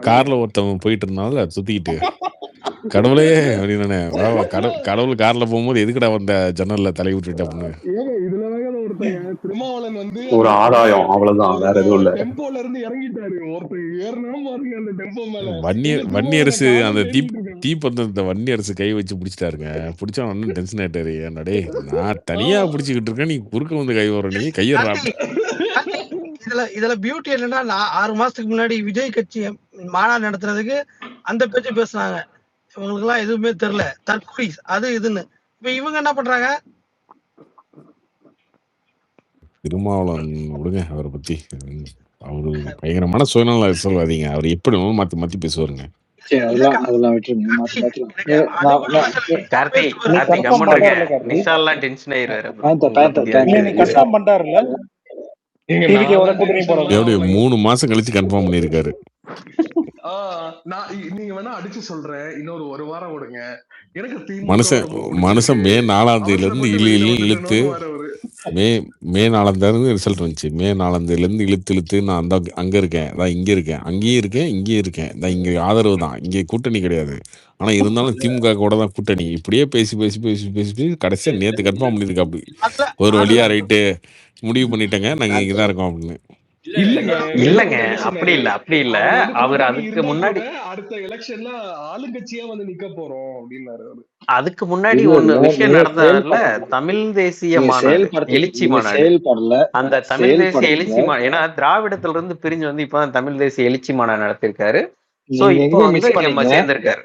கார்ல ஒருத்தவங்க போயிட்டு இருந்தாலும் அதை சுத்திக்கிட்டு கடவுளே அப்படின்னு, கடவுள் கார்ல போகும்போது எதுக்குடா வந்த ஜன்னல்ல தலை விட்டுட்டு அப்படின்னு. இதுல ஒருத்தங்க திருமாவளவன் வந்து ஒரு ஆதாயம், அவ்வளவுதான், வேற எதுவும் இல்ல. டெம்போல இருந்து இறங்கிட்டாரு, ஒருத்தர் ஏறினா பாருங்க அந்த டெம்போ மேல. வன்னி அரசு அந்த தீப்பந்தத்தை வன்னி அரசு கை வச்சு பிடிச்சிட்டாருங்க. பிடிச்சா ஒன்னும் டென்ஷன் ஆயிட்டாரு. என்னடே நான் தனியா பிடிச்சிக்கிட்டு இருக்கேன், நீ குறுக்க வந்து கை வர, நீ கையறா. இதுல பியூட்டி என்னன்னா, நான் 6 மாசத்துக்கு முன்னாடி விஜய் கட்சி மாநாடு நடத்துறதுக்கு அந்த பேச்சு பேசுனாங்க. இவங்களுக்கு எல்லாம் எதுவுமே தெரியல, தற்கொலை அது இதுன்னு. இப்ப இவங்க என்ன பண்றாங்க? திருமாவளவன் விடுங்க அவரை பத்தி. அவரு பயங்கரமான சுயநல சொல்வாதீங்க. அவர் எப்படி மாத்தி பேசுவாருங்க. எப்படி 3 மாசம் கழிச்சு கன்ஃபார்ம் பண்ணிருக்காரு. நீங்க வேணா அடிச்சு சொல்றேன், இன்னொரு 1 வாரம் விடுங்க. எனக்கு மனுஷன் மே 4ஆம் தேதியில இருந்து இழுத்து மே 4ஆம் தேதி ரிசல்ட் வந்துச்சு. மே 4ஆம் தேதியில இருந்து இழுத்து நான் அங்க இருக்கேன், இங்க இருக்கேன், அங்கேயும் இருக்கேன், இங்கேயும் இருக்கேன், இங்க ஆதரவு தான், இங்க கூட்டணி கிடையாது. ஆனா இருந்தாலும் திமுக கூட தான் கூட்டணி. இப்படியே பேசி கடைசியா நேத்து கன்ஃபார்ம் பண்ணிருக்கா. அப்படி ஒரு வழியா ரைட்டு முடிவு பண்ணிட்டேங்க, நாங்க இங்கதான் இருக்கோம் அப்படின்னு. இல்லங்க, அப்படி இல்ல. அவர் அதுக்கு முன்னாடி அடுத்த எலெக்ஷன்ல ஆளுங்கட்சியா வந்து நிக்க போறோம் அப்படின்னாரு. அதுக்கு முன்னாடி ஒண்ணு விஷயம் நடந்ததுல, தமிழ் தேசிய மாநாடு, எழுச்சி மாநாடு. அந்த தமிழ் தேசிய எழுச்சி மாநாடு, ஏன்னா திராவிடத்துல இருந்து பிரிஞ்சு வந்து இப்பதான் தமிழ் தேசிய எழுச்சி மாநாடு நடத்திருக்காரு. சோ இப்போ வந்து நம்ம சேர்ந்திருக்காரு.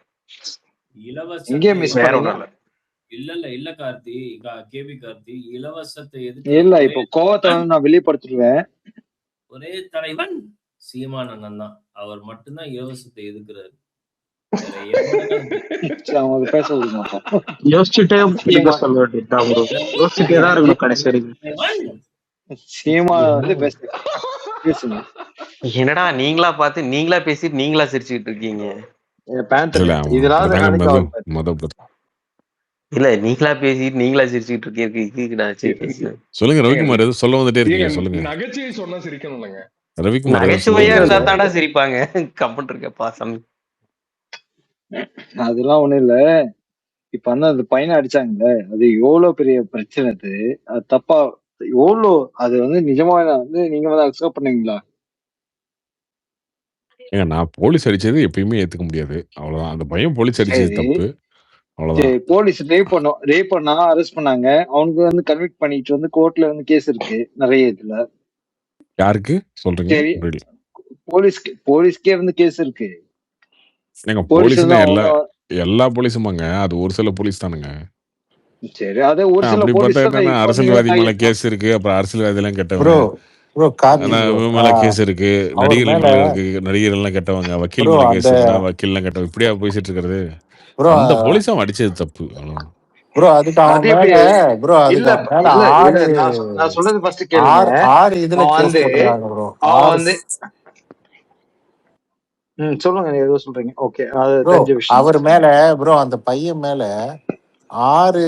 இல்ல கார்த்தி, கேபி கார்த்தி, இலவசத்தை இல்ல இப்போ கோவத்தை நான் வெளிப்படுத்திடுவேன். ஒரே தலைவன் சீமானந்தன் தான், அவர் மட்டும்தான் இலவசத்தை எதிர்க்கிறாரு. என்னடா நீங்களா பார்த்து நீங்களா பேசிட்டு நீங்களா சிரிச்சுக்கிட்டு இருக்கீங்க? இல்ல நீங்களா பேசிட்டு நீங்களா சிரிச்சுக்கிட்டு இருக்கீங்க. சொல்லுங்க ரவிக்குமார், எதுவும் சொல்ல வந்துட்டே இருக்கீங்க, சொல்லுங்க. நகைச்சுவை சொன்னா சிரிக்கணும்லங்க. ரவிக்குமார் நகைச்சுவையா இருந்தா தானே சிரிப்பாங்க. கமெண்ட் இருக்கப்பா சாமி. அதெல்லாம் ஒண்ணும் இல்ல. இப்ப வந்து அந்த பையனை அடிச்சாங்கல்ல, அது எவ்வளவு பெரிய பிரச்சனை. அது தப்பா எவ்வளவு, அது வந்து நிஜமா வந்து நீங்க வந்து அக்செப்ட் பண்ணீங்களா? ஏங்க நான் போலீஸ் அடிச்சது எப்பயுமே ஏத்துக்க முடியாது, அவ்வளவுதான். அந்த பையன் போலீஸ் அடிச்சது தப்பு, அவ்வளவுதான். போலீஸ் ரேப் பண்ணா அரெஸ்ட் பண்ணாங்க, அவனுக்கு வந்து கன்விக்ட் பண்ணிட்டு வந்து கோர்ட்ல வந்து கேஸ் இருக்கு நிறைய இதுல. யாருக்கு சொல்றீங்க? போலீஸ்க்கே வந்து கேஸ் இருக்கு. போலீஸ்னா எல்லா போலீஸுமாங்க, அது ஒரு சில போலீஸ் தானுங்க. சரி, அதே ஒரு சில போலீஸ் தான். அரசியல்வாதி மேல கேஸ் இருக்கு, அப்புறம் அரசியல்வாதி எல்லாம் கெட்டவங்க மேல கேஸ் இருக்கு, நடிகர்கள் எல்லாம் கெட்டவங்க, வக்கீல் மேல கேஸ், வக்கீல் எல்லாம் கெட்டவங்க, இப்படியா பேசிட்டு இருக்கிறது. அந்த போலீஸ் அவன் அடிச்சது தப்பு. நான் சொல்றது ஃபர்ஸ்ட் கேளுங்க. சொல்லுங்க, ஏதோ சொல்றீங்க. ஓகே, அவர் மேல ப்ரோ, அந்த பையன் மேல 6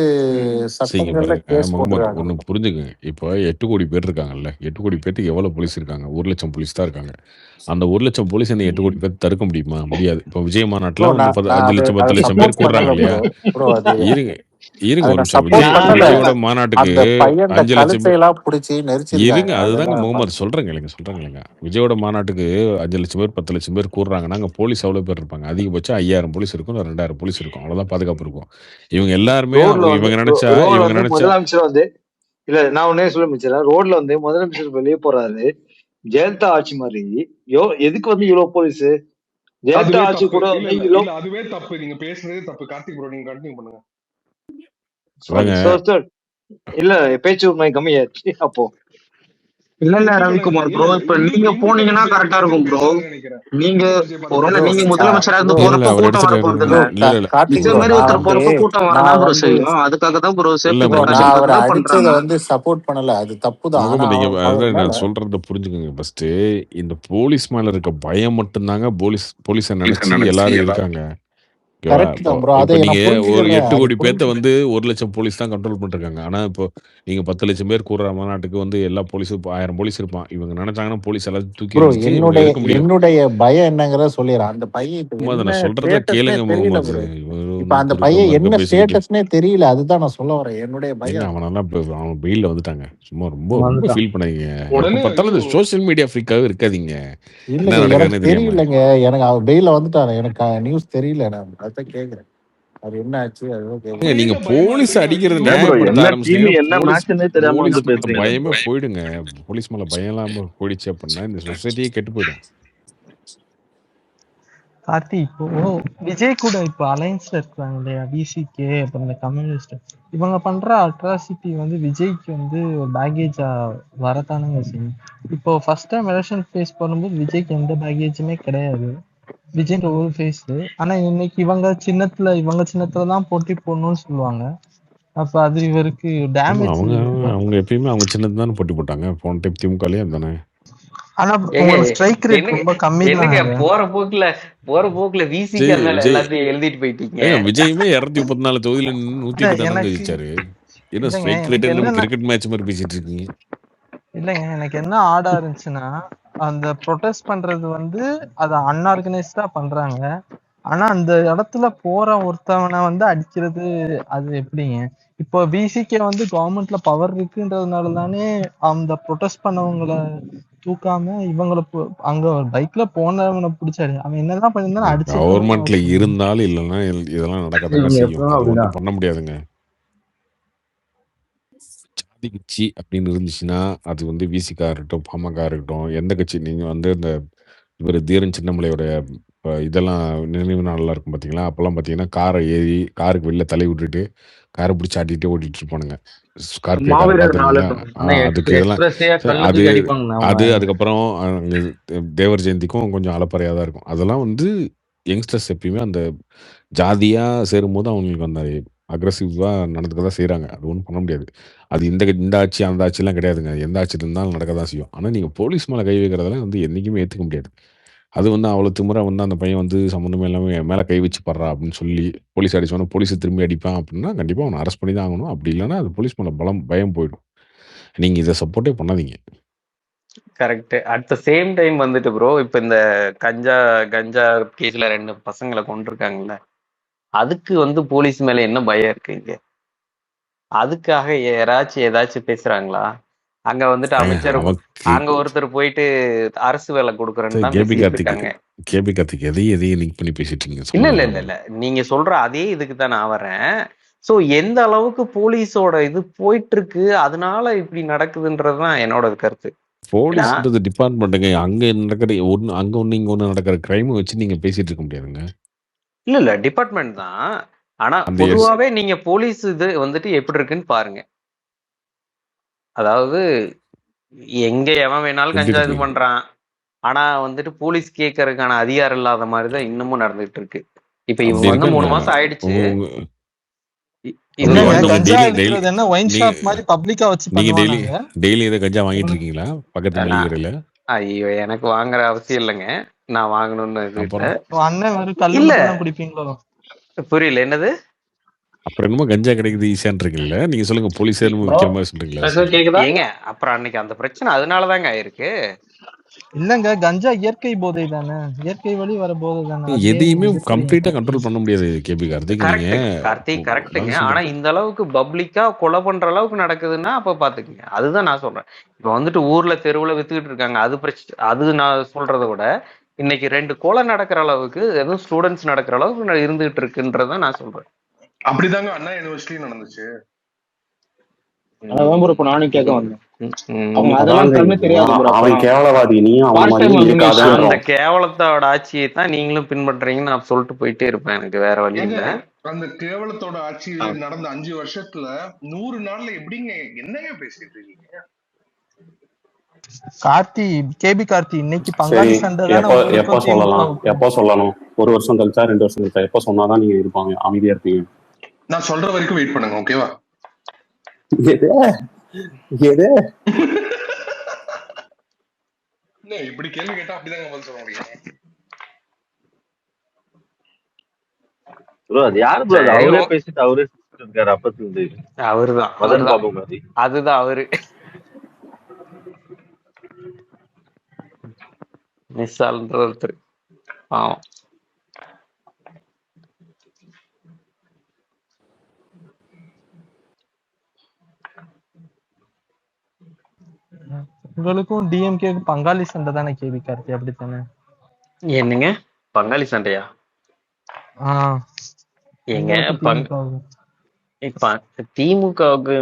சரிங்க சட்டங்கள்ல பாருங்க கேஸ் முகமது போட்டிருக்காங்க. ஒன்று புரிஞ்சுக்குங்க. இப்போ 8 கோடி பேர் இருக்காங்கல்ல, 8 கோடி பேத்துக்கு எவ்வளோ போலீஸ் இருக்காங்க? 1,00,000 போலீஸ் தான் இருக்காங்க. அந்த 1,00,000 போலீஸ் இந்த 8 கோடி பேர் தடுக்க முடியுமா? முடியாது. இப்போ விஜய் ப்ரோ மாநாட்டில் வந்து நான் 5 அது லட்சம் அதை 10 லட்சம் பேர் சப்போர்ட் கூடுறாங்க பண்ணல இல்லையா? ப்ரோ. ப்ரோ அது இருங்க அதை ஒரு நான் நிமிஷம். சப்போர்ட் பண்ணல. விஜயோட மாநாட்டுக்கு அந்த பையன் 5 லட்சம் பேர் கழுத்தையெல்லாம் பிடிச்சி நெரிச்சிருக்காங்க. அதுதாங்க அதெல்லாம் முகமது சொல்றேங்க. விஜயோட மாநாட்டுக்கு 5 லட்சம் பேர் 10 லட்சம் பேர் கூடுறாங்கன்னா அங்கே போலீஸ் எவ்வளோ பேர் இருப்பாங்க? அதிகபட்சம் 5000 போலீஸ் இருக்கும், 2000 போலீஸ் இருக்கும். அவ்வளோதான் பாதுகாப்பு இருக்கும். இவங்க எல்லாருமே ரோட்ல வந்து இவங்க நினைச்சா முதலமைச்சர் வந்து இல்ல நான் உடனே சொல்ல முடிச்சிடறேன். ரோட்ல வந்து முதலமைச்சர் வெளியே போறாரு, ஜெயலலிதா ஆட்சி மாதிரி. எதுக்கு வந்து இவ்வளவு போலீஸ்? ஜெயலலிதா அதுவே ஆட்சி தப்பு கூட இல்ல வந்து இல்ல இல்ல அதுவே தப்பு. நீங்க பேசுறதே தப்பு. கார்த்திக் ப்ரோ நீங்க கண்டினியூ பண்ணுங்க. இல்ல பேச்சு உண்மை கம்மியாச்சு. அப்போ இல்ல ரவிக்குமார் ப்ரோ, இப்ப நீங்க போனீங்கன்னா கரெக்டா இருக்கும் ப்ரோ. நீங்க ஒருவேளை நீங்க முதலமைச்சரா இருந்து போறப்ப கூட்டம் வர போறது இல்ல. கார்த்திக் விஜய் ப்ரோ மாதிரி ஒருத்தர் போறப்ப கூட்டம் வரதான் ப்ரோ செய்யும். அதுக்காக தான் ப்ரோ சேஃப்டி நான் பிரிகாஷன் அவரை தான் அடிச்சதை பண்றாங்க. வந்து சப்போர்ட் பண்ணல. அது தப்பு தான். ஆனா நீங்க அவர் மேல நான் சொல்றத புரிஞ்சுக்கோங்க. ஃபர்ஸ்ட் இந்த போலீஸ் மேல இருக்க பயம் மட்டும்தாங்க போலீஸை நினைச்சு எல்லாரும் இருக்காங்க. ஓகேவா? கரெக்ட் தான் ப்ரோ. அதை நீங்க நான் ஒரு புரிஞ்சுக்கிறேன். 8 அது கோடி பேத்த புரிஞ்சு வந்து 1,00,000 போலீஸ் தான் கண்ட்ரோல் பண்ணிருக்காங்க. ஆனா இப்போ நீங்க 10 லட்சம் பேர் கூடுற மாநாட்டுக்கு வந்து எல்லா போலீஸும் 1000 போலீஸ் இருப்பான். இவங்க நினைச்சாங்கன்னா போலீஸ் எல்லாத்தையும் தூக்கி ப்ரோ எறிஞ்சிட்டு இவங்க இருக்க முடியும். என்னுடைய பயம் என்னங்கிறத சொல்லிடுறேன். அந்த பையன் இப்ப முகமது என்ன நான் சொல்றத ஸ்டேட்டஸ்னே கேளுங்க தெரியல முகமது. ப்ரோ. இப்ப அந்த பையன் என்ன ஸ்டேட்டஸ்னே தெரியல. அதுதான் நான் சொல்ல வரேன். என்னுடைய ஏங்க பயம் அவனெல்லாம் இப்போ அவன் பெயிலில் வந்துட்டாங்க. சும்மா ரொம்ப வந்துட்டான். ஃபீல் பண்ணாதீங்க. எப்போ உடனே பார்த்தாலும் இந்த சோஷியல் மீடியா ஃப்ரீக்காகவே இருக்காதீங்க. என்ன இல்லைங்க, எனக்கு நடக்குதுன்னு தெரியாம. தெரியலங்க. எனக்கு அவர் பெயில வந்துட்டாரு. எனக்கு நியூஸ் தெரியல. நான் அதான் கேக்குறேன். அது என்ன ஆச்சு? அதுதான் கேக்குறேன். நீங்க போலீஸ் அடிக்கிறது இல்ல ப்ரோ, நியாயப்படுத்த என்ன ஆரம்பிச்சிட்டீங்க. டீம் என்ன மேட்ச்னே தெரியாம போலீஸ் வந்து மேல பேசுறீங்க பயமே ப்ரோ. போயிடுங்க. போலீஸ் மேல பயம் இல்லாம போயிடுச்சு அப்படின்னா இந்த சொசைட்டியே கெட்டு போயிடும். கார்த்தி இப்போ விஜய் கூட இப்போ அலைன்ஸ்ல இருக்கிறாங்க இல்லையா, விசிகே அப்புறம் இந்த கம்யூனிஸ்ட், இவங்க பண்ற அட்ராசிட்டி வந்து விஜய்க்கு வந்து ஒரு பேகேஜா வரத்தானுங்க செய்யும். இப்போ ஃபர்ஸ்ட் டைம் எலெக்ஷன் ஃபேஸ் பண்ணும்போது விஜய்க்கு எந்த பேகேஜுமே கிடையாது. விஜய்ன்ற ஒரு ஃபேஸ். ஆனா இன்னைக்கு இவங்க சின்னத்துல தான் போட்டி போடணும்னு சொல்லுவாங்க. அப்ப அது இவருக்கு டேமேஜ். அவங்க எப்பயுமே அவங்க சின்னது தானே போட்டி போட்டாங்க. போன டைம் திமுகலயே தானே. ஆனா உங்களுக்கு ஸ்ட்ரைக் ரேட் ரொம்ப கம்மி என்னங்க தான். போற போக்குல விசிகே மேல எல்லாத்தையும் எழுதிட்டு போயிட்டீங்க. விஜயுமே 234 தொகுதியில 108 தானே ஜெயிச்சாரு. என்ன ஸ்ட்ரைக் ரேட் நம்ம கிரிக்கெட் மேட்ச் மாதிரி பேசிட்டு இருக்கீங்க? இல்லைங்க, எனக்கு என்ன ஆடா இருந்துச்சுன்னா, அந்த ப்ரொடெஸ்ட் பண்றது வந்து அதை அன்ஆர்கனைஸ்டா பண்றாங்க. ஆனா அந்த இடத்துல போற ஒருத்தவனை வந்து அடிக்கிறது அது எப்படிங்க? இப்போ பிசிகே வந்து கவர்மெண்ட்ல பவர் இருக்குன்றதுனால தானே அந்த ப்ரொடெஸ்ட் பண்ணவங்களை தூக்காம இவங்களை அங்க பைக்ல போனவனை பிடிச்சாரு. அவன் என்னதான் பண்ணிருந்தாலும் அடிச்சு கவர்மெண்ட்ல இருந்தாலும் இல்லைன்னா இதெல்லாம் நடக்கத்தாங்க செய்யும். அது ஒன்றும் பண்ண முடியாதுங்க. ஜாதி கட்சி அப்படின்னு இருந்துச்சுன்னா அது வந்து விசிகா இருக்கட்டும், பாமக இருக்கட்டும், எந்த கட்சி நீங்க வந்து இந்த இவர் தீரன் சின்னமலையோட இதெல்லாம் நினைவு நாளெல்லாம் இருக்கும் பார்த்தீங்களா? அப்போல்லாம் பார்த்தீங்கன்னா காரை ஏறி காருக்கு வெளில தலை விட்டுட்டு காரை பிடிச்சி ஆட்டிகிட்டே ஓட்டிட்டு இருப்பானுங்க. ஸ்கார்பியோ காரை பார்த்துருக்கீங்களா? அதுக்கு இதெல்லாம் அதுக்கப்புறம் தேவர் ஜெயந்திக்கும் கொஞ்சம் அலப்பறையாக தான் இருக்கும். அதெல்லாம் வந்து யங்ஸ்டர்ஸ் எப்பயுமே அந்த ஜாதியாக சேரும்போது அவங்களுக்கு அந்த அக்ரெசிவாக நடந்துக்க தான் செய்கிறாங்க. அது ஒன்றும் பண்ண முடியாது. அது இந்த ஆட்சி அந்த ஆட்சிலாம் கிடையாதுங்க. எந்த ஆட்சி இருந்தாலும் நடக்க தான் செய்யும். ஆனால் நீங்கள் போலீஸ் மேலே கை வைக்கிறதெல்லாம் வந்து என்றைக்குமே ஏற்றுக்க முடியாது. அது வந்து அவ்வளோ திமுறை வந்து அந்த பையன் வந்து சம்மந்தமே இல்லாமல் என் மேலே கை வச்சு படுறா அப்படின்னு சொல்லி போலீஸ் அடிச்சோன்னா போலீஸ் திரும்பி அடிப்பான் அப்படின்னா கண்டிப்பாக அவனை அரெஸ்ட் பண்ணி தான் ஆகணும். அப்படி இல்லைன்னா அது போலீஸ் மேலே பயம் போயிடும். நீங்கள் இதை சப்போர்ட்டே பண்ணாதீங்க. Correct. At the same time வந்துட்டு ப்ரோ, இப்போ இந்த கஞ்சா கேஸ்ல 2 பசங்களை கொண்டிருக்காங்கல்ல, அதுக்கு வந்து போலீஸ் மேல என்ன பயம் இருக்குங்க? அதுக்காக ஏதாச்சும் பேசுறாங்களா? அங்க வந்துட்டு அமைச்சர் அங்க ஒருத்தர் போயிட்டு அரசு வேலை கொடுக்குறேன்னு தான் பேசிட்டு இருக்காங்க. கேபி கார்த்திக் எதையும் லிங்க் பண்ணி பேசிட்டு இருக்கீங்க? இல்ல நீங்க சொல்ற அதே இதுக்கு தான் நான் வரேன். சோ எந்த அளவுக்கு போலீஸோட இது போயிட்டு இருக்கு, அதனால இப்படி நடக்குதுன்றதுதான் என்னோட கருத்து. போலீஸ்ன்றது டிபார்ட்மெண்ட்டுங்க. அங்க நடக்கிற அங்க ஒண்ணு இங்க ஒண்ணு நடக்கிற கிரைம் வச்சு நீங்க பேசிட்டு இருக்க முடியாதுங்க. இல்ல டிபார்ட்மெண்ட் தான். ஆனா பொதுவாவே நீங்க போலீஸ் இது வந்துட்டு எப்படி இருக்குன்னு பாருங்க. அதாவது எங்க எவன் வேணாலும் கஞ்சா இது பண்றான். ஆனா வந்துட்டு போலீஸ் கேட்கறதுக்கான அதிகாரம் இல்லாத மாதிரிதான் இன்னமும் நடந்துட்டு இருக்கு. இப்ப இவங்க வந்து 3 மாசம் ஆயிடுச்சு. டெய்லி இதை கஞ்சா வாங்கிட்டு இருக்கீங்களா பக்கத்து மளிகைல? ஐயோ, எனக்கு வாங்குற அவசியம் இல்லைங்க. நான் வாங்கணும்னு இல்ல. புரியல என்னது? அப்புறம் என்னமோ கஞ்சா கிடைக்குது ஈஸியான்றீங்கல்ல, நீங்க சொல்லுங்க. போலீஸே என்னமோ விக்கிற மாதிரி சொல்றீங்களா? சொல்லுங்க. கேக்குதா? ஏங்க அப்புறம் அன்னைக்கு அந்த பிரச்சனை அதனாலதாங்க ஆயிருக்கு. இல்லங்க கஞ்சா இயற்கை போதை தானே, இயற்கை வழி வர போதை தானே. அது ஏன் எதையுமே இது கம்ப்ளீட்டா செய்யணும்? கண்ட்ரோல் பண்ண முடியாது கேபி கார்த்திக். நீங்க கரெக்டுங்க. அதான் ஆனா சொல்றேன். இந்த அளவுக்கு பப்ளிக்கா கொலை பண்ற அளவுக்கு நடக்குதுன்னா அப்ப பாத்துக்கங்க. அதுதான் நான் சொல்றேன். இப்ப வந்துட்டு ஊர்ல தெருவுல வித்துக்கிட்டு இருக்காங்க, அது பிரச்சனை. அது நான் சொல்றதை விட இன்னைக்கு 2 கொலை நடக்கிற அளவுக்கு எதுவும் ஸ்டூடெண்ட்ஸ் நடக்கிற அளவுக்கு இருந்துகிட்டு இருக்குன்றத நான் சொல்றேன். அப்படிதாங்க அண்ணா யூனிவர்சிட்டியும் நடந்துச்சு. அதான் ப்ரோ இப்ப நானும் கேட்க வந்தேன். அவங்க அதெல்லாம் கண்ணு தெரியாது ப்ரோ. அவன் கேவலவாதி, நீ அவன் மாதிரி இருக்காதன்றோம். அந்த கேவலத்தோட ஆட்சியை தான் நீங்களும் பின்பற்றீங்கன்னு நான் சொல்லிட்டு போயிட்டே இருப்பேன். எனக்கு வேற வழி இல்ல. அந்த கேவலத்தோட ஆட்சி நடந்த 5 வருஷத்துல 100 நாள்ல எப்படிங்க என்னங்க பேசிட்டு இருக்கீங்க? கார்த்தி, கேபி கார்த்தி, இன்னைக்கு பங்காளி சண்டை தானே. எப்ப சொல்லலாம், எப்ப சொல்லணும்? 1 வருஷம் கழிச்சா 2 வருஷம் கழிச்சா எப்ப சொன்னாதான் நீங்க இருப்பாங்க, அமைதியா இருப்பீங்க? நான் சொல்ற வரைக்கும் வெயிட் பண்ணுங்க, ஓகேவா? இப்படி கேள்வி கேட்டா அப்படிதாங்க பதில் சொல்ல முடியும். அது யாரு ப்ரோ? அவரே பேசிட்டு அவரே இருக்காரு. அப்பத்துல அவருதான் அதுதான் அவரு மிஸ்ஸால்ன்ற ஒருத்தர். ஆமா, உங்களுக்கும் டிஎம்கேக்கு பங்காளி சண்டை தானே கேபி கார்த்தி, அப்படித்தானே? என்னங்க பங்காளி சண்டையா? ஏங்க திமுகவுக்கு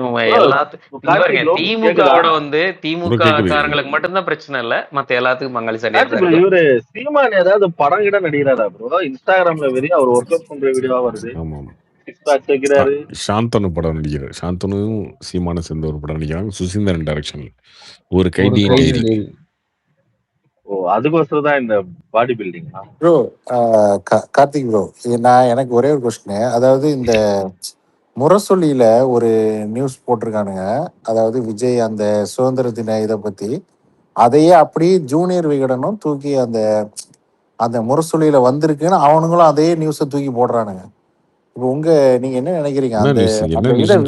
திமுகவோட வந்து திமுக காரங்களுக்கு மட்டும்தான் பிரச்சனை இல்ல, மத்த எல்லாத்துக்கும் பங்காளி சண்டை. இவரு சீமான் ஏதாவது படம் கிட்ட நடிக்கிறாரா ப்ரோ? இன்ஸ்டாகிராம்ல வெறியா அவர் ஒர்க் அவுட் பண்ற வீடியோவா வருது. சாந்தனு படம் நடிக்கிறார். சாந்தனும் சீமான சேர்ந்த ஒரு படம் நடிக்கிறாங்க, சுசீந்திரன் டைரக்ஷன்ல. ஒரு கைதியின் டைரி. ஓ, அதுக்கோசரம் தான் இந்த body building. Bro Karthik bro, எனக்கு ஒரே ஒரு கொஸ்டின். அதாவது இந்த முரசொலியில ஒரு நியூஸ் போட்டிருக்கானுங்க, அதாவது விஜய் அந்த சுதந்திர தின இதை பத்தி. அதையே அப்படியே ஜூனியர் விகடனும் தூக்கி அந்த அந்த முரசொலியில வந்திருக்குன்னு அவனுங்களும் அதே நியூஸை தூக்கி போடுறானுங்க. இப்போ நீங்க என்ன நினைக்கிறீங்க?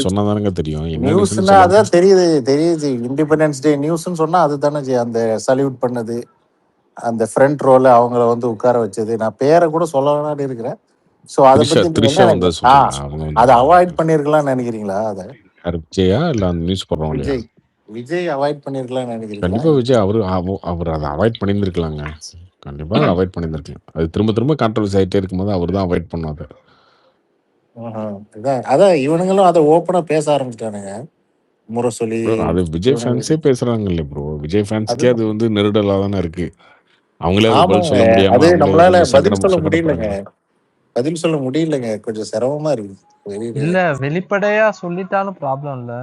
சொன்னாதானுங்க தெரியும். நியூஸ்னா அதான் தெரியுது. இண்டிபெண்டன்ஸ் டே நியூஸ்ன்னு சொன்னா அதுதானே அந்த சல்யூட் பண்ணது, அந்த ஃப்ரண்ட் ரோல அவங்கள வந்து உட்கார வச்சது. நான் பேரை கூட சொல்லலாம்னு இருக்கிறேன். சோ அத பத்தி அதை அவாய்ட் பண்ணிருக்கலாம்னு நினைக்கிறீங்களா? அத விஜயா இல்ல அந்த நியூஸ் போடுறோம் விஜய் அவாய்ட் பண்ணிருக்கலாம்னு நினைக்கிறீங்களா? கண்டிப்பா விஜய் அவர் அதை அவாய்ட் பண்ணியிருந்திருக்கலாங்க. கண்டிப்பா அதை அவாய்ட் பண்ணியிருந்திருக்கலாம். அது திரும்ப கான்ட்ரவர்சி ஆகிட்டே இருக்கும்போது அவர் தான் அவாய்ட் பண்ணாரு. அதான் இவனுங்களும் அதை ஓப்பனா பேச ஆரம்பிச்சிட்டானுங்க. முரசொலி அது விஜய் ஃபேன்ஸே பேசுறாங்க இல்ல ப்ரோ. விஜய் ஃபேன்ஸ்க்கே அது வந்து நெருடலா தானே இருக்கு. அவங்களே பதில் சொல்ல முடியாம நம்மளால பதில் சொல்ல முடியலங்க. கொஞ்சம் சிரமமா இருக்கு. இல்ல வெளிப்படையா சொல்லிட்டாலும் ப்ராப்ளம் இல்ல,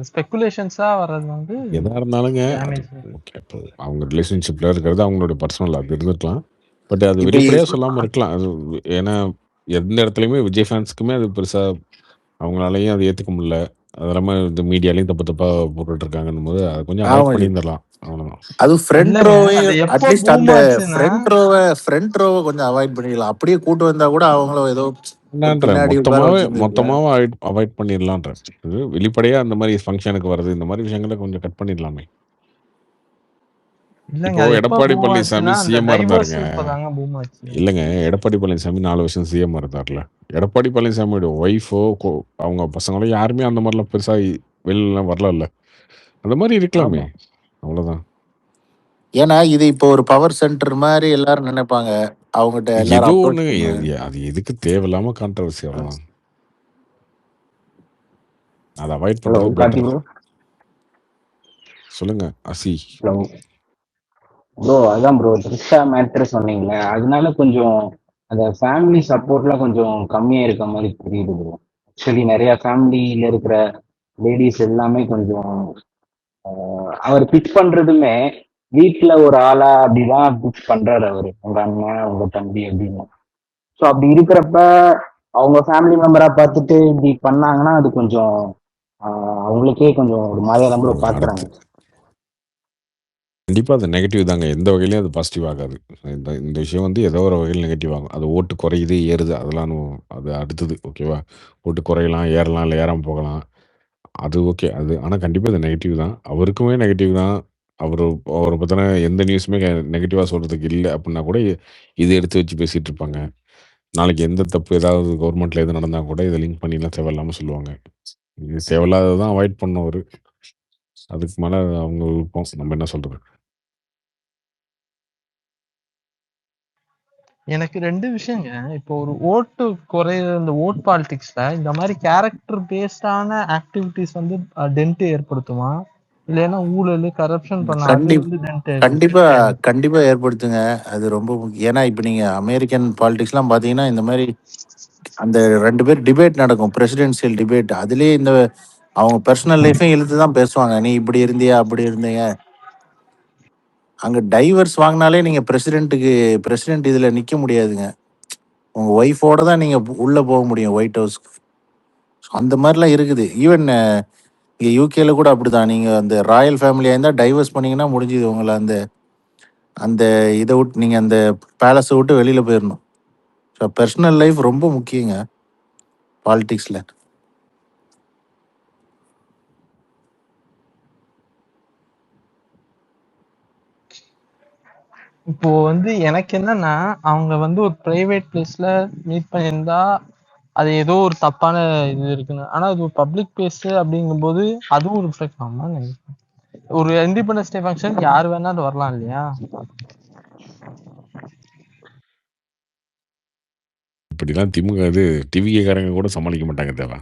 ஸ்பெகுலேஷன்ஸா வர்றது வந்து எதா இருந்தாலுங்க. அவங்க ரிலேஷன்ஷிப்ல இருக்கிறது அவங்களோட பர்சனல், அது இருந்துக்கலாம். பட் அது வெளிப்படையா சொல்லாம இருக்கலாம். அது ஏன்னா எந்த இடத்துலயுமே விஜய் ஃபேன்ஸுக்குமே அது பெருசா அவங்களாலையும் அதை ஏத்துக்க முடியல. அது இல்லாம இந்த மீடியாலையும் தப்பா போட்டுட்டு இருக்காங்கன்னும் போது அதை கொஞ்சம் அவாய்ட் பண்ணியிருந்தலாம். அவ்வளவுதான். அது ஃப்ரண்ட் ரோவே அட்லீஸ்ட் அந்த ஃப்ரண்ட் ரோவை கொஞ்சம் அவாய்ட் பண்ணிடலாம். அப்படியே கூட்டு வந்தா கூட அவங்கள ஏதோ மொத்தமாவே அவாய்ட் பண்ணிடலான்ற. வெளிப்படையா அந்த மாதிரி ஃபங்க்ஷனுக்கு வருது, இந்த மாதிரி விஷயங்களை கொஞ்சம் கட் பண்ணிடலாமே. இப்போ எடப்பாடி பழனிசாமி சிஎம் இருந்தாருங்க. இல்லைங்க, எடப்பாடி பழனிசாமி 4 வருஷம் சிஎம் இருந்தார்ல. எடப்பாடி பழனிசாமியோட ஒய்ஃபோ அவங்க பசங்களோ யாருமே அந்த மாதிரிலாம் பெருசா வெளியிலாம் வரல. அந்த மாதிரி இருக்கலாமே, அவ்வளவுதான். ஏன்னா இது இப்போ ஒரு பவர் சென்டர் மாதிரி எல்லாரும் நினைப்பாங்க. அவங்ககிட்ட ஏதோ ஒண்ணு அது எதுக்கு தேவையில்லாம கான்ட்ரவர்சி, அவ்வளவுதான். அதை அவாய்ட் பண்றது. சொல்லுங்க அசி. ப்ரோ அதான் ப்ரோ ட்ரிஷா மேட்டர் சொன்னீங்களே, அதனால கொஞ்சம் அந்த ஃபேமிலி சப்போர்ட்லாம் கொஞ்சம் கம்மியா இருக்க மாதிரி தெரியுது ப்ரோ. ஆக்சுவலி நிறைய ஃபேமிலியில இருக்கிற லேடிஸ் எல்லாமே கொஞ்சம் அவர் பிக் பண்றதுமே வீட்டுல ஒரு ஆளா அப்படிதான் பிக் பண்றாரு அவரு, உங்க அண்ணன் உங்க தம்பி அப்படின்னு. ஸோ அப்படி இருக்கிறப்ப அவங்க ஃபேமிலி மெம்பரா பார்த்துட்டு இப்படி பண்ணாங்கன்னா அது கொஞ்சம் அவங்களுக்கே கொஞ்சம் ஒரு மாதிரியா தான் ப்ரோ பாக்குறாங்க. கண்டிப்பா அது நெகட்டிவ் தாங்க. எந்த வகையிலயும் அது பாசிட்டிவ் ஆகாது. இந்த விஷயம் வந்து ஏதோ ஒரு வகையில நெகட்டிவ் ஆகும். அது ஓட்டு குறையுது, ஏறுது அதெல்லாம் அது அடுத்தது. ஓகேவா? ஓட்டு குறையலாம், ஏறலாம், இல்ல ஏறாம போகலாம். அது ஓகே. அது ஆனா கண்டிப்பா அது நெகட்டிவ் தான். அவருக்குமே நெகட்டிவ் தான். அவரு அவர பத்தின எந்த நியூஸுமே நெகட்டிவா சொல்றதுக்கு இல்ல அப்டின்னா கூட, இத எடுத்து வச்சு பேசிட்டு இருப்பாங்க. நாளைக்கு எந்த தப்பு ஏதாவது கவர்மெண்ட்ல எது நடந்தா கூட இத லிங்க் பண்ணிலாம் தேவையில்லாம சொல்லுவாங்க. இது தேவையில்லாதத தான் அவாய்ட் பண்ணணும் அவரு. அதுக்கு மேல அவங்க விருப்பம். நம்ம என்ன சொல்றது? எனக்கு 2 விஷயங்க. இப்போ ஒரு ஓட்டு குறையிற இந்த ஓட் பாலிடிக்ஸ்ல இந்த மாரி கேரக்டர் பேஸ்டான ஆக்டிவிட்டீஸ் வந்து டென்ட் ஏற்படுத்துமா? இல்லைன்னா ஊழலு, கரப்ஷன் பண்ண அது வந்து டென்ட் கண்டிப்பா ஏற்படுத்துமா? கண்டிப்பா ஏற்படுத்துங்க. அது ரொம்ப ஏன்னா இப்ப நீங்க அமெரிக்கன் பாலிடிக்ஸ்லாம் பார்த்தீங்கன்னா, இந்த மாரி அந்த 2 பேர் டிபேட் நடக்கும். Presidential debate. அதிலேயே இந்த அவங்க பெர்சனல் லைஃபையும் இழுத்து தான் பேசுவாங்க. நீ இப்படி இருந்தியா? அப்படி இருந்தீங்க. அங்க டைவர்ஸ் வாங்குனாலே நீங்க பிரசிடென்ட் இதுல நிக்க முடியாதுங்க. உங்க ஒய்ஃபோட தான் நீங்க உள்ள போக முடியும் ஒயிட் ஹவுஸ்க்கு. அந்த மாரிலாம் இருக்குது. ஈவன் இங்க யூகேல கூட அப்படிதான். நீங்க அந்த ராயல் ஃபேமிலியா இருந்தா டைவர்ஸ் பண்ணீங்கன்னா முடிஞ்சுது. உங்கள அந்த அந்த இத விட்டு நீங்க அந்த பேலஸ விட்டு வெளியில போயிரணும். ஸோ பெர்சனல் லைஃப் ரொம்ப முக்கியங்க பாலிடிக்ஸ்ல. இப்போ வந்து எனக்கு என்னன்னா, அவங்க வந்து ஒரு பிரைவேட் பிளேஸ்ல மீட் பண்ணியிருந்தா, அது ஏதோ ஒரு தப்பான இது இருக்குன்னு. ஆனா அது ஒரு பப்ளிக் பிளேஸ் அப்படிங்கும்போது அதுவும் ரிஃப்ளெக்ட் ஆகுமா? ஒரு இண்டிபெண்டன்ஸ் டே ஃபங்க்ஷன் யார் வேணாலும் வரலாம் இல்லையா? இப்படிலாம் திமுக டிவிகே காரங்க கூட சமாளிக்க மாட்டாங்க தேவா.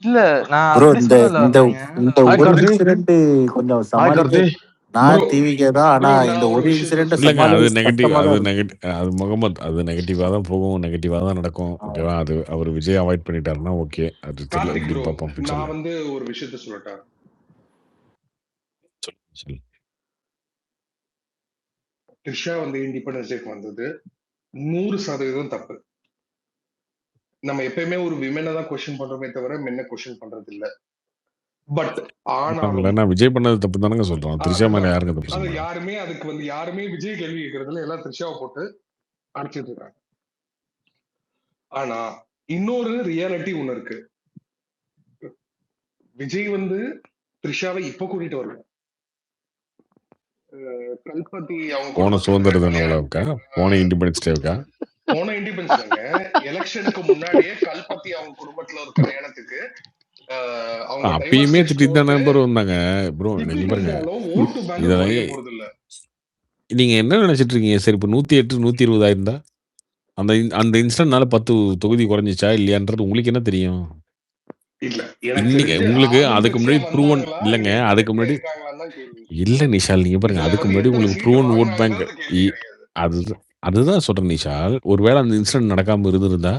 இல்ல நான் ப்ரோ அப்படி இந்த சொல்லல இந்த வரலைங்க. இந்த ஒரு இன்சிடென்ட் கொஞ்சம் சமாளிக்க நான் டிவிக்கே தான். ஆனா இந்த ஒரு இன்சிடென்ட்டை இல்லங்க அது சமாளிக்க நெகட்டிவ் கஷ்டமா அது தான் இருக்கு. நெகட்டிவ் அது முகமது அது நெகட்டிவா தான் போகும், நெகட்டிவா தான் நடக்கும். ஓகேவா? அது அவர் விஜய் அவாய்ட் பண்ணிட்டாருன்னா ஓகே. அது தெரியல கார்த்திக் எப்படின்னு ப்ரோ, பார்ப்போம் ஃபியூச்சர்ல. நான் வந்து ஒரு விஷயத்த சொல்லட்டா? சொல்லு. த்ரிஷா வந்து இண்டிபெண்டன்ஸ் டேக்கு வந்தது 100% தப்பு. நம்ம எப்பயுமே ஒரு விமனை தான் கொஸ்டின் பண்றோமே தவிர மென்ன கொஸ்டின் பண்றது இல்ல. பட் ஆனாலும் நான் விஜய் பண்ணது தப்பு தானங்க சொல்றோம். த்ரிஷா மேல அதுதான் யாருங்க தப்பு அது சொன்னாங்க? யாருமே அதுக்கு வந்து யாருமே விஜய் கேள்வி கேட்கறதுல எல்லாம் த்ரிஷாவை போட்டு அடிச்சிட்டு இருக்காங்க. ஆனா இன்னொரு ரியாலிட்டி ஒண்ணு இருக்கு. விஜய் வந்து த்ரிஷாவை இப்ப கூட்டிட்டு வரல. கல்பதி அவங்க போன குடும்பத்துல சுதந்திர இருக்கிற தின விழாவுக்கா? போன இண்டிபெண்டன்ஸ் டேவுக்கா? போன இண்டிபெண்டன்ஸ் இல்லைங்க, எலெக்ஷனுக்கு முன்னாடியே கல்பதி அவங்க குடும்பத்துல ஒரு கல்யாணத்துக்கு அவங்க அப்பயுமே டைவர்ஸ் திட்டிட்டு தானே போட்டு ப்ரோ வந்தாங்க. ப்ரோ நீங்க திட்டிட்டு பாருங்க, இருந்தாலும் ஓட்டு பேங்க் இதெல்லாம் குறைய போறது இல்ல. நீங்க என்ன நினைச்சிட்டு இருக்கீங்க? சரி இப்போ 108 120 ஆயிருந்தா அந்த அந்த இன்ஸ்டன்ட்னால 10 தொகுதி குறைஞ்சிச்சா இல்லையான்றது உங்களுக்கு என்ன தெரியும்? இல்ல எனக்கு இன்னைக்கு தெரிஞ்சு உங்களுக்கு அதுக்கு ஆளுங்கட்சியா முன்னாடி ப்ரூவன் வந்தாங்களா இல்லங்க. இல்ல அதுக்கு இன்டைரக்டா முன்னாடி இருக்காங்களான்னு தான் கேள்வி. இல்ல நிஷால், நீங்க பாருங்க. இதுல அதுக்கு வந்து முன்னாடி எத்தனை உங்களுக்கு சீட்டு ப்ரூவன் ஓட் பேங்க் வாங்கினாங்கிறது கேள்வி கிடையாது. அதுதான் அதுதான் சொல்றேன் நிஷால். ஒருவேளை அந்த இன்சிடென்ட் நடக்காம இருந்திருந்தா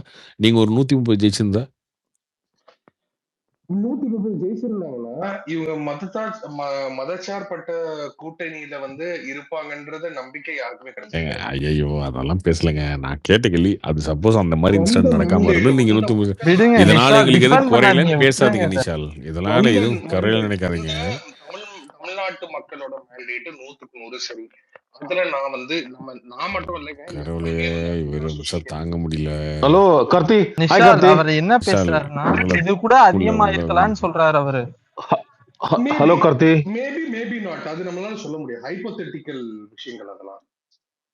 நீங்க ஒரு 130 ஜெயிச்சிருந்தா 130 ஜெயிச்சிருந்தாங்கன்னா இவங்க மதச்சார்பட்ட கூட்டணியில வந்து இருப்பாங்கன்றத நம்பிக்கை யாருக்குமே ஏங்க கிடைச்சிருக்காது. ஐயோ அதெல்லாம் பேசலங்க. நான் கேட்ட கேள்வி அது சப்போஸ் அந்த மாதிரி இன்சிடென்ட் நடக்காம இருந்து நீங்க 130 விடுங்க இதனால நிஷால், எங்களுக்கு எதுவும் டிஃபெண்ட் குறையலன்னு பண்ணாதீங்க, பேசாதீங்க விட்டுருங்க சார். நிஷால். இதனால எதுவும் குறையலன்னு நினைக்காதீங்க. தமிழ்நாட்டு மக்களோட மேண்டேட் 100% சரி. அதுல நான் வந்து நான் மட்டும் இல்லைங்க, கடவுளே இவரு நிமிஷம் தாங்க முடியல. ஹலோ கார்த்தி. ஹாய் நிஷால் கார்த்தி. அவர் என்ன நிஷால் பேசுறாருன்னா, உங்களை இது கூட அதிகமா இருக்கலாம்னு சொல்றாரு அவரு. ஹலோ கார்த்தி. Maybe not. அது நம்மளால சொல்ல முடியும். ஹைப்போதெட்டிக்கல் விஷயங்கள் அதெல்லாம்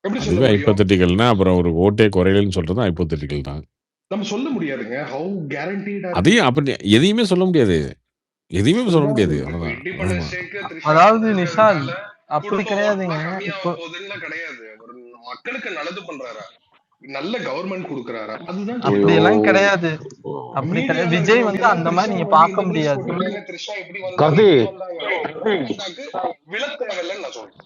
எப்படி சொல்ல அதுவே முடியும்? ஹைப்போதெட்டிக்கல்னா அப்புறம் ஒரு ஓட்டே குறையலன்னு சொல்றது ஹைப்போதெட்டிக்கல் தான். நம்ம சொல்ல முடியாதுங்க. ஹவு கேரண்டீடா அதையும் அப்படி எதையுமே சொல்ல முடியாது. எதையுமே சொல்ல முடியாது. இப்போ அவ்வளவுதான். ஆமா. இண்டிபெண்டன்ஸ் டேக்கு த்ரிஷா அதாவது நிஷால் வந்திருக்கிறதுனால அப்படி குடும்ப கிடையாதுங்க. ஓட்டெல்லாம் கம்மியாக இப்போ போகுதுன்னு கிடையாது. ஒரு மக்களுக்கு நல்லது பண்றாரா, நல்ல கவர்மெண்ட் கொடுக்கறாரா, அதுதான் அப்படி கேள்வி. எல்லாம் கிடையாது. அப்படி கிடையாது. மீடியால விஜய் வந்து இருக்கிறவங்க அந்த மாதிரி த்ரிஷா நீங்க வந்து பார்க்க இந்த நியூஸ் முடியாது. போட்டிருக்காங்க, த்ரிஷா இப்படி வந்தாங்க கார்த்தி. இப்படி வந்தாங்க, விழ தேவையில்லைன்னு நான் சொல்றேன்.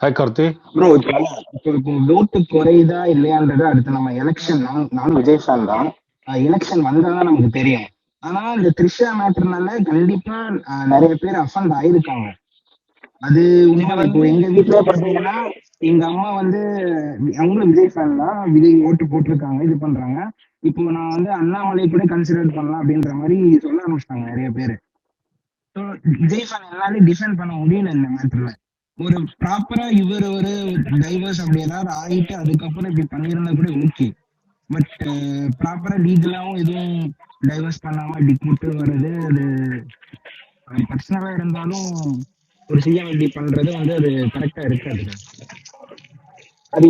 ஹாய் கார்த்தி. ப்ரோ இப்போ ஓட்டு குறையுதா இல்லையான்றது அடுத்து நம்ம எலெக்ஷன். நானும் விஜய் ஃபேன் தான். எலெக்ஷன் வந்தாதான் நமக்கு தெரியும். ஆனா இந்த த்ரிஷா மேட்டர்னால கண்டிப்பா நிறைய பேர் அஃபண்ட் ஆயிருக்காங்க. அது உண்மை. இப்போ எங்க வீட்டுல பாத்தீங்கன்னா எங்க அம்மா வந்து அவங்களும் விஜய் ஃபேன் தான். விஜய் ஓட்டு போட்டிருக்காங்க, இது பண்றாங்க. இப்போ நான் வந்து அண்ணாமலை கூட கன்சிடர் பண்ணலாம் அப்படின்ற மாதிரி சொல்ல ஆரம்பிச்சிட்டாங்க நிறைய பேர். விஜய் ஃபேன் என்னால டிஃபெண்ட் பண்ண முடியல இந்த மேட்டர்ல. ஒரு ப்ராப்பரா இவர் ஒரு டைவர்ஸ் அப்படி ஏதாவது ஆயிட்டு அதுக்கப்புறம் இப்படி பண்ணிருந்தா கூட ஓகே. பட் ப்ராப்பரா லீகலாவும் எதுவும் டைவர்ஸ் பண்ணாம இப்படி கூட்டு வர்றது, அது பர்சனலா இருந்தாலும் ஒரு சிஎம் இப்படி பண்றது வந்து அது கரெக்டா இருக்காது. அது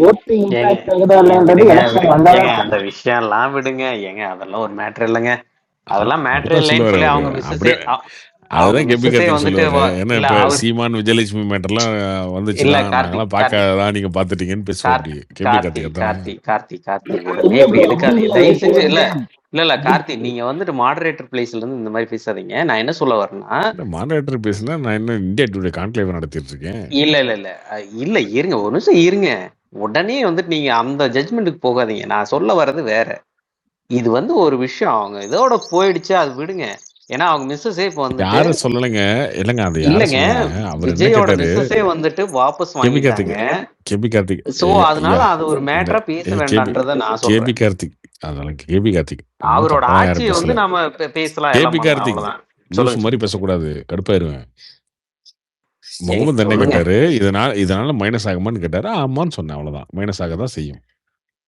ஓட்டு ஏங்க இம்பாக்ட் ஆகுதா இல்லைன்றது விடுங்க எலெக்ஷன் விடுங்க வந்தாலும் ஏங்க அந்த விஷயம்லாம் விடுங்க ஏங்க, அதெல்லாம் ஒரு மேட்ரு இல்லைங்க. அதெல்லாம் மேட்ரு அப்படிதான் இல்லைன்னு சொல்லுவாரு சொல்லி அவரு. அவங்க மிஸ்ஸஸே அப்படியே அவங்க அதுதான் கேபி மிஸ்ஸஸே கார்த்திக் வந்துட்டு சொல்லுவாரு. ஏன்னா இல்ல இப்ப அவர் சீமான் விஜயலட்சுமி மேட்டர்லாம் இல்ல வந்துச்சுன்னா கார்த்திக் நாங்களாம் கார்த்திக் பார்க்காதான் நீங்க பாத்துட்டீங்கன்னு பேசுவோம். அப்படி கேபி கார்த்தி கார்த்திக் தான். கார்த்தி கார்த்தி கார்த்தி உடனே இப்படி எடுக்காதீங்க தயவு செஞ்சு. இல்ல இல்ல இல்ல கார்த்தி, நீங்க வந்துட்டு மாடரேட்டர் பிளேஸ்ல இருந்து இந்த மாதிரி பேசாதீங்க. நான் என்ன சொல்ல வரேன்னா, மாடரேட்டர் பேசுனா நான் இன்னும் இந்தியா டுடே கான்க்ளேவ் நடத்திட்டு இருக்கேன். இல்ல இல்ல இல்ல இல்ல இருங்க ஒரு நிமிஷம் இருங்க. உடனே வந்துட்டு நீங்க அந்த ஜட்மெண்ட்டுக்கு போகாதீங்க. நான் சொல்ல வர்றது வேற. இது வந்து ஒரு விஷயம் அவங்க இதோட போயிடுச்சு, அது விடுங்க. ஏன்னா அவங்க மிஸ்ஸஸே இப்போ வந்துட்டு யாரும் சொல்லலைங்க. இல்லைங்க அது யாரும் இல்லைங்க சொல்லலைங்க. அவர் என்ன விஜயோட கேட்டாரு, மிஸ்ஸஸே வந்துட்டு வாபஸ் கேபி கார்த்திக் வாங்கிட்டாங்க. கேபி கார்த்திக் சோ அதனால ஐயா அது ஒரு இந்த மேட்டரா பேச கேபி வேண்டான்றத நான் கேபி சொல்றேன். கார்த்திக் அதனால கேபி கார்த்திக் ஒன்றும் அவரோட தப்பா யாரும் ஆட்சியை வந்து பேசல. நாம பேசலாம், எல்லாம் கேபி பண்ணலாம், கார்த்திக் அவ்வளவுதான். லூஸ் சொல்லுங்க மாதிரி பேசக்கூடாது, கடுப்பாயிருவேன். ஏங்க முகமது என்ன சொல்லுங்க. கேட்டாரு, இதனால மைனஸ் ஆகுமான்னு கேட்டாரு. ஆமான்னு சொன்னேன், அவ்வளவுதான். மைனஸ் ஆக தான் செய்யும்,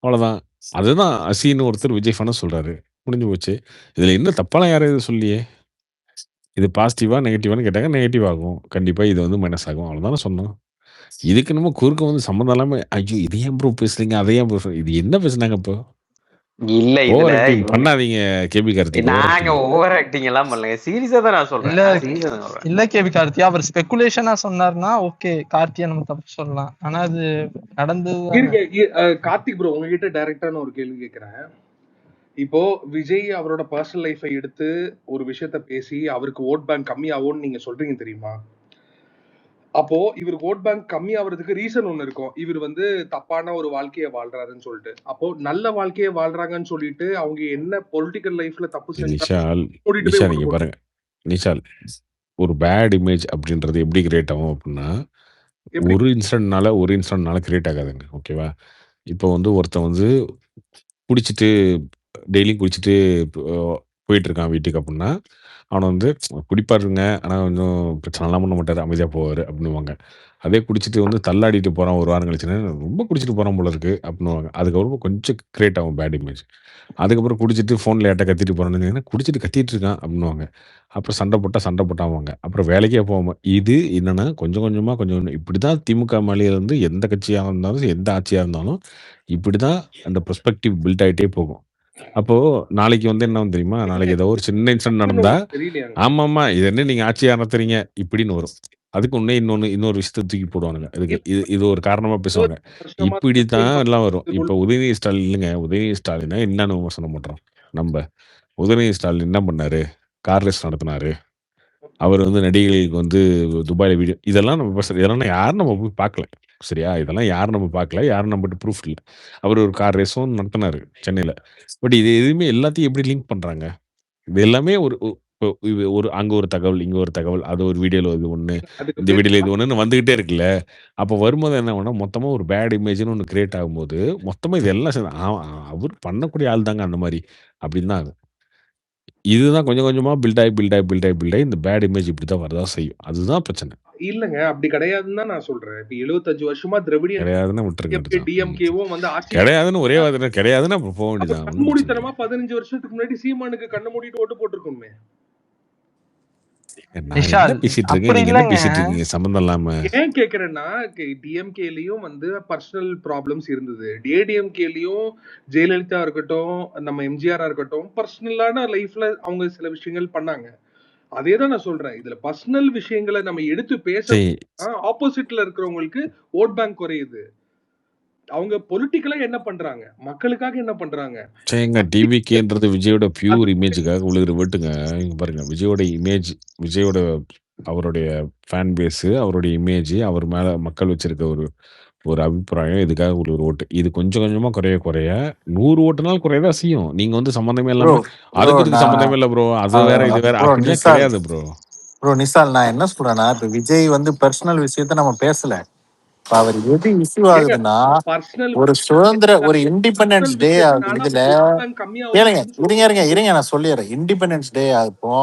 அவ்வளவுதான். அதுதான் அசின்னு ஒருத்தர் விஜய் ஃபன சொல்றாரு, முடிஞ்சு போச்சு. இதுல என்ன தப்பாலாம் யாரும் எதுவும் சொல்லியே. இது பாசிட்டிவா நெகட்டிவான்னு கேட்டாங்க, நெகட்டிவ் ஆகும் கண்டிப்பா, இது வந்து மைனஸ் ஆகும், அவ்வளவுதானே சொன்னோம். இதுக்கு நம்ம குறுக்க வந்து சம்மந்தம் இல்லாம ஐயோ இது ஏன் ப்ரோ பேசுறீங்க, அதை ஏன் ப்ரோ இது என்ன பேசுனாங்க இப்போ? இல்ல இதுல ஓவர் ஆக்டிங் பண்ணாதீங்க கேபி கார்த்திக். ஓவர் நாங்க ஆக்டிங் ஓவர் ஆக்டிங் எல்லாம் பண்ணல, சீரியஸா தான் நான் சொல்றேன். இல்ல சீரியஸா தான் சொல்றேன். இல்ல கேபி கார்த்தி, அவர் ஸ்பெகுலேஷனா சொன்னாருன்னா ஓகே, கார்த்தியை நம்ம தப்பு சொல்லலாம். ஆனா அது நடந்தது. கார்த்திக் ப்ரோ உங்ககிட்ட டைரக்டான ஒரு கேள்வி கேட்கிறேன். இப்போ விஜய் அவரோட பர்சனல் லைஃபை எடுத்து ஒரு விஷயத்த பேசி அவருக்கு ஓட் பேங்க் கம்மி ஆகும்னு நீங்க சொல்றீங்க தெரியுமா? அப்போ இவருக்கு ஓட் பேங்க் கம்மி ஆகுறதுக்கு ரீசன் ஒண்ணு இருக்கும். இவர் வந்து தப்பான ஒரு வாழ்க்கையை வாழ்றாருன்னு சொல்லிட்டு. அப்போ நல்ல வாழ்க்கையை வாழ்றாங்கன்னு சொல்லிட்டு அவங்க என்ன பொலிட்டிக்கல் லைஃப்ல தப்பு செஞ்சா நிஷால் கூட்டிட்டு நிஷா போய் நீங்க பாருங்க நிஷால், ஒரு பேட் இமேஜ் அப்படின்றது எப்படி கிரியேட் ஆகும் அப்படின்னா, எப்படி? ஒரு இன்சிடென்ட்னால கிரியேட் ஆகாதுங்க. ஓகேவா? இப்போ வந்து ஒருத்தன் வந்து குடிச்சிட்டு டெய்லியும் குடிச்சிட்டு போயிட்டு இருக்கான் வீட்டுக்கு அப்படின்னா, அவனை வந்து குடிப்பாருங்க, ஆனால் கொஞ்சம் பிரச்சனைலாம் பண்ண மாட்டார், அமைதியாக போவார் அப்படின்னுவாங்க. அதே குடிச்சிட்டு வந்து தள்ளாடிட்டு போகிறான் ஒரு வாரம் கழிச்சுன்னா, ரொம்ப குடிச்சிட்டு போகிறான் போல இருக்கு அப்படின்னுவாங்க. அதுக்கப்புறம் கொஞ்சம் கிரியேட் ஆகும் பேட் இமேஜ். அதுக்கப்புறம் குடிச்சிட்டு ஃபோனில் யார்ட்ட கத்திட்டு போகிறான்னு, குடிச்சிட்டு கத்திட்டு இருக்கான் அப்படின்னுவாங்க. அப்புறம் சண்டை போட்டாவாங்க. அப்புறம் வேலைக்கே போகாம. இது என்னன்னா கொஞ்சம் கொஞ்சமாக கொஞ்சம் இப்படி தான் திமுக மேலேருந்து எந்த கட்சியாக இருந்தாலும் எந்த ஆட்சியாக இருந்தாலும் இப்படி தான் அந்த பெர்ஸ்பெக்டிவ் பில்ட் ஆகிட்டே போகும். அப்போ நாளைக்கு வந்து என்ன தெரியுமா, நாளைக்கு ஏதோ ஒரு சின்ன இன்சிடென்ட் நடந்தா, தெரியலையாங்க. ஆமாமா இது என்ன நீங்க ஆட்சியா நடத்துறீங்க இப்படின்னு வரும். அதுக்கு இன்னொரு விஷயத்தை தூக்கி போடுவானுங்க. இதுக்கு இது ஒரு காரணமா பேசுவாங்க. இப்படித்தான் எல்லாம் வரும். இப்போ உதயநிதி ஸ்டாலின் இல்லைங்க, உதயநிதி ஸ்டாலினை என்னன்னு விமர்சனம் பண்றோம் நம்ம. உதயநிதி ஸ்டாலின் என்ன பண்ணாரு, கார் ரேஸ் நடத்தினாரு. அவர் வந்து நடிகைகளுக்கு வந்து துபாயில வீடியோ, இதெல்லாம் நம்ம பேசுறது, இதெல்லாம் யாரும் நம்ம போய் பார்க்கல. சரியா? இதெல்லாம் யாரும் நம்ம பார்க்கல, யாரும் நம்மகிட்ட ப்ரூஃப் இல்லை. அவர் ஒரு கார் ரேஸும் நடத்தினாரு சென்னையில. பட் இது எதுவுமே எல்லாத்தையும் எப்படி லிங்க் பண்றாங்க? இது எல்லாமே ஒரு ஒரு அங்க ஒரு தகவல், இங்க ஒரு தகவல், அது ஒரு வீடியோல இது ஒண்ணு, இந்த வீடியோல இது ஒண்ணுன்னு வந்துகிட்டே இருக்குல்ல. அப்போ வரும்போது என்ன ஆகும்னா, மொத்தமா ஒரு பேட் இமேஜ்னு ஒண்ணு கிரியேட் ஆகும்போது, மொத்தமா இது எல்லாம் சேர்ந்து அவர் பண்ணக்கூடிய ஆள் தாங்க அந்த மாதிரி அப்படின்னு தான் ஆகும். இதுதான் கொஞ்சம் கொஞ்சமா பில்ட் ஆகி இந்த பேட் இமேஜ் இப்படிதான் வரதா செய்யும். அதுதான் பிரச்சனை. இல்லங்க அப்படி கிடையாதுன்னு தான் நான் சொல்றேன். இப்ப 75 வருஷமா திராவிடியன் கிடையாதுன்னு விட்டுருங்க. டிஎம்கேவும் வந்து ஆட்சி கிடையாதுன்னு ஒரே வார்த்தை கிடையாதுன்னு அப்புறம் போக வேண்டியதான். கண்மூடித்தனமா 15 வருஷத்துக்கு முன்னாடி சீமானுக்கு கண்ண மூடிட்டு ஓட்டு போட்டிருக்கோமே. பேசிட்டு இருக்கீங்க சம்பந்தம் இல்லாம. ஏன் கேக்குறேன்னா, டிஎம்கேலயும் வந்து பர்சனல் ப்ராப்ளம்ஸ் இருந்தது. ஏடிஎம்கேலயும் ஜெயலலிதா இருக்கட்டும், நம்ம எம்ஜிஆரா இருக்கட்டும், பர்சனலான லைஃப்ல அவங்க சில விஷயங்கள் பண்ணாங்க. அதேதான் நான் சொல்றேன். இதுல பர்சனல் விஷயங்களை நம்ம எடுத்து பேச ஆப்போசிட்ல இருக்கிறவங்களுக்கு ஓட் பேங்க் குறையுது. அவங்க பொலிட்டிக்கலா என்ன பண்றாங்க, மக்களுக்காக என்ன பண்றாங்க? சரிங்க, டிவிகேன்றது விஜயோட பியூர் இமேஜுக்காக விழுகிற வீட்டுங்க. இங்க பாருங்க, விஜயோட இமேஜ், விஜயோட அவருடைய ஃபேன் பேஸ், அவருடைய இமேஜ், அவர் மேல மக்கள் வச்சிருக்க ஒரு அபிப்பிராயம், இதுக்காக ஒரு ஓட்டு. இது கொஞ்சம் கொஞ்சமா குறைய 100 ஓட்டுனாலும் குறையதான் செய்யும். நீங்க வந்து சம்பந்தமே இல்லாம அதுக்கு சம்பந்தமே இல்ல ப்ரோ, அது வேற இது வேற அப்படிலாம் கிடையாது ப்ரோ. நிசால், நான் என்ன சொல்றேன்னா, இப்ப விஜய் வந்து பர்சனல் விஷயத்த நம்ம பேசல. அவர் எது இஷ்யூ ஆகுதுன்னா, ஒரு சுதந்திர ஒரு இண்டிபெண்டன்ஸ் டே இதுல இருங்க நான் சொல்லிடுறேன். இண்டிபெண்டன்ஸ் டே அப்போ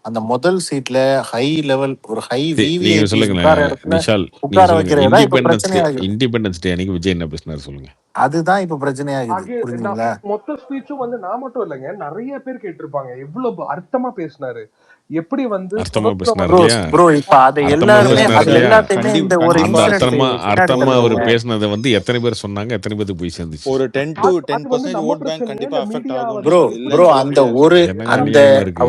அந்த முதல் சீட்ல ஹை லெவல் ஒரு ஹை நீங்க விவிஐபிஸ் சொல்லுங்களேன் உட்கார இடத்துல விஷால், நீங்க உட்கார சொல்லுங்க. வைக்கிறது தான் இப்ப பிரச்சனையா இண்டிபெண்டன்ஸ் டே அன்னைக்கு விஜய் என்ன பேசினாரு சொல்லுங்க. அதுதான் இப்ப பிரச்சனையாகுது. புரிஞ்சுங்களா? மொத்த ஸ்பீச்சும் வந்து நான் மட்டும் இல்லைங்க, நிறைய பேர் கேட்டிருப்பாங்க. எவ்வளவு அர்த்தமா பேசினாரு, எப்படி வந்து அர்த்தமா பேசினாரு ப்ரோ இல்லையா? ப்ரோ இப்ப அது அர்த்தமா எல்லாருமே பேசினாரு அது இல்லையா? எல்லாத்தையுமே இந்த ஒரு அந்த இன்சிடென்ட் அர்த்தமா அவர் பேசினதை வந்து எத்தனை பேர் சொன்னாங்க, எத்தனை பேருக்கு போய் சேர்ந்துச்சு? ஒரு 10 to அது வந்து 10% நம்ம ஓட் பேங்க் பிரச்சனையா கண்டிப்பா இல்ல அஃபெக்ட் மீடியா ஆகும்னு ப்ரோ இல்லைன்னு ப்ரோ சொல்ல அந்த முடியாது. ஒரு என்னங்க அந்த அநியாயமா இருக்கு.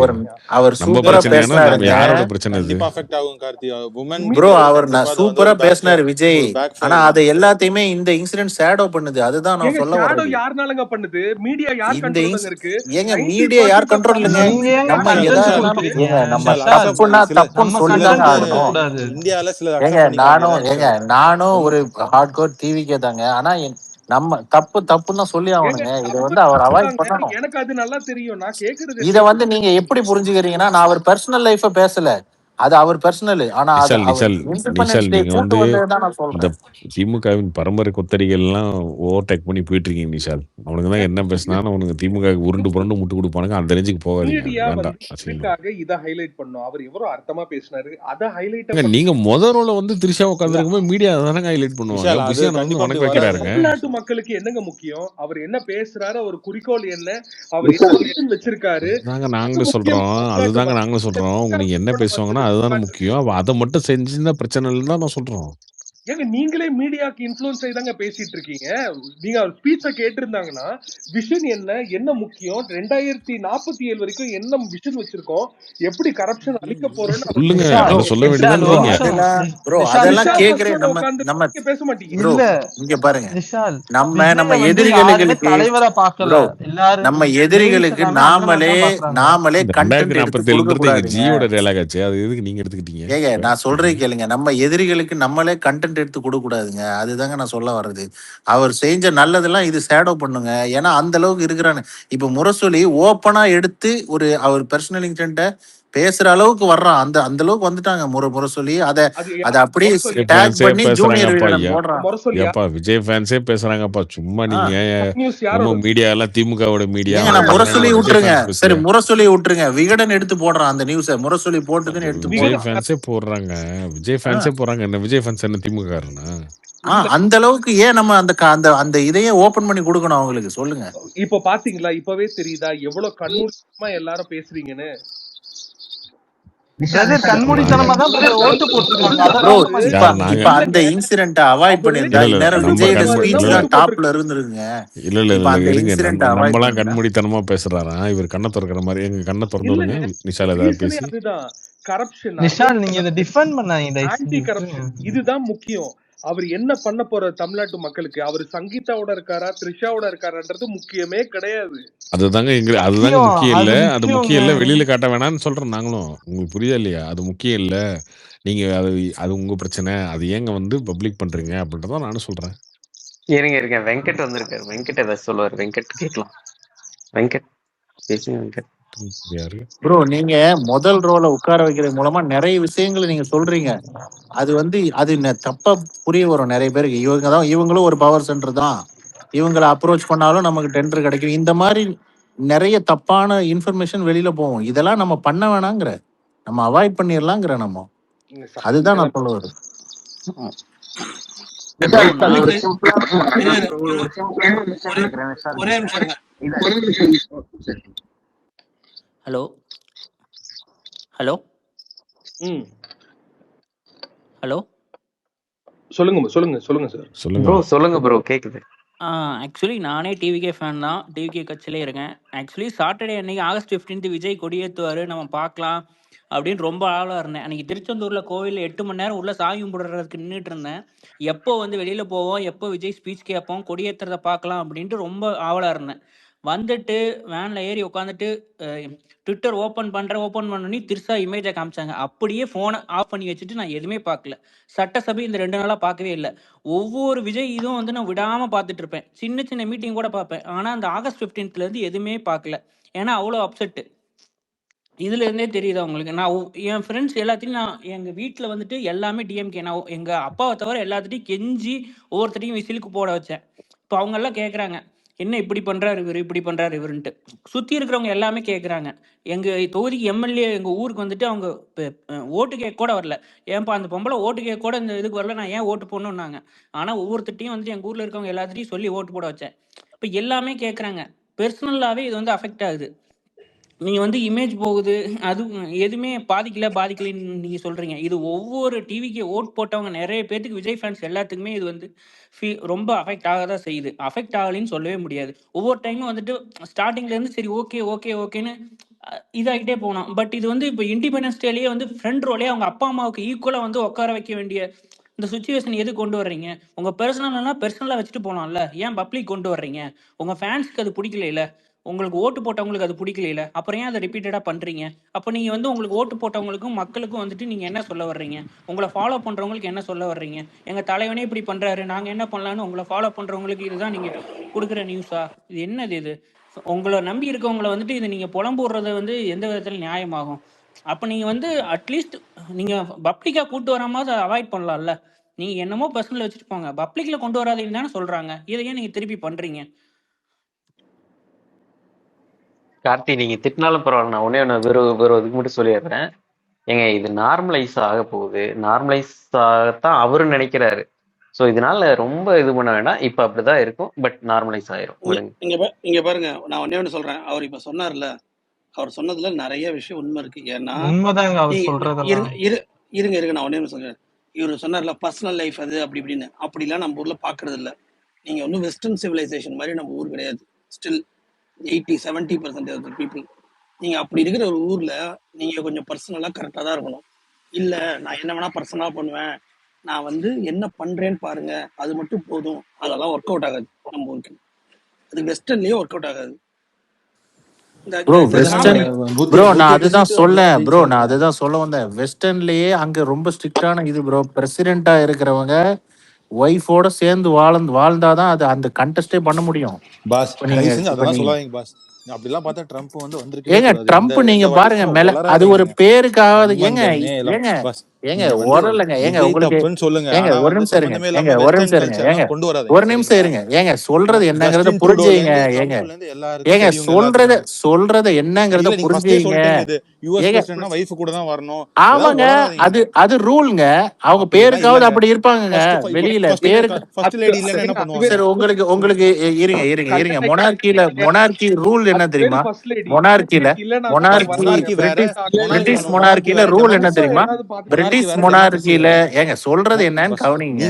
அவர் நம்ம சூப்பரா பிரச்சனையானா நம்ம பேசினாருங்க யாரோட பிரச்சனை இது? கண்டிப்பா அஃபெக்ட் ஆகும் கார்த்தி. உமன் ப்ரோ சைடு அவர் கண்டிப்பா அது வந்து சூப்பரா ஒரு பேக் பேசினாரு விஜய். ஒரு பேக் ஆனா ஃபயர் அதை தான். எல்லாத்தையுமே இந்த இன்சிடென்ட் ஷேடோ பண்ணுது. அதுதான் நான் ஏங்க சொல்ல ஷேடோ வர்றது. யாருனாலங்க பண்ணுது? மீடியா யார் இந்த கண்ட்ரோல்ங்க இருக்கு? ஏங்க 90% மீடியா யார் ஆஃப் கண்ட்ரோல் இல்லைங்க. தமிழ்நாடு நீங்க மீடியா ஏங்க யார் நம்ம எதா கண்டென்ட் கண்ட்ரோல்ல வேணாலும் இருக்கு? கொடுக்குறீங்க ஏங்க நம்ம விஷால்? தப்புன்னா சில தப்புன்னு நம்ம சொல்லிதாங்க கண்டென்ட் கொடுக்க ஆகணும். கூடாது. இந்தியால சில ஏங்க அக்செப்ட் பண்ணிக்க நானும் வேண்டியதான் ஏங்க விஷால். நானும் ஒரு ஹார்ட்கோர் டிவிக்கே தாங்க. ஆனா நம்ம தப்புன்னு தான் சொல்லி ஏங்க ஆகணுங்க. இதை தப்பு வந்து அவர் அவாய்ட் தப்புதாங்க, பண்ணணும். எனக்கு அது நல்லா தெரியும். நான் கேக்குறது இதை என்னன்னா, வந்து நீங்க எப்படி புரிஞ்சுக்கிறீங்கன்னா, நான் அவர் பர்சனல் லைஃப பேசல, அது அவர் பர்சனல். ஆனா அது நிஷால் அவர் நிஷால் இண்டிபெண்டன்ஸ் நிஷால் டே நீங்க கூட்டு வந்து வந்ததுதான் நான் இந்த சொல்றேன். திமுகவின் பரம்பரை கொத்தடிகள் எல்லாம் ஓவர்டேக் பண்ணி போயிட்டு இருக்கீங்க நிஷால். அவனுக்கு தான் என்ன பேசினாலும் அவனுக்கு திமுக உருண்டு புரண்டு முட்டு கொடுப்பானுங்க. அந்த ரேஞ்சுக்கு போகாதீங்க. மீடியா வேண்டாம். வந்து அசிங்கம். எதுக்காக இதை ஹைலைட் பண்ணும்? அவர் எவ்வளவு அர்த்தமா பேசினாரு, அதை ஹைலைட் நீங்க ரோல வந்து திரிஷா இல்ல உட்காந்துருக்கும் போது மீடியா தானங்க ஹைலைட் பண்ணுவாங்க. விஷால் அது புஷியான வந்து கண்டிப்பா உனக்கு அப்படி வராது வைக்கிறாருங்க. தமிழ்நாட்டு மக்களுக்கு என்னங்க முக்கியம்? அவர் என்ன பேசுறாரு, அவர் குறிக்கோள் என்ன, அவர் என்ன விஷன் வச்சிருக்காரு, அதுதாங்க அது நாங்களும் முக்கியம் சொல்றோம். தமிழ்நாட்டு அதுதாங்க நாங்களும் மக்களுக்கு. சொல்றோம். நீங்க என்ன பேசுவாங்கன்னா அதுதானே முக்கியம். அதை மட்டும் செஞ்சுருந்தா பிரச்சனை இல்லைன்னு தான் நான் சொல்றோம். ஏங்க நீங்களே மீடியாக்கு இன்ஃப்ளூயன்ஸ் ஆகி தாங்க பேசிட்டு இருக்கீங்க. நீங்க அவர் ஸ்பீச்ச கேட்டிருந்தாங்கன்னா, விஷன் என்ன, என்ன முக்கியம், 2047 வரைக்கும் என்ன விஷன் வச்சிருக்கோம், எப்படி கரப்ஷன் அழிக்க போறோம்னு அவர் சொல்லுங்க. விஷால் அதை சொல்ல விஷால் வேண்டியதானே ஒரு நீங்க. நிமிஷம் ப்ரோ விஷால் அதெல்லாம் விஷால் கேக்குறேன். ஃபர்ஸ்ட் நம்ம உட்கார்ந்து நம்ம நீங்க பேச மாட்டீங்க. ப்ரோ இல்ல இங்க பாருங்க, விஷால் நம்ம விஜய வந்து யாருமே எதிரிகளுக்கு தலைவரா பார்க்கல. ப்ரோ எல்லாரும் நம்ம மெயின்ஸ் எதிரிகளுக்கு எல்லாமே அண்ணன் மாதிரி தான் பாக்குறாங்க. நாமளே இந்த கண்டென்ட் எடுத்து கொடுக்க 2047 எங்க கூடாதுங்க. ஜியோட டயலாக் ஆச்சு. அது எதுக்கு நீங்க எடுத்துக்கிட்டீங்க? ஏங்க நான் சொல்றேன் கேளுங்க, நம்ம எதிரிகளுக்கு நம்மளே கண்டென்ட் எடுத்து கொடுக்க கூடாதுங்க. அதுதாங்க நான் சொல்ல வர்றது. அவர் செஞ்ச நல்லதெல்லாம் இது ஷேடோ பண்ணுங்க. ஏன்னா அந்த அளவுக்கு இருக்கிறானு. இப்ப முரசொலி ஓப்பனா எடுத்து ஒரு அவர் பர்சனல் இன்டென்ட்ட பேசுற அளவுக்கு வர்றான். அந்த அந்த அளவுக்கு வந்துட்டாங்க முரசொலி. அதை அது அதை யார்? அப்படியே முரசொலியா? டேக் ஃபேன்ஸே பண்ணி ஜூனியர் பேசுறாங்கப்பா. விகடன் போடுறான். முரசொலியா? ஏப்பா விஜய் ஃபேன்ஸே பேசுறாங்கப்பா. சும்மா ஆ நீங்க நியூஸ் நம்ம யாரோட? மீடியா எல்லாம் திமுகவோட மீடியா ஏங்க அவங்க நான் பேசுறாங்க. முரசொலி நம்ம விஜய் விட்டுருங்க. ஃபேன்ஸ் சரி பேசல. முரசொலி விட்டுருங்க, விகடன் எடுத்து போடுறான் அந்த நியூஸை. முரசொலி போட்டுதுன்னு எடுத்து விஜய் விகடன் போடுறான். ஃபேன்ஸே போடுறாங்க. விஜய் ஆ ஃபேன்ஸே போடுறாங்க. என்ன விஜய் ஃபேன்ஸ் என்ன திமுக காரனா? இல்ல. அந்த அளவுக்கு ஏன் நம்ம அந்த அந்த அந்த இதையே ஓபன் பண்ணி கொடுக்கணும் அவங்களுக்கு? சொல்லுங்க. இப்ப பாத்தீங்களா, இப்பவே தெரியுதா எவ்வளவு கண்மூடித்தனமா எல்லாரும் பேசுறீங்கன்னு? பிரதர் கண்மூடித்தனமா தான் பிரதர் ஓட்டு போட்டிருக்காங்க. ப்ரோ அதெல்லாம் நம்ம இப்ப யார் நாங்க? இப்ப அந்த இல்லங்க, இன்சிடென்ட் அவாய்ட் அவரு பண்ணியிருந்தா இல்ல இந்நேரம் நம்ம விஜயோட கண்மூடி ஸ்பீச் இல்ல தான் ஓட்டு டாப்ல போட்டிருக்காங்க. இருந்திருக்குங்க. இப்ப இல்ல அந்த இருங்க. இன்சிடென்ட் அவாய்ட் நம்மலாம் பண்ணியிருந்தா கண்மூடித்தனமா பேசுறாராம். இவர் கண்ணை திறக்கிற மாதிரி எங்க கண்ணை திறந்து இல்லங்க, விடுங்க. நிஷால் ஏதாவது ரீசனே பேசி. அதுதான். கரப்ஷன், நிஷால் நீங்க இதை டிஃபெண்ட் பண்ணாங்க தயவு ஆன்டி செஞ்சு கரப்ஷன், விட்டுருங்க. இதுதான் முக்கியம். அவர் என்ன பண்ண போற தமிழ்நாட்டு மக்களுக்கு? அவர் சங்கீதாவோட இருக்காரா, த்ரிஷாவோட இருக்காரான்றது முக்கியமே கிடையாது. அதுதாங்க முக்கியம் முக்கியம் இல்ல. அது முக்கியங்க. முக்கியம் இல்ல. வெளியில காட்ட வேணாம்னு சொல்றோம் நாங்களும். உங்களுக்கு புரியுதா இல்லையா? அது முக்கியம் இல்ல. நீங்க அது உங்க பிரச்சனை. அது ஏங்க வந்து பப்ளிக் பண்றீங்க அப்படின்றத நானும் சொல்றேன். இருங்க வெங்கட் வந்திருக்காரு. வெங்கட் ஏதாவது சொல்லுவார். வெங்கட் கேட்கலாம். வெங்கட் பேசுங்க வெங்கட். யாரு? ப்ரோ நீங்க முதல் ரோல உட்கார வைக்கிறது மூலமா நிறைய விஷயங்களை நீங்க சொல்றீங்க. அது வந்து அது தப்பா புரிய வரும் நிறைய பேருக்கு. இவங்களும் ஒரு பவர் சென்டர் தான், இவங்களை அப்ரோச் பண்ணாலும் நமக்கு டெண்டர் கிடைக்கும். இந்த மாதிரி நிறைய தப்பான இன்ஃபர்மேஷன் வெளியில போகும். இதெல்லாம் நம்ம பண்ண வேணாங்கிற, நம்ம அவாய்ட் பண்ணிடலாங்கிற நம்ம. அதுதான் நான் சொல்ல வருது. ப்ரோ நான் ஒரு ஒரே நிமிஷம். ஹலோ ஹலோ ஹலோ சொல்லுங்க சொல்லுங்க சொல்லுங்க சார். சொல்லுங்க ப்ரோ கேக்குது. ஆக்சுவலி நானே டிவிகே ஃபேன் தான். டிவிகே கட்சியிலே இருக்கேன். ஆக்சுவலி சாட்டர்டே அன்னைக்கு ஆகஸ்ட் 15 விஜய் கொடியேற்றுவார், நம்ம பார்க்கலாம் அப்படின்னு ரொம்ப ஆவலாக இருந்தேன். அன்றைக்கி திருச்செந்தூரில் கோவிலில் 8 மணி நேரம் உள்ளே சாமி கும்பிடுறதுக்கு நின்றுட்டு இருந்தேன். எப்போ வந்து வெளியில் போவோம், எப்போ விஜய் ஸ்பீச் கேட்போம், கொடியேற்றுறதை பார்க்கலாம் அப்படின்ட்டு ரொம்ப ஆவலாக இருந்தேன். வந்துட்டு வேனில் ஏறி உட்காந்துட்டு ட்விட்டர் ஓப்பன் பண்ணி திருசா இமேஜை காமிச்சாங்க. அப்படியே ஃபோனை ஆஃப் பண்ணி வச்சுட்டு நான் எதுவுமே பார்க்கல. சட்டசபை இந்த 2 நாளாக பார்க்கவே இல்லை. ஒவ்வொரு விஜய் இதுவும் வந்து நான் விடாமல் பார்த்துட்டு இருப்பேன். சின்ன சின்ன மீட்டிங் கூட பார்ப்பேன். ஆனால் அந்த ஆகஸ்ட் 15லேருந்து எதுவுமே பார்க்கல. ஏன்னா அவ்வளோ அப்செட்டு. இதுலேருந்தே தெரியுது அவங்களுக்கு. நான் என் ஃப்ரெண்ட்ஸ் எல்லாத்தையும் நான் எங்கள் வீட்டில் வந்துட்டு எல்லாமே டிஎம்கே. நான் எங்கள் அப்பாவை தவிர எல்லாத்துட்டையும் கெஞ்சி ஒவ்வொருத்தரையும் விசிலுக்கு போட வச்சேன். இப்போ அவங்கெல்லாம் கேட்குறாங்க, என்ன இப்படி பண்றாரு இவரு, இப்படி பண்றாரு இவருன்ட்டு. சுத்தி இருக்கிறவங்க எல்லாமே கேட்குறாங்க. எங்க தொகுதிக்கு எம்எல்ஏ எங்க ஊருக்கு வந்துட்டு அவங்க ஓட்டு கேட்க கூட வரல. ஏன்பா அந்த பொம்பளை ஓட்டு கேட்க கூட இந்த இதுக்கு வரல, நான் ஏன் ஓட்டு போடணும்னாங்க. ஆனா ஒவ்வொருத்தர்ட்டயும் வந்துட்டு எங்க ஊர்ல இருக்கவங்க எல்லாத்துட்டையும் சொல்லி ஓட்டு போட வச்சேன். இப்ப எல்லாமே கேட்குறாங்க. பெர்சனலாவே இது வந்து அஃபெக்ட் ஆகுது. நீங்க வந்து இமேஜ் போகுது. அதுவும் எதுவுமே பாதிக்கலன்னு நீங்க சொல்றீங்க. இது ஒவ்வொரு டிவிக்கு ஓட் போட்டவங்க நெறைய பேத்துக்கு விஜய் ஃபேன்ஸ் எல்லாத்துக்குமே இது வந்து ரொம்ப அஃபெக்ட் ஆக தான் செய்யுது. அஃபெக்ட் ஆகலைன்னு சொல்லவே முடியாது. ஒவ்வொரு டைமும் வந்துட்டு ஸ்டார்ட்டிங்ல இருந்து சரி ஓகேன்னு இதாகிட்டே போனோம். பட் இது வந்து இப்போ இண்டிபெண்டன்ஸ் டேலயே வந்து ஃப்ரண்ட் ரோலயே அவங்க அப்பா, அம்மாவுக்கு ஈக்குவலா வந்து உட்கார வைக்க வேண்டிய இந்த சிச்சுவேஷன் எதுக்கு கொண்டு வர்றீங்க? உங்க பெர்சனலா வச்சுட்டு போலாம்ல. ஏன் பப்ளிக் கொண்டு வர்றீங்க? உங்க ஃபேன்ஸ்க்கு அது பிடிக்கலைல. உங்களுக்கு ஓட்டு போட்டவங்களுக்கு அது பிடிக்கலைல. அப்புறம் ஏன் அத ரிப்பீட்டடா பண்றீங்க? அப்ப நீங்க வந்து உங்களுக்கு ஓட்டு போட்டவங்களுக்கும், மக்களுக்கும் வந்துட்டு நீங்க என்ன சொல்ல வர்றீங்க? உங்கள ஃபாலோ பண்றவங்களுக்கு என்ன சொல்ல வர்றீங்க? எங்க தலைவனே இப்படி பண்றாரு, நாங்க என்ன பண்ணலாம்னு உங்கள ஃபாலோ பண்றவங்களுக்கு இதுதான் நீங்க குடுக்குற நியூஸா? இது என்னது இது? உங்கள நம்பி இருக்கவங்கள வந்துட்டு இத நீங்க புலம்புறது வந்து எந்த விதத்துல நியாயமாகும்? அப்ப நீங்க வந்து அட்லீஸ்ட் நீங்க பப்ளிக்கா கூட்டு வராம அவாய்ட் பண்ணலாம்ல. நீங்க என்னமோ பர்சனல் வச்சுட்டு போங்க. பப்ளிக்ல கொண்டு வராதீங்கன்னு தானே சொல்றாங்க. இத ஏன் நீங்க திருப்பி பண்றீங்க? கார்த்தி நீங்க திட்டினாலும் பரவாயில்ல, நான் ஒன்னே ஒன்று வேறு இதுக்கு மட்டும் சொல்லிடுறேன். ஏங்க இது நார்மலைஸ் ஆக போகுது. நார்மலைஸ் ஆகத்தான் அவரும் நினைக்கிறாரு. ஸோ இதனால ரொம்ப இது பண்ண வேண்டாம். இப்போ அப்படிதான் இருக்கும், பட் நார்மலைஸ் ஆயிரும். விடுங்க. இங்க பாருங்க, நான் ஒன்னே ஒன்று சொல்றேன். அவர் இப்ப சொன்னார்ல, அவர் சொன்னதுல நிறைய விஷயம் உண்மை இருக்கு. ஏன்னா உண்மைதாங்க அவர் சொல்றதெல்லாம். இருங்க நான் ஒன்னே ஒன்று சொல்றேன். இவர் சொன்னார்ல பர்சனல் லைஃப் அது அப்படி இப்படின்னு, அப்படிலாம் நம்ம ஊர்ல பாக்குறது இல்ல. நீங்க ஒன்றும் வெஸ்டர்ன் சிவிலைசேஷன் மாதிரி நம்ம ஊர் கிடையாது. Still 80-70% of the people. நீங்க அப்படி இருக்கிற ஒரு ஊர்ல நீங்க கொஞ்சம் பர்சனலா கரெக்டா தான் இருக்கணும். இல்ல நான் என்ன வேணா பர்சனலா பண்ணுவேன், நான் வந்து என்ன பண்றேன்னு பாருங்க, அது மட்டும் போதும், அதெல்லாம் ஒர்க் அவுட் ஆகாது நம்ம ஊருக்கு. அது வெஸ்டர்ன்லயே ஒர்க் அவுட் ஆகாது. ப்ரோ வெஸ்டர்ன் ப்ரோ நான் அதுதான் சொல்ல வந்தேன். வெஸ்டர்ன்லயே அங்க ரொம்ப ஸ்ட்ரிக்டான இது ப்ரோ. பிரசிடென்டா இருக்கிறவங்க ஒய்ஃபோட சேர்ந்து வாழ்ந்தாதான் அது அந்த கண்டெஸ்டே பண்ண முடியும். பாஸ் இப்ப நீங்க தயவு செஞ்சு இப்ப அதெல்லாம் நீங்க சொல்லாதீங்க பாஸ். அப்படிலாம் பார்த்தா ட்ரம்ப் வந்து வந்திருக்கவே ஏங்க கூடாது. ட்ரம்ப் நீங்க இந்த வாட்டி பாருங்க சும்மா அது ஒரு வளராதீங்க. பேருக்காவது ஏங்க சம்பந்தமே எல்லாம் ஏங்க பாஸ். ஏங்க நீங்க வந்து உரலங்க ஏங்க விஜய் உங்களுக்கு தப்புன்னு சொல்லுங்க, ஏங்க ஆனா ஒரு வந்து நிமிஷம் இருங்க சம்பந்தமே ஏங்க இல்லாம ஒரு வெஸ்டர்ன் நிமிஷம் இருங்க கல்ச்சர் ஏங்க எல்லாம் கொண்டு வராதீங்க ஒரு நிமிஷம் சரிங்களா? இருங்க ஏங்க சொல்றது என்னங்கறத ஜஸ்டின் ட்ரூடோல புரிஞ்சுங்க. இருந்து ஏங்க ட்ரம்ப்ல இருந்து எல்லாருக்கும் ஏங்க தெரியுங்க எல்லாத்துக்குமே. சொல்றத என்னங்கறத இல்ல நீங்க ஃபர்ஸ்டே புரிஞ்சுங்க. சொல்லிட்டீங்க, இது யுஎஸ் ஏங்க பிரசிடென்ட்னா வைஃப் கூட தான் வரணும். ஏதாவது ஆமாங்க வளராதீங்க. அது ரூல்ங்க. அவங்க அப்படிலாம் பேருக்காவது இல்லங்க. அப்படி இருப்பாங்கங்க வெளியில பேருக்கு. ஃபர்ஸ்ட் லேடி இல்லன்னா என்ன பண்ணுவாங்க? சரி உங்களுக்கு இருங்க மொனார்கி ரூல் என்ன அதுக்கு பேரு தெரியுமா? First lady. ஃபர்ஸ்ட் மொனார்கில லேடி இல்லன்னா கூட அவங்க வராங்க. மொனார்கி வேற, மொனார்கி பிரிட்டிஷ் வேற, மொனார்கி மொனார்கில வேற, ரூல் என்ன டெமோக்ரஸி தெரியுமா? வேற. ஏதாவது பாத்துக்கலாம். மொனார்கி பிரிட்டிஷ் வேற, டெமோக்ரஸி மொனார்கில வேற. ஏங்க சொல்றது என்னன்னு பஸ் கவனிங்க.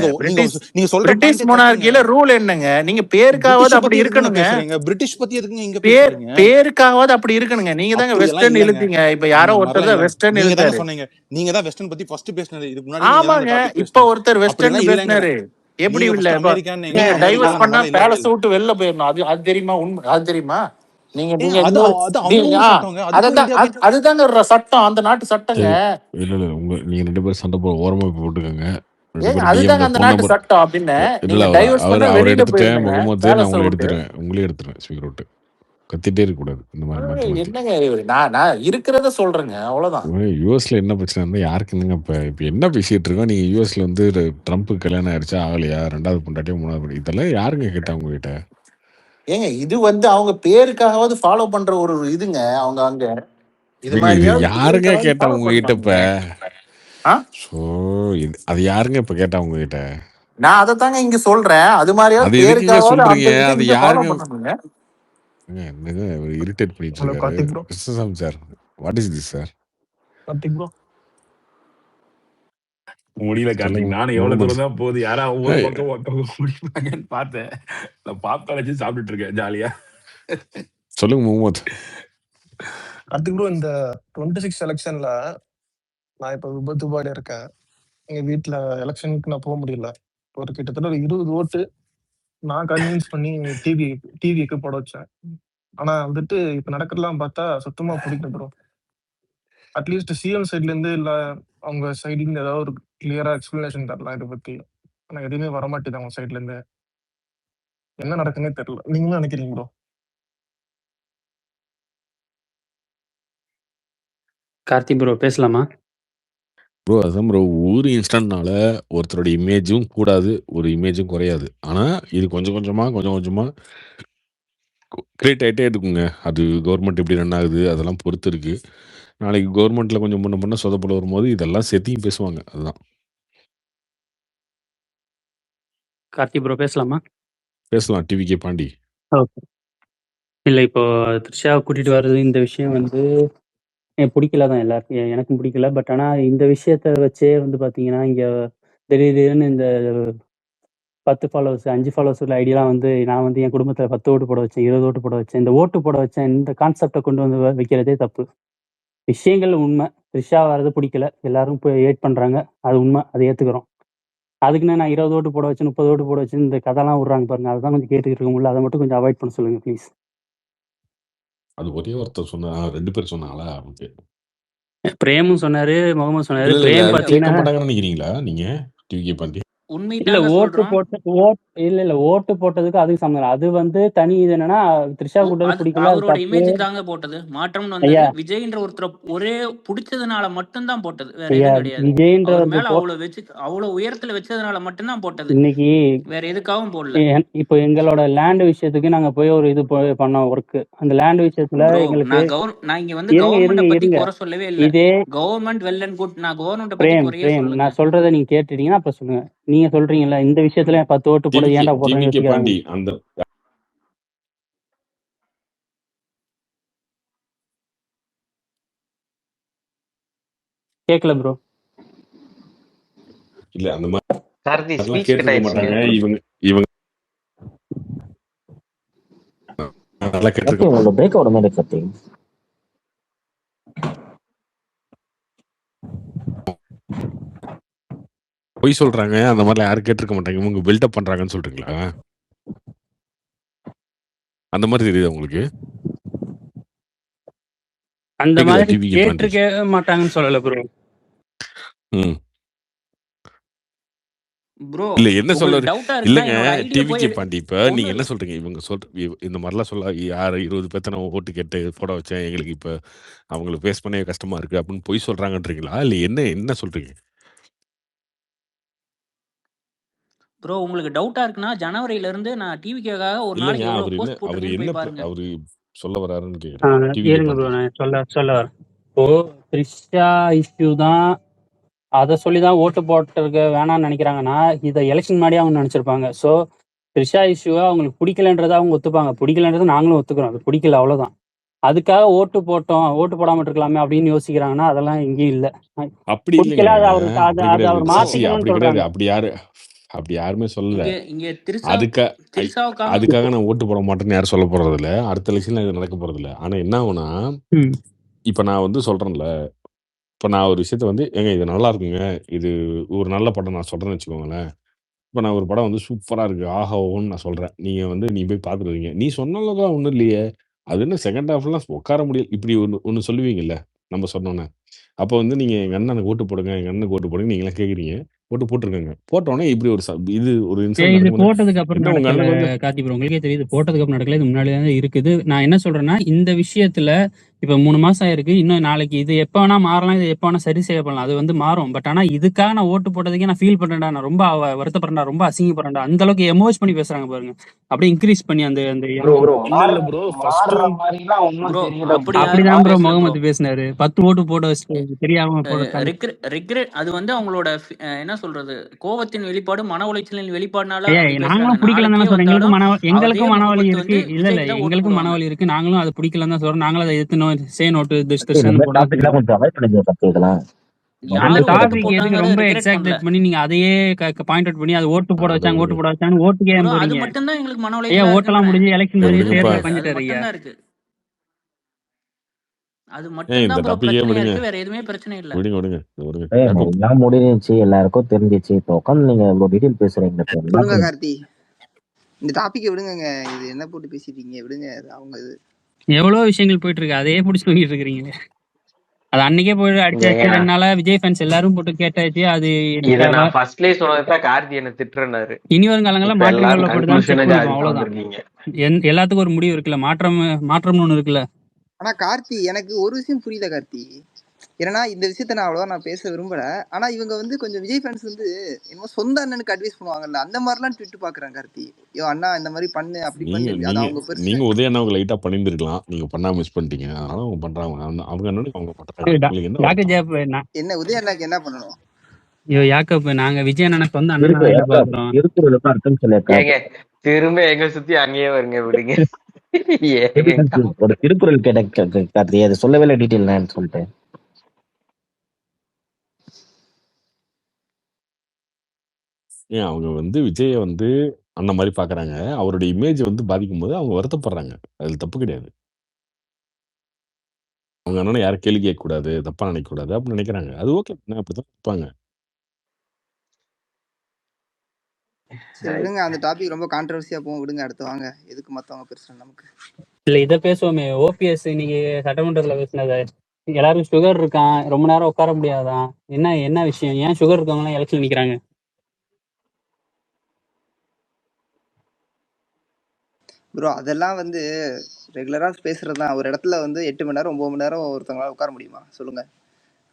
நீங்க சொல்ற பிரிட்டிஷ் பாயிண்டே தப்புங்க. மொனார்கில ரூல் என்னங்க? நீங்க பேருக்காவது பிரிட்டிஷ் அப்படி பத்தி எதுக்குங்க இருக்கணுங்க. பேசுறீங்க? பிரிட்டிஷ் பத்தி எதுக்குங்க இங்க பேசுறீங்க? பேருக்காவது அப்படி இருக்கணுங்க. நீங்க தாங்க அப்படியெல்லாம் வெஸ்டர்ன் இல்லங்க. இழுத்தீங்க. இப்ப யாரோ அந்த ஒருத்தர் மாதிரிலாம் தான் இல்லங்க. வெஸ்டர்ன் நீங்க தாங்க இழுத்தாரு. சொன்னீங்க. நீங்க தான் வெஸ்டர்ன் பத்தி ஃபர்ஸ்ட் பேசுனது. இதுக்கு முன்னாடி நீங்க தான் அந்த ஆமாங்க டாபிக் இப்ப பேசுனீங்க. ஒருத்தர் வெஸ்டர்ன் அப்படியெல்லாம் இல்லங்கற. பேசினாரு. எப்படி நீங்க இல்ல ஃபர்ஸ்ட் அமெரிக்கன் நீங்க நீங்க டைவர்ஸ் அமெரிக்கால அந்த பண்ணா மாதிரிலாம் இல்லவே பேலஸ் இல்ல. விட்டு வெளில போயிடணும். அது தெரியுமா? அது தெரியுமா? நீங்க ஏங்க நீங்க அது இன்னொரு அது அவங்க ஊர் சட்டங்க. அதுக்கும் இந்தியாவுக்கும் அதுதாங்க சட்டம். அந்த நாட்டு சட்டங்க. இல்ல நீங்க 2 பேரும் சண்டை ஓரமா போட்டுக்கோங்க. 2 ஏங்க பேரும் அதுதாங்க டிஎம்ல அந்த ஃபோன் நாட்டு நம்பர் சட்டம் அப்படின்னு. நீங்க இல்ல டைவர்ஸ் பண்ணா அவர் வெளியில எடுத்துட்டேன். போயிருங்க முகமது நான் பேலஸ உங்களை விட்டு. எடுத்துறேன் ஸ்பீக்கர் விட்டு. கத்திட்டே இருக்க கூடாது இந்த மாதிரி மாத்தி. என்னங்க நான் இருக்கிறத சொல்றேங்க அவ்வளவுதான். யூஎஸ்ல என்ன பிரச்சனை இருந்தா யாருக்கு என்னங்க? இப்ப என்ன பேசிட்டு இருக்கோம்? நீங்க யூஎஸ்ல வந்து ட்ரம்ப் கல்யாணம் ஆயிடுச்சா ஆகலையா, 2வது பொண்டாட்டியோ 3வது பொண்டாட்டி, இதெல்லாம் யாருங்க கேட்டா உங்ககிட்ட? ஏங்க இது வந்து அவங்க பேருக்காவது ஃபாலோ பண்ற ஒரு இதுங்க. அவங்க அங்க இது இது மாதிரியாவது யாருங்க பேருக்காவது கேட்டா ஃபாலோ உங்ககிட்ட? இப்ப பண்ணுவாங்க. அது யாருங்க இப்ப கேட்டா உங்ககிட்ட? நான் அதை தாங்க இங்க சொல்றேன். அது மாதிரியாவது அது எதுக்குங்க பேருக்காவது சொல்றீங்க? அந்த இதை அது இங்க ஃபாலோ யாருங்க பண்ணுங்க. என்னங்க இரிட்டேட் பண்ணிட்டு ஹலோ இருக்காரு Karthik bro. Krishnasamy sir. What is this sir? Karthik bro முடியல கார்த்திக். சொல்லுங்க நானும் எவ்வளவு முகமது. தூரம் தான் போகுது, யாராவது ஒரு பக்கம் ஒருத்தவங்க முடிப்பாங்கன்னு பார்த்தேன். நான் பாப்கார்ன் வச்சு சாப்பிட்டுட்டு இருக்கேன் ஜாலியா. சொல்லுங்க முகமது. கார்த்திக் ப்ரோ, இந்த 26 எலெக்ஷன்ல நான் இப்ப துபாயில இருக்கேன். எங்க வீட்டுல எலெக்ஷனுக்கு நான் போக முடியல. ஒரு கிட்டத்தட்ட ஒரு 20 ஓட்டு நான் கன்வின்ஸ் பண்ணி டிவிக்கு போட வச்சேன். ஆனா வந்துட்டு இப்ப நடக்கிறதெல்லாம் பார்த்தா சுத்தமா பிடிக்கல ப்ரோ. அட்லீஸ்ட் சிஎம் சைட்ல இருந்து இல்ல அவங்க சைட்ல இருந்து ஏதாவது ஒரு கிளியரா எக்ஸ்பிளனேஷன் தரலாம் இதை பத்தி. ஆனா எதுவுமே வரமாட்டேது அவங்க சைட்ல இருந்து. என்ன நடக்குன்னே தெரியல. நீங்களும் நினைக்கிறீங்க ப்ரோ? கார்த்தி ப்ரோ பேசலாமா? ப்ரோ அதான் ப்ரோ, ஒரு இன்ஸ்டன்ட்னால ஒருத்தரோட இமேஜும் கூடாது, ஒரு இமேஜும் குறையாது. ஆனா இது கொஞ்சம் கொஞ்சமா கிரியேட் ஆகிட்டே இருக்குங்க. அது கவர்மெண்ட் எப்படி ரன் ஆகுது அதெல்லாம் பொறுத்து இருக்கு. நாளைக்கு கவர்மெண்ட்ல கொஞ்சம் முன்ன முன்ன சொதப்பல் வரும்போது இதெல்லாம் சேர்த்தியும் பேசுவாங்க. அதுதான். கார்த்தி ப்ரோ பேசலாமா? பேசலாம். டிவிகே பாண்டி. ஓகே. இல்லை இப்போ த்ரிஷாவை கூட்டிட்டு வர்றது இந்த விஷயம் வந்து எனக்கு பிடிக்கல தான், எல்லாருக்கும் எனக்கும் பிடிக்கல. பட் ஆனால் இந்த விஷயத்த வச்சே வந்து பார்த்தீங்கன்னா இங்கே திடீர்னு இந்த 10 ஃபாலோவர்ஸ் 5 ஃபாலோவர்ஸ் உள்ள ஐடியெலாம் வந்து நான் வந்து என் குடும்பத்தில் 10 ஓட்டு போட வச்சேன், 20 ஓட்டு போட வச்சேன், இந்த ஓட்டு போட வச்சேன் இந்த கான்செப்டை கொண்டு வந்து வைக்கிறதே தப்பு. விஷயங்கள் உண்மை. த்ரிஷா வர்றது பிடிக்கல, எல்லாரும் இப்போ ஏட் பண்ணுறாங்க, அது உண்மை, அதை ஏற்றுக்கிறோம். அதுக்குன்னு நான் 20 ஓட்டு போட வச்சு 30 ஓட்டு போட வச்சு இந்த கதைலாம் விட்றாங்க பாருங்க, அதுதான் கொஞ்சம் கேட்டுக்கிட்டு இருக்க முடியல. அதை மட்டும் கொஞ்சம் அவாய்ட் பண்ண சொல்லுங்க ப்ளீஸ். அது ஒரே ஒருத்தர் சொன்னா 2 பேர் சொன்னாங்களா? ஓகே. பிரேமும் சொன்னாரு, முகமது சொன்னாரு. இல்ல இல்ல பிரேம் கேட்க பார்த்தீங்கன்னா மாட்டாங்கன்னு நினைக்கிறீங்களா நீங்க டிவிகே பாண்டி? உண்மை இல்ல தாங்க ஓட்டு சொல்றோம். போட்டு இல்ல ஓட்டு போட்டதுக்கு அதுக்கு சம்மந்தம் இல்ல. அது வந்து தனி. இது என்னன்னா த்ரிஷா கூட்டது அது பிடிக்கல, அது அவரோட தப்பு. இமேஜுக்கு தாங்க போட்டது. மாற்றம்னு வந்தது ஐயா விஜய்ன்ற ஒருத்தரை ஒரே பிடிச்சதுனால மட்டும்தான் போட்டது, வேற ஐயா எதுவும் கிடையாது. விஜய்ன்ற அவர் ஒரு மேல அவ்வளவு உயரத்துல வச்சதுனால மட்டும்தான் போட்டது, இன்னைக்கு வேற எதுக்காகவும் போடல. இப்போ எங்களோட லேண்ட் விஷயத்துக்கு நாங்க போய் ஒரு இது பண்ணோம் ஒர்க். அந்த லேண்ட் விஷயத்துல ப்ரோ எங்களுக்கு நான் இங்க வந்து இருங்க கவர்மெண்ட்டை இருங்க பத்தி இருங்க குறை சொல்லவே இல்லை. இதே கவர்மெண்ட் வெல் அண்ட் குட், நான் கவர்மெண்ட்டை பத்தி குறையே பிரேம் சொல்லுங்க. நான் சொல்றதை நீங்க கேட்டுட்டீங்கன்னா அப்புறம் சொல்லுங்க. நீங்க சொல்றீங்கல்ல இந்த விஷயத்துல 10 ஓட்டு போட ஏன்டா போடுறேன்னு டிவிகே யோசிக்கிறாங்க. பாண்டி அந்த கேட்கல ப்ரோ. இல்ல அந்த கார்த்தி மாதிரிலாம் ஸ்பீச் கட் கேட்டிருக்க ஆயிடுச்சுங்க. மாட்டாங்க. இவங்க நல்லா கேட்டிருக்க உங்களோட பிரேக் அவுட் மாதிரி கார்த்தி. பொய் சொல்றாங்க. அந்த மாதிரிலாம் யாரும் கேட்டிருக்க மாட்டாங்க. இவங்க பில்டப் பண்றாங்கன்னு சொல்றீங்களா? அந்த மாதிரி தெரியுது உங்களுக்கு? அந்த கேக்குதா மாதிரி டிவிகே பாண்டி? கேட்டிருக்க மாட்டாங்கன்னு சொல்லல ப்ரோ. ப்ரோ இல்ல என்ன சொல்ல உங்களுக்கு டவுட்டா இருக்குன்னா இல்லங்க என்னோட ஐடியா போய் டிவிகே பாண்டி. இப்ப நீங்க ஒண்ணு என்ன சொல்றீங்க? இவங்க இந்த மாதிரிலாம் சொல்ல 20 பேர்த்த நான் ஓட்டு கேட்டு போட வச்சேன், எங்களுக்கு இப்ப அவங்களுக்கு ஃபேஸ் பண்ணவே கஷ்டமா இருக்கு அப்படின்னு பொய் சொல்றாங்கன்றீங்களா? இல்ல என்ன சொல்றீங்க? ப்ரோ உங்களுக்கு டவுட்டா இருக்குன்னா ஜனவரியில இருந்து நான் டிவிக்காக ஒரு இல்லங்க நாளைக்கு எவ்வளவு அவர் போஸ்ட் போட்டிருக்கேன்னு போய் பாருங்க. அவரு சொல்ல வராருன்னு கேக்குறேன். டிவிகே இருங்க ப்ரோ, பாண்டி. நான் சொல்ல வரேன். இப்போ த்ரிஷா இஷ்யூ தான், அதை சொல்லி தான் ஓட்டு போட்டிருக்க வேணாம்னு நினைக்கிறாங்கன்னா இதை எலெக்ஷன் முன்னாடியே அவங்க நினைச்சிருப்பாங்க. ஸோ த்ரிஷா இஷ்யூவை அவங்களுக்கு பிடிக்கலன்றதை அவங்க ஒத்துப்பாங்க, பிடிக்கலன்றதை நாங்களும் ஒத்துக்கிறோம். அது பிடிக்கல அவ்வளவுதான். அதுக்காக ஓட்டு போட்டோம், ஓட்டு போடாம இருக்கலாமே அப்படின்னு யோசிக்கிறாங்கன்னா அதெல்லாம் எங்கேயும் இல்லை. அப்படி இல்லைங்க. பிடிக்கல, அது அவருக்கு அப்படி அது அவர் கிடையாது. மாத்திக்கணும்னு அப்படி கிடையாது. சொல்றாங்க. அப்படி யாருமே சொல்லல. இங்க அதுக்காக நான் ஓட்டு போட மாட்டேன்னு யாரும் சொல்ல போறது இல்ல. அடுத்த எலெக்ஷன்ல இது நடக்க போறது இல்ல. ஆனா என்ன ஆகும்னா, இப்ப நான் வந்து சொல்றேன்ல, இப்ப நான் ஒரு விஷயத்த வந்து ஏங்க இது நல்லா இருக்குங்க, இது ஒரு நல்ல படம் நான் சொல்றேன்னு வச்சுக்கோங்களேன். இப்ப நான் ஒரு படம் வந்து சூப்பரா இருக்கு, ஆஹா ஓன்னு நான் சொல்றேன். நீங்க வந்து நீ போய் பார்த்துருவீங்க. நீ சொன்னாலதான் ஒண்ணும் இல்லையே, அது என்ன செகண்ட் ஹாஃப்லாம் உட்கார முடியல, இப்படி ஒண்ணு சொல்லுவீங்கல்ல நம்ம சொன்னோன்னே. அப்போ வந்து நீங்க எங்க அண்ணனுக்கு ஓட்டு போடுங்க, எங்க அண்ணனுக்கு ஓட்டு போடுங்க நீங்களாம் கேக்குறீங்க. ஓட்டு போட்டிருக்கங்க. போட்டோன்னே இப்படி ஒரு இது ஒரு இன்சிடென்ட் இது நடக்கும்போது போட்டதுக்கு அப்புறம் என்ன உங்க நடக்கல அண்ணனுக்கு வந்து கார்த்தி ப்ரோ, உங்களுக்கே தெரியுது. போட்டதுக்கு அப்புறம் நடக்கல, இது முன்னாடி தான் இருக்குது. நான் என்ன சொல்றேன்னா இந்த விஷயத்துல இப்ப 3 மாசம் ஆயிருக்கு, இன்னும் நாளைக்கு இது எப்ப வேணா மாறலாம், இது எப்ப வேணா சரி செய்யப்படலாம், அது வந்து மாறும். பட் ஆனா இதுக்காக நான் ஓட்டு போட்டதுக்கே நான் ஃபீல் பண்றேன்டா, நான் ரொம்ப வருத்தப்படுறேன்டா, ரொம்ப அசிங்கப்படுறேன்டா, அந்த அளவுக்கு எமோஜ் பண்ணி பேசுறாங்க பாருங்க, அப்படியே இன்க்ரீஸ் பண்ணி அந்த அந்த ப்ரோ இல்ல ப்ரோ ஃபர்ஸ்ட் மாதிரிலாம் ஒன்றும் ப்ரோ தெரியல. அப்படிதான் ப்ரோ பேசல ப்ரோ. முகமது பேசினாரு. 10 ஓட்டு போட வச்சு தெரியாம போட. ரிக்ரெட் அது வந்து அவங்களோட என்ன சொல்றது, கோவத்தின் வெளிப்பாடு, மன உளைச்சலின் வெளிப்பாடுனால ஐயா அப்படி நாங்களும் பேசுறாங்க. பிடிக்கலன்னு தானே நாளைக்கே சொல்றேன். வந்தாலும் எங்களுக்கும் அதே மனவலி முகமது இருக்கு. வந்து இல்ல இல்ல விஜய்க்கு தான் ஓட்டு எங்களுக்கும் போடுவாங்க. மனவலி இருக்கு. நாங்களும் அதை பிடிக்கலன்னு தான் சொல்றோம். நாங்களும் அதை எதிர்த்து சே நோட்டு இந்த மாதிரி டாபிக்லாம் கொஞ்சம் அவாய்ட் பண்ணுங்க கார்த்தி. இதெல்லாம் யாரு அந்த ஓட்டு டாபிக் எதுக்கு போட்டாங்க ரொம்ப ரிக்ரெட் பண்ணல எக்ஸாக்ட் பண்ணி நீங்க அதையே பாயிண்ட் அவுட் பண்ணி அது ஓட்டு போட வச்சாங்க, ஓட்டு போட வச்சாங்க, ஓட்டுக்கே ப்ரோ. அது போறீங்க. மட்டும் தான் எங்களுக்கு மன ஐயா உளைச்சலா ஓட்டெல்லாம் இருக்குன்றேன், முடிஞ்சு எலெக்ஷன் வேற முடிஞ்சு எதுவும் விடுங்கப்பா. தேர்தல் கிடையாது. அது பஞ்சிட்டாரு ஐயா. மட்டும் தான் இருக்கு, அது இந்த மட்டும் தான் ப்ரோ டாபிக்கே பிரச்சனையா விடுங்க இருக்கு, வேற எதுவுமே பிரச்சனை இல்ல. விடுங்க யாக்கோப். எல்லாம் முடிஞ்சிச்சு, எல்லாருக்கும் தெரிஞ்சிச்சு. இப்போ உட்காந்து நீங்க இவ்வளவு டீடைல் பேசுறீங்க. சொல்லுங்க கார்த்தி, இந்த டாபிக்கை விடுங்க. இது என்ன போட்டு பேசிட்டீங்க, விடுங்க. அவங்க இது எவ்வளவு விஷயங்கள் போயிட்டு இருக்கு, அதையே பிடிச்சி தூங்கிட்டு இருக்கிறீங்க. அது அன்னைக்கே போய் அடிச்சாச்சு. 2 நாளா விஜய் ஃபேன்ஸ் எல்லாரும் போட்டு கேட்டாச்சு. அது இத நான் ஃபர்ஸ்ட்லயே சொன்னதுதான் கார்த்தி என்ன திட்டுறாரு. இனி வரும் காலங்கள்ல இப்ப மாற்றங்கள் எல்லாரும் போட்டுதான் செக் கன்க்ளூஷனுக்கு பண்ணுவோம், அதுக்கு அவ்வளவுதான். வந்திருக்கீங்க. எல்லாத்துக்கும் ஒரு முடிவு இருக்குல்ல, மாற்றம்னு ஒண்ணு இருக்குல்ல. ஆனா கார்த்தி, எனக்கு ஒரு விஷயம் புரியல கார்த்தி. ஏன்னா இந்த விஷயத்த நான் அவ்வளவா நான் பேச விரும்பல. ஆனா இவங்க வந்து கொஞ்சம் விஜய் ஃபேன்ஸ் வந்து என்னமோ சொந்த அண்ணனுக்கு அட்வைஸ் பண்ணுவாங்கல்ல, அந்த மாதிரிலாம் ட்விட் பாக்குறேன் கார்த்தி. ஐயோ அண்ணா இந்த மாதிரி பண்ணு அப்படி நீங்க பண்ணு, அது நீங்க அவங்க பெருசு. நீங்க உதயண்ணாவுக்கு லைட்டா பண்ணியிருந்திருக்கலாம். நீங்க பண்ணாம மிஸ் பண்ணிட்டீங்க. அதனால அவங்க பண்றாங்க. அவங்க அண்ணனுக்கு அவங்க பண்றாங்க. உங்களுக்கு என்ன டாக்டர் வருத்தம்? ஜெயப் என்ன உதய அண்ணாக்கு என்ன பண்ணணும்? ஐயோ யாக்கப், நாங்க விஜய் அண்ணனை சொந்த அண்ணனா இருக்கு தான் அக்கா, எதிர்பார்க்கிறோம். திருக்குறளுக்கு அர்த்தம் சொல்லியிருக்கா. ஏங்க திரும்ப எங்க சுத்தி அங்கேயே வருங்க, விடுங்க. கேபி ஏங்க கார்த்தி ஒரு திருக்குறள் கேட்ட கார்த்தி, அது சொல்லவே இல்லை டீட்டெயில் நான் சொல்லிட்டு. ஏன் அவங்க வந்து விஜயை வந்து அந்த மாதிரி பாக்குறாங்க. அவருடைய இமேஜ் வந்து பாதிக்கும் போது அவங்க வருத்தப்படுறாங்க. அதுல தப்பு கிடையாது. அவங்க அண்ணனை யாரும் கேள்வி கேட்க கூடாது, தப்பா நினைக்க கூடாது அப்படின்னு நினைக்கிறாங்க. அது ஓகே, அப்படிதான் இருப்பாங்க. சரி விடுங்க, அந்த டாபிக் ரொம்ப கான்ட்ரவர்சியா போகும், விடுங்க அடுத்து வாங்க. எதுக்கு மத்தவங்க பெருசா நமக்கு. இல்ல இதை பேசுவோமே, ஓபிஎஸ் இன்னைக்கு சட்டமன்றத்துல பேசினது, எல்லாரும் சுகர் இருக்கான், ரொம்ப நேரம் உட்கார முடியாதான், என்ன என்ன விஷயம், ஏன் சுகர் இருக்கவங்க எல்லாம் எலெக்ஷன் நிக்கிறாங்க? ப்ரோ அதெல்லாம் வந்து ரெகுலரா பேசுறதுதான். ஒரு இடத்துல வந்து 8 மணி நேரம் 9 மணி நேரம் ஒருத்தவங்களால உட்கார முடியுமா சொல்லுங்க?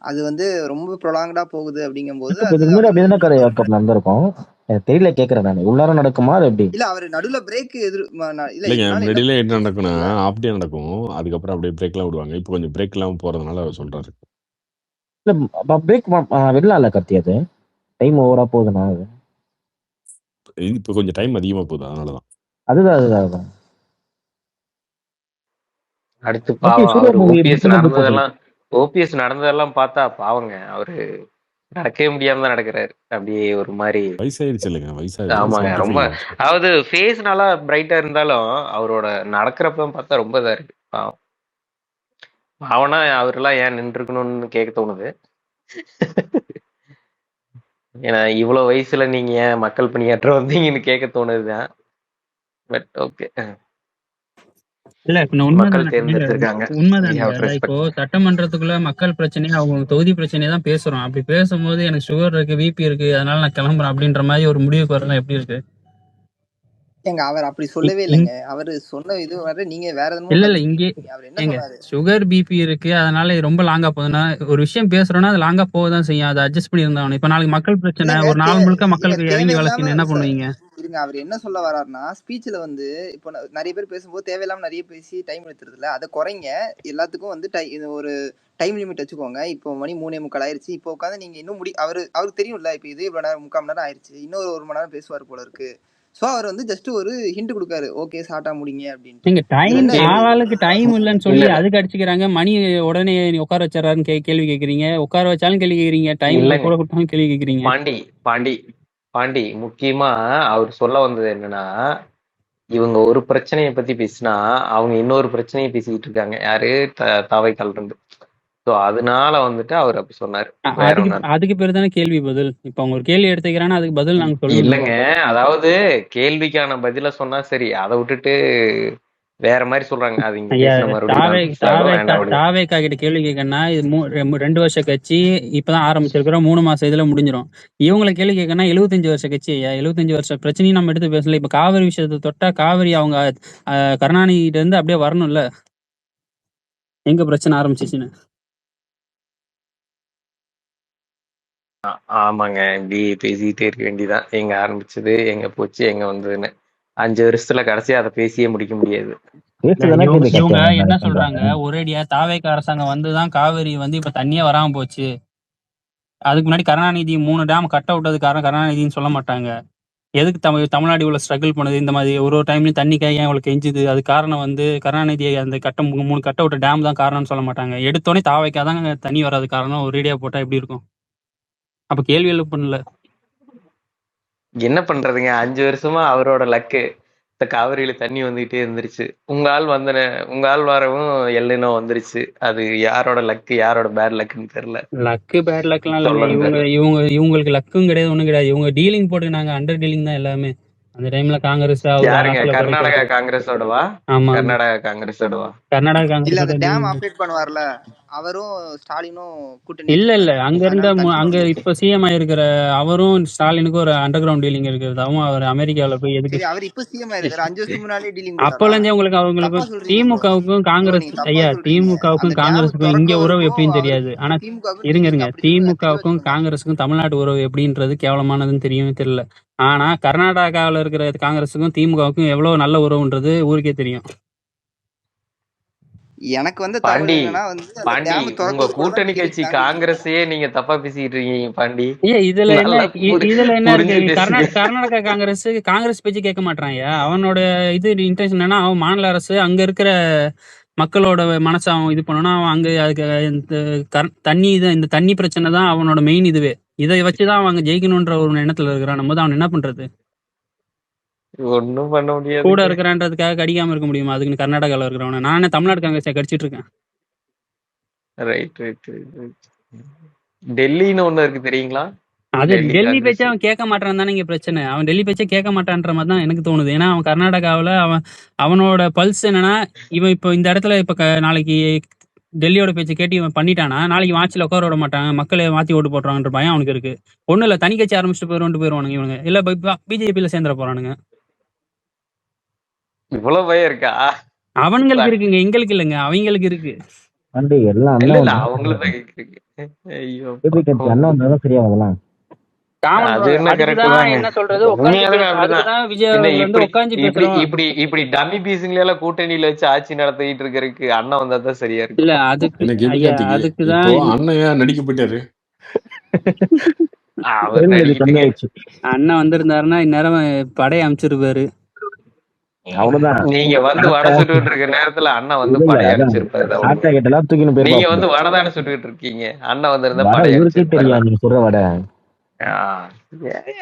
அது வந்து ரொம்ப ப்ரொலாங்கடா போகுது அப்படிங்கும்போது அது இதுக்கு முன்னாடி அப்படி தானே கதை யாக்கப் நடந்திருக்கும். எனக்கு தெரியல, கேட்கறேன் நான். உள்ளார நடக்குமா அது எப்படி? இல்ல அவர் நடுவுல பிரேக் இல்ல இல்லைங்க, இதனால என்ன முன்னாடியில என்ன பிரச்சனை நடக்கும்னா தெரியல. ஆஃப் டே நடக்கும். அதுக்கப்புறம் அப்படியே பிரேக்லாம் விடுவாங்க. இப்போ கொஞ்சம் பிரேக் இல்லாம போறதுனால அவர் சொல்றாரு. இல்ல பிரேக் விடலாம்ல கார்த்தி, அது டைம் ஓவரா போகுதுண்ணா. அது இப்போ கொஞ்சம் டைம் அதிகமா போகுது, அதனாலதான். அதுதான் அடுத்து ஓகே. பாவம் சூர்யா அவர் மூவி ஓபிஎஸ் நடந்ததெல்லாம் பார்த்தா பாவங்க. அவரு நடக்கவே முடியாம தான் நடக்கிறாரு. அப்படியே ஒரு மாதிரி வயசாயிருச்சு இல்லைங்க, வயசாயிருச்சு. ஆமாங்க. 75 ரொம்ப ஆயிடுச்சு. அதாவது ஃபேஸ் நல்லா பிரைட்டா இருந்தாலும் அவரோட நடக்கிறப்ப பார்த்தா ரொம்ப இதா இருக்கு. பாவம். அவனா அவரெல்லாம் ஏன் நின்றுக்கணும்னு கேட்க தோணுது. ஏன்னா இவ்வளவு வயசுல நீங்க ஏன் மக்கள் பணியாற்ற வந்தீங்கன்னு கேட்க தோணுதுதான். பட் ஓகே, இல்ல இப்ப மக்கள் தேர்ந்தெடுத்திருக்காங்க. உண்மைதானுங்க. இப்போ சட்டமன்றத்துக்குள்ள மக்கள் பிரச்சனையை, அவங்க தொகுதி பிரச்சனையை தான் பேசுறோம். அப்படி பேசும்போது எனக்கு சுகர் இருக்கு, பிபி இருக்கு, அதனால நான் கிளம்புறேன் அப்படின்ற மாதிரி ஒரு முடிவுக்கு வரலாம் எப்படி இருக்கு? ஏங்க அவர் அப்படி சொல்லவே இல்லைங்க. அவரு சொன்ன இது வர நீங்க வேற எதுவும் இல்ல இங்கே அவர் என்ன ஏங்க சொன்னாரு? சுகர் பிபி இருக்கு, அதனால இது ரொம்ப லாங்கா போகுதுன்னா, ஒரு விஷயம் பேசுறோம்னா அது லாங்கா போகதான் செய்யும். அதை அட்ஜஸ்ட் பண்ணி இருந்தாகணும். இப்ப நாளைக்கு மக்கள் பிரச்சனை, இல்லைங்க, ஒரு நாள் முழுக்க மக்களுக்கு இறங்கி வேலை செய்யணும், என்ன பண்ணுவீங்க? இருங்க, அவர் என்ன சொல்ல வர்றாருன்னா, ஸ்பீச்ல வந்து இப்போ நிறைய பேர் பேசும்போது தேவையில்லாம நிறைய பேசி டைம் எடுத்துருதுல, அதை குறைங்க. எல்லாத்துக்கும் வந்து ஒரு டைம் லிமிட் வச்சுக்கோங்க. இப்போ மணி 3:45 ஆயிருச்சு. இப்போ உட்காந்து நீங்க இன்னும் அவருக்கு தெரியும்ல, இப்போ இது இவ்வளவு நேரம் 3/4 மணி நேரம் ஆயிருச்சு, இன்னொரு 1 மணி நேரம் பேசுவார் போல இருக்கு. சோ அவர் வந்து ஜஸ்ட் ஒரு ஹிண்ட் கொடுக்காரு, ஓகே ஷார்ட்டா முடிங்க அப்படின்ட்டு. நீங்க டைம் ஆளாளுக்கு டைம் இல்லன்னு சொல்லி அதுக்கு அடிச்சுக்கிறாங்க. மணி உடனே உட்கார வச்சாருன்னு கேள்வி கேக்குறீங்க, உட்கார வச்சாலும் கேள்வி கேக்குறீங்க, டைம் கூட கொடுத்தாலும் கேள்வி கேக்குறீங்க. பாண்டி முக்கியமா அவர் சொல்ல வந்தது என்னன்னா, இவங்க ஒரு பிரச்சனையை பத்தி பேசினா அவங்க இன்னொரு பிரச்சனையை பேசிக்கிட்டு இருக்காங்க. யாரு? தாவைக்கால் இருந்து. சோ அதனால வந்துட்டு அவர் அப்படி சொன்னாரு. அதுக்கு பேரு தானே கேள்வி பதில். இப்ப அவங்க ஒரு கேள்வி எடுத்துக்கிறான்னா அதுக்கு பதில் நாங்க சொல்லுவோம். இல்லங்க, அதாவது கேள்விக்கான பதில சொன்னா சரி, அதை விட்டுட்டு வேற மாதிரி சொல்றாங்க. அது இங்க தாவேக்கா கிட்ட கேள்வி கேட்கணும்னா, இது 2 வருஷ கட்சி, இப்பதான் ஆரம்பிச்சிருக்கிறோம், 3 மாசம் இதுல முடிஞ்சிடும். இவங்களை கேள்வி கேட்கணும்னா 75 வருஷ கட்சி, 75 வருஷ பிரச்சனையும் நம்ம எடுத்து பேசல. இப்ப காவிரி விஷயத்தை தொட்டா, காவிரி அவங்க கருணாநிதிட்ட இருந்து அப்படியே வரணும்ல, எங்க பிரச்சனை ஆரம்பிச்சிச்சுன்னு. ஆமாங்க, இப்படி பேசிக்கிட்டே இருக்க வேண்டியதான். எங்க ஆரம்பிச்சது, எங்க போச்சு, எங்க வந்ததுன்னு 5 வருஷத்துல கடைசியா அதை பேசியே முடிக்க முடியாது. இவங்க என்ன சொல்றாங்க, ஒரேடியா தாவேக்கா அரசாங்கம் வந்துதான் காவிரி வந்து இப்ப தண்ணியே வராம போச்சு, அதுக்கு முன்னாடி கருணாநிதி 3 டேம் கட்ட விட்டது காரணம் கருணாநிதினு சொல்ல மாட்டாங்க. எதுக்கு தமிழ்நாடு இவ்வளவு ஸ்ட்ரகிள் பண்ணுது, இந்த மாதிரி ஒரு டைம்லயும் தண்ணி ஏன் இவ்வளவு கெஞ்சுது, அது காரணம் வந்து கருணாநிதி அந்த 3 கட்ட விட்ட டேம் தான் காரணம்னு சொல்ல மாட்டாங்க. எடுத்தோடனே தாவேக்கா தான் தண்ணி வராது காரணம் ஒரேடியா போட்டா எப்படி இருக்கும்? அப்ப கேள்வி எழுப்பல. என்ன பண்றதுங்க, 5 வருஷமா அவரோட லக்கு, இந்த காவிரியில தண்ணி வந்துகிட்டே இருந்துருச்சு. உங்க ஆள் வரவும் எல்லினோ வந்துருச்சு. அது யாரோட லக்கு, யாரோட பேட் லக்குன்னு தெரியல. லக்கு பேட் லக்லாம் இல்ல, இவங்களுக்கு லக்கும் கிடையாது, ஒண்ணும் கிடையாது. இவங்க டீலிங் போட்டு நாங்க அண்டர் டீலிங் தான் எல்லாமே. அந்த டைம்ல காங்கிரஸ் கர்நாடகா காங்கிரஸோடவா? ஆமா, கர்நாடகா காங்கிரஸோடவா? கர்நாடகா இல்ல அந்த டேம் ஆபரேட் பண்ணுவார்ல, அவரும் ஸ்டாலினும் கூட்டணி இல்ல இல்ல வச்சிருக்காங்க. அங்க இருந்த அதனால தனித்து வர அங்க முடியாது. இப்ப சிஎம் ஆயிருக்கிற அவரும் ஸ்டாலினுக்கும் ஒரு அண்டர் கிரவுண்ட் டீலிங் இருக்கிறதாவும் அவர் அமெரிக்காவில போய் எதுக்கு சரி, அவர் இப்ப சிஎம் ஆயிருக்காரு. 5 வருஷத்துக்கு முன்னாலே டீலிங் போட்டாரா? அப்பலந்தே அவங்களுக்கு தப்பா சொல்றீங்க ப்ரோ. திமுகவுக்கும் ப்ரோ காங்கிரஸ் நீங்க தப்பா ஐயா சொல்றீங்க. திமுகவுக்கும் அந்த டேம் காங்கிரஸுக்கும் இங்க உறவு திறப்பவருக்கும் எப்படின்னு தெரியாது. அவருக்கும் ஆனா திமுகவுக்கும் இருங்க டீலிங். இருங்க அப்படி சொல்லுங்க, தெளிவா திமுகவுக்கும் சொல்லுங்க. காங்கிரஸுக்கும் தமிழ்நாட்டு உறவு எப்படின்றது கேவலமானதுன்னு தெரியல. ஆனா கர்நாடகாவில் இருக்கிற காங்கிரஸுக்கும் திமுகவுக்கும் எவ்வளவு நல்ல உறவுன்றது ஊருக்கே தெரியும். எனக்கு வந்து தகவல் பாண்டி என்னன்னா வந்து அந்த பாண்டி டேம் உங்க திறக்கிறது கூட தான் கூட்டணி கட்சி பேசி தாண்டிட்டு இருக்காங்க. காங்கிரஸையே நீங்க தப்பா பேசிட்டு இருக்கீங்க பாண்டி. ஐயா இதுல என்ன நல்லா இதுல என்ன இருக்கு? புரிஞ்சு பேசுங்க. கர்நாடகா காங்கிரஸ் பேச்சு கேட்க மாட்டான்யா. அவனோட இது இன்டென்ஷன் என்னன்னா அவன் மாநில அரசு அங்க இருக்கிற மக்களோட மனசை அவன் இது பண்ணணும். அவன் அங்க அதுக்கு இந்த தண்ணி இந்த தண்ணி பிரச்சனை தான் அவனோட மெயின் இதுவே. இதை வச்சுதான் அவன் அங்க ஜெயிக்கணும்ன்ற ஒரு எண்ணத்துல இருக்கிறான் போது அவன் என்ன பண்றது? ஒண்ணும் பண்ண கூட முடியாதுங்க. இருக்கிறான்றதுக்காக கடிக்காம இருக்க முடியுமா? அதுக்கு கர்நாடகாவில் இருக்கிறவன நானே தமிழ்நாடு காங்கிரஸை கடிச்சிட்டு இருக்கேன். Right right right right. டெல்லின்னு ஒண்ணு இருக்கு தெரியுங்களா? அது டெல்லி டெல்லி பேச்சை காங்கிரஸ். அவன் கேட்க மாட்டான் தானே இங்க பிரச்சனை. அவன் டெல்லி பேச்சை கேட்க மாட்டான்ற மாதிரி தான் எனக்கு தோணுது. ஏன்னா அவன் கர்நாடகாவில் அவனோட பல்ஸ் என்னன்னா இவன் இப்போ இந்த இடத்துல இப்ப நாளைக்கு டெல்லியோட பேச்சு கேட்டு இவன் பண்ணிட்டானா நாளைக்கு ஆட்சியில் உட்கார விட மாட்டாங்க, மக்களை மாத்தி ஓட்டு போட்டுறாங்கன்ற பயம் அவனுக்கு இருக்கு. ஒன்றும் இல்லை, தனி கட்சி ஆரம்பிச்சுட்டு போயிருவானுங்க இவனுங்க. இல்ல பிஜேபியில சேர்ந்துட போறானுங்க. இவ்வளவு பயம் இருக்கா? அவனுங்களுக்கு இருக்குங்க, எங்களுக்கு இல்லைங்க, அவங்களுக்கு இருக்கு. எல்லாம் இல்ல அண்ணன் இல்ல வந்தா அவங்களுக்கு இருக்கு. ஐயோ கேபி கட்சி அண்ணன் வந்தாதான் சரியா அதெல்லாம். அது என்ன கரெக்ட் அதுக்குதான் தாங்க. என்ன சொல்றது, உண்மையாலுமே அப்படிதான். அதுக்குதான் விஜய் என்ன அவர்கள் வந்து இப்படி உட்காந்து இப்படி பேசுறோம். இப்படி இப்படி டம்மி பீஸுங்களை எல்லாம் கூட்டணியில வச்சு ஆட்சி நடத்திட்டு இருக்கிறதுக்கு அண்ணன் வந்தா தான் சரியா இருக்கு. இல்ல அதுக்கு என்ன கேபி ஐயா கார்த்திக் அதுக்குதான் இப்போ அண்ணன் ஏன் நடிக்க போயிட்டாரு? அவர் இது நடிக்கிட்டு கம்மியாயிடுச்சு. அண்ணன் வந்திருந்தாருன்னா இந்நேரம் படையை அமைச்சிருப்பாரு. அவ்வளவுதான். நீங்க வந்து வடை சுட்டுக்கிட்டு இருக்க நேரத்துல அண்ணன் வந்து இல்ல இல்ல படைய அதான் அனுப்பிச்சிருப்பாரு. ஆட்டா கேட்டெல்லாம் தூக்கின்னு நீங்க போயிருப்பா. வந்து வடை சுட்டுக்கிட்டு இருக்கீங்க, அண்ணன் வந்திருந்தா வட படைய ஊருக்கே அனுப்பிச்சிருப்பாரு. தெரியா நீங்க சொல்ற வட.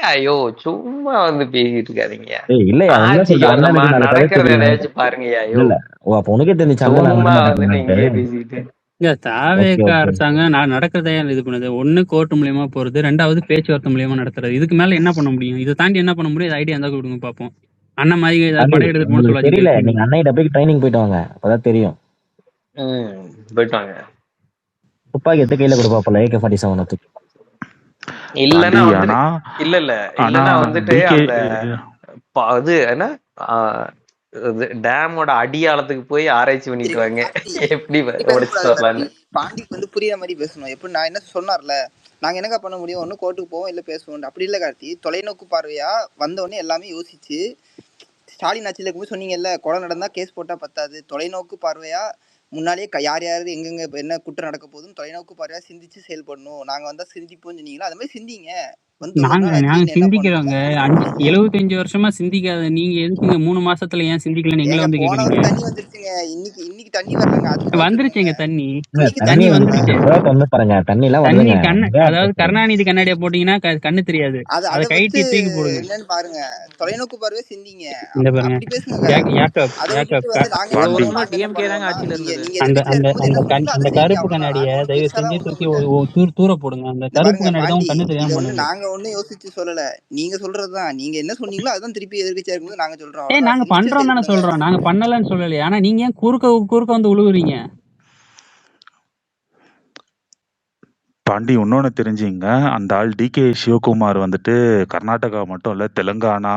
ஐயோ சும்மா வந்து பேசிட்டு இருக்காதீங்க. இல்லையா என்ன ஆட்சிக்கு சொல்ற வந்தோமா அண்ணனுக்கு நாலு கதை நடக்கிறத தெரியும். எதையாச்சும் பாருங்கய்யா. இல்ல இல்ல ஓ அப்ப உனக்கே தெரிஞ்சு அண்ணன் சும்மா நான் வந்து மாட்டேன். நீங்க பேசிட்டு இல்ல ஓகே தாவேக ஓகே. அரசாங்கம் நான் நடக்கிறதே இது பண்ணுது. ஒண்ணு கோர்ட் மூலியமா போறது, ரெண்டாவது பேச்சுவார்த்தை மூலியமா நடத்துறது. இதுக்கு மேல என்ன பண்ண முடியும்? இதை தாண்டி என்ன பண்ண முடியும்? ஐடியா இருந்தா கொடுங்க பாப்போம். அண்ணன் மாதிரி ஏதாவது தம்பி படம் எடுத்துட்டு போன உங்களுக்கு சொல்லாச்சு தெரியல, பேசி. நீங்க அண்ணன் போய் ட்ரைனிங் போயிட்டு வாங்க அப்பதான் தெரியும். போயிட்டாங்க. துப்பாக்கி எடுத்து கையில கொடுப்பாப்பல AK-47 தூக்கி. இல்லன்னா பாண்டி வந்துட்டு ஆனா இல்ல ஆனா இல்லன்னா வந்துட்டு டிகே அந்த அது என்ன டேமோட அடியாளத்துக்கு போய் ஆராய்ச்சி பண்ணிட்டு வாங்க, எப்படி உடைச்சு பேசக்கூடாது வரலான்னு. பாண்டிக்கு வந்து புரியுற மாதிரி பேசணும். எப்படி நான் என்ன சொன்னார்ல, நாங்க என்னங்க பண்ண முடியும், ஒன்னும் கோர்ட்டுக்கு போவோம் இல்ல பேசுவோம். அப்படி இல்ல கார்த்தி, தொலைநோக்கு பார்வையா வந்தவொடனே எல்லாமே யோசிச்சு, ஸ்டாலின் ஆட்சியில் இருக்கும்போது சொன்னீங்கல்ல, கொலை நடந்தா கேஸ் போட்டா பத்தாது, தொலைநோக்கு பார்வையா முன்னாலேயே யார் யார் எங்கெங்க என்ன குற்றம் நடக்க போகுதுன்னு தொலைநோக்கு பார்வையா சிந்திச்சு செயல்படணும். நாங்க வந்தா சிந்திப்போம்னு சொன்னீங்களா, அது மாதிரி சிந்திங்க. வந்து ஒரு நாங்க நாள் ஆச்சு, நாங்க என்ன சிந்திக்கிறோங்க. பண்ணணுமோ 75 வருஷமா சிந்திக்காத நீங்க எதுக்குங்க 3 மாசத்துல ஏன் சிந்திக்கலன்னு எங்களை ஏங்க வந்து போன கேக்குறீங்க? வருஷம் தண்ணி வந்துருச்சுங்க. இன்னைக்கு தண்ணி வரலங்க, அதுக்கு பதில் வந்துருச்சுங்க சொல்லுங்க. தண்ணி. இன்னைக்கு தண்ணி தண்ணி வந்துருச்சு. வந்து பாருங்க தண்ணி எல்லாம் தண்ணி வருதுங்க. அதாவது கருணாநிதி கண்ணாடியை போட்டீங்கன்னா கண்ணு தெரியாது. அதை அதை வச்சு கைட்டி தூக்கி போடுங்க. என்னன்னு பாருங்க, தொலைநோக்கு பார்வை சிந்திங்க. இந்த பாருங்க அப்படி பேசுங்க. அதை விட்டுட்டு வந்து நாங்க என்ன இவ்வளவு பண்ணுவோம் வருஷமா நாங்க என்ன டிஎம்கே தாங்க பண்ணுவோம்னா, ஆட்சியில நீங்க இருந்தது. நீங்க எதிர்கட்சியா இருக்கும்போது என்ன சொன்னீங்களோ அந்த அதை செய்யுங்க, கருப்பு அவ்வளவுதான். கண்ணாடியை அது தயவு பெருசாலாம் செஞ்சு ஒண்ணும் தூக்கி சொல்ல. தூர போடுங்க. அந்த இந்த கருப்பு பாருங்க கண்ணாடி தான் பாண்டி, உங்க கண்ணு இதை தெரியாம வந்து பண்ணுது. நாங்க ஒன்னும் யோசிச்சு சொல்லல, நீங்க சொல்றதுதான். நீங்க என்ன சொன்னீங்களோ அதான் திருப்பி எதிர்கட்சியா இருக்கும்போது நாங்க சொல்றோம், அவ்வளவுதான். நாங்க சிந்திச்சு பண்றோம் தானே செயல்படுங்க. சொல்றோம், நாங்க பண்ணலன்னு சொல்லலையே. ஆனா நீங்க ஏன் குறுக்க வந்து உழுவுறீங்க? பாண்டி இன்னொன்னு தெரிஞ்சுங்க, அந்த ஆள் DK சிவகுமார் வந்துட்டு கர்நாடகா மட்டும் இல்ல தெலுங்கானா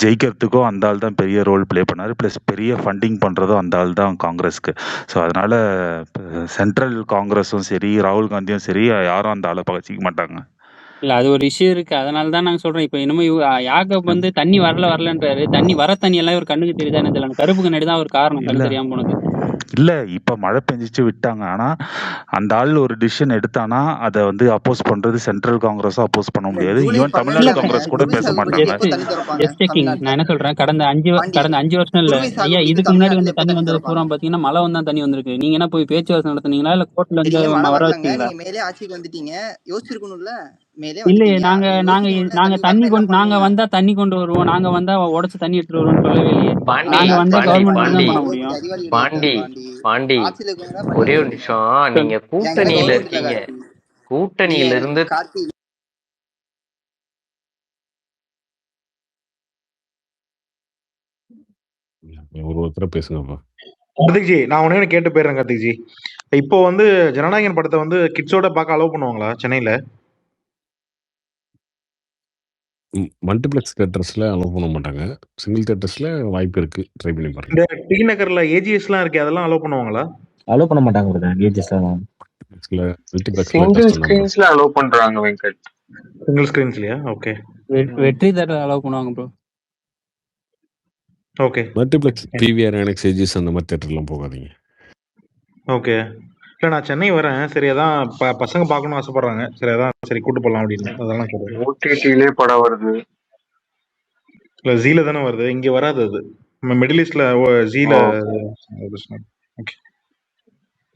ஜெயிக்கிறதுக்கும் அந்த ஆள் தான் பெரிய ரோல் ப்ளே பண்ணாரு. பிளஸ் பெரிய ஃபண்டிங் பண்றதும் அந்த ஆள் தான் காங்கிரஸ்க்கு. ஸோ அதனால சென்ட்ரல் காங்கிரஸும் சரி ராகுல் காந்தியும் சரி யாரும் அந்த ஆளை பகச்சிக்க மாட்டாங்க. இல்ல அது ஒரு இஷ்யூ இருக்கு. அதனால தான் நாங்க சொல்றோம். இப்ப இன்னமும் யாக்கப் வந்து தண்ணி வரலன்றாரு. தண்ணி எல்லாம் ஒரு கண்ணுக்கு தெரியுதா என்ன தெரியல. கருப்பு கண்ணாடி தான் ஒரு காரணம் கண்ணு தெரியாம போனது. இல்ல இப்ப மழை பெஞ்சிச்சு விட்டாங்க. ஆனா அந்த ஆள் ஒரு டிசிஷன் எடுத்தானா அதை வந்து அப்போஸ் பண்றது சென்ட்ரல் காங்கிரஸும் அப்போஸ் பண்ண முடியாது. ஈவன் தமிழ்நாடு காங்கிரஸ் கூட பேச மாட்டாங்க. நான் என்ன சொல்றேன், கடந்த 5 வருஷம் இல்ல ஐயா, இதுக்கு முன்னாடி வந்து தண்ணி வந்தது பூரா பாத்தீங்கன்னா மழை வந்தா தண்ணி வந்திருக்கு. நீங்க என்ன போய் பேச்சுவார்த்தை நடத்துனீங்களா இல்ல கோர்ட்ல இருந்து வர வச்சீங்களா? நீங்க மேலே ஆட்சிக்கு வந்துட்டீங்க, யோசிச்சிருக்கணும்ல. இல்லையே, நாங்க நாங்க வந்தா தண்ணி கொண்டு வருவோம், நாங்க வந்தா உடைச்சு தண்ணி எடுத்துட்டு வருவோம் சொல்லவே இல்லையே. நாங்க வந்தா கவர்மெண்ட் தான் பண்ண முடியும். பாண்டி ஒரே ஒரு நிமிஷம், நீங்க கூட்டணியில இருக்கீங்க, கூட்டணியில இருந்து ஒருத்தர பேசுங்கப்பா. கார்த்திக்ஜி நான் ஒண்ணு கேட்டு போயிடுறேன் கார்த்திக்ஜி. இப்போ வந்து ஜனநாயகன் படத்தை வந்து கிட்ஸோட பார்க்க அலோவ் பண்ணுவாங்களா சென்னையில? மல்டிப்ளெக்ஸ் தியேட்டர்ஸ்ல அலோவ் பண்ண மாட்டாங்க. சிங்கிள் தியேட்டர்ஸ்ல வாய்ப்பு இருக்கு. ட்ரை பண்ணி பாருங்க. இந்த டி நகர்ல ஏஜிஎஸ்லாம் இருக்கு, அதெல்லாம் அலோவ் பண்ணுவாங்களா? அலோவ் பண்ண மாட்டாங்க பிரதர். ஏஜஸ்லாம் மல்டிப்ளெக்ஸ்ல சிங்கிள் கஷ்டம் தான். ஸ்கிரீன்ஸ்ல அலோவ் பண்றாங்க வெங்கட். சிங்கிள் ஸ்கிரீன்ஸ்லயா? ஓகே வெற்றி தேட்டர் அலோவ் பண்ணுவாங்க bro. Okay. Multiplex PVR INOX AGS அந்த மாதிரி தியேட்டர்லாம் போகாதீங்க. ஓகே. இல்லை நான் சென்னை வரேன், சரி அதான் பசங்க பார்க்கணும்னு ஆசைப்படுறாங்க, சரி அதான் சரி கூட்டு போகலாம் அப்படின்னு அதெல்லாம் சொல்றேன். ஓடிடிலே படம் வருது. இல்லை ஜீல தானே வருது, இங்கே வராது அது. நம்ம மிடில் ஈஸ்ட்ல ஜீல. Okay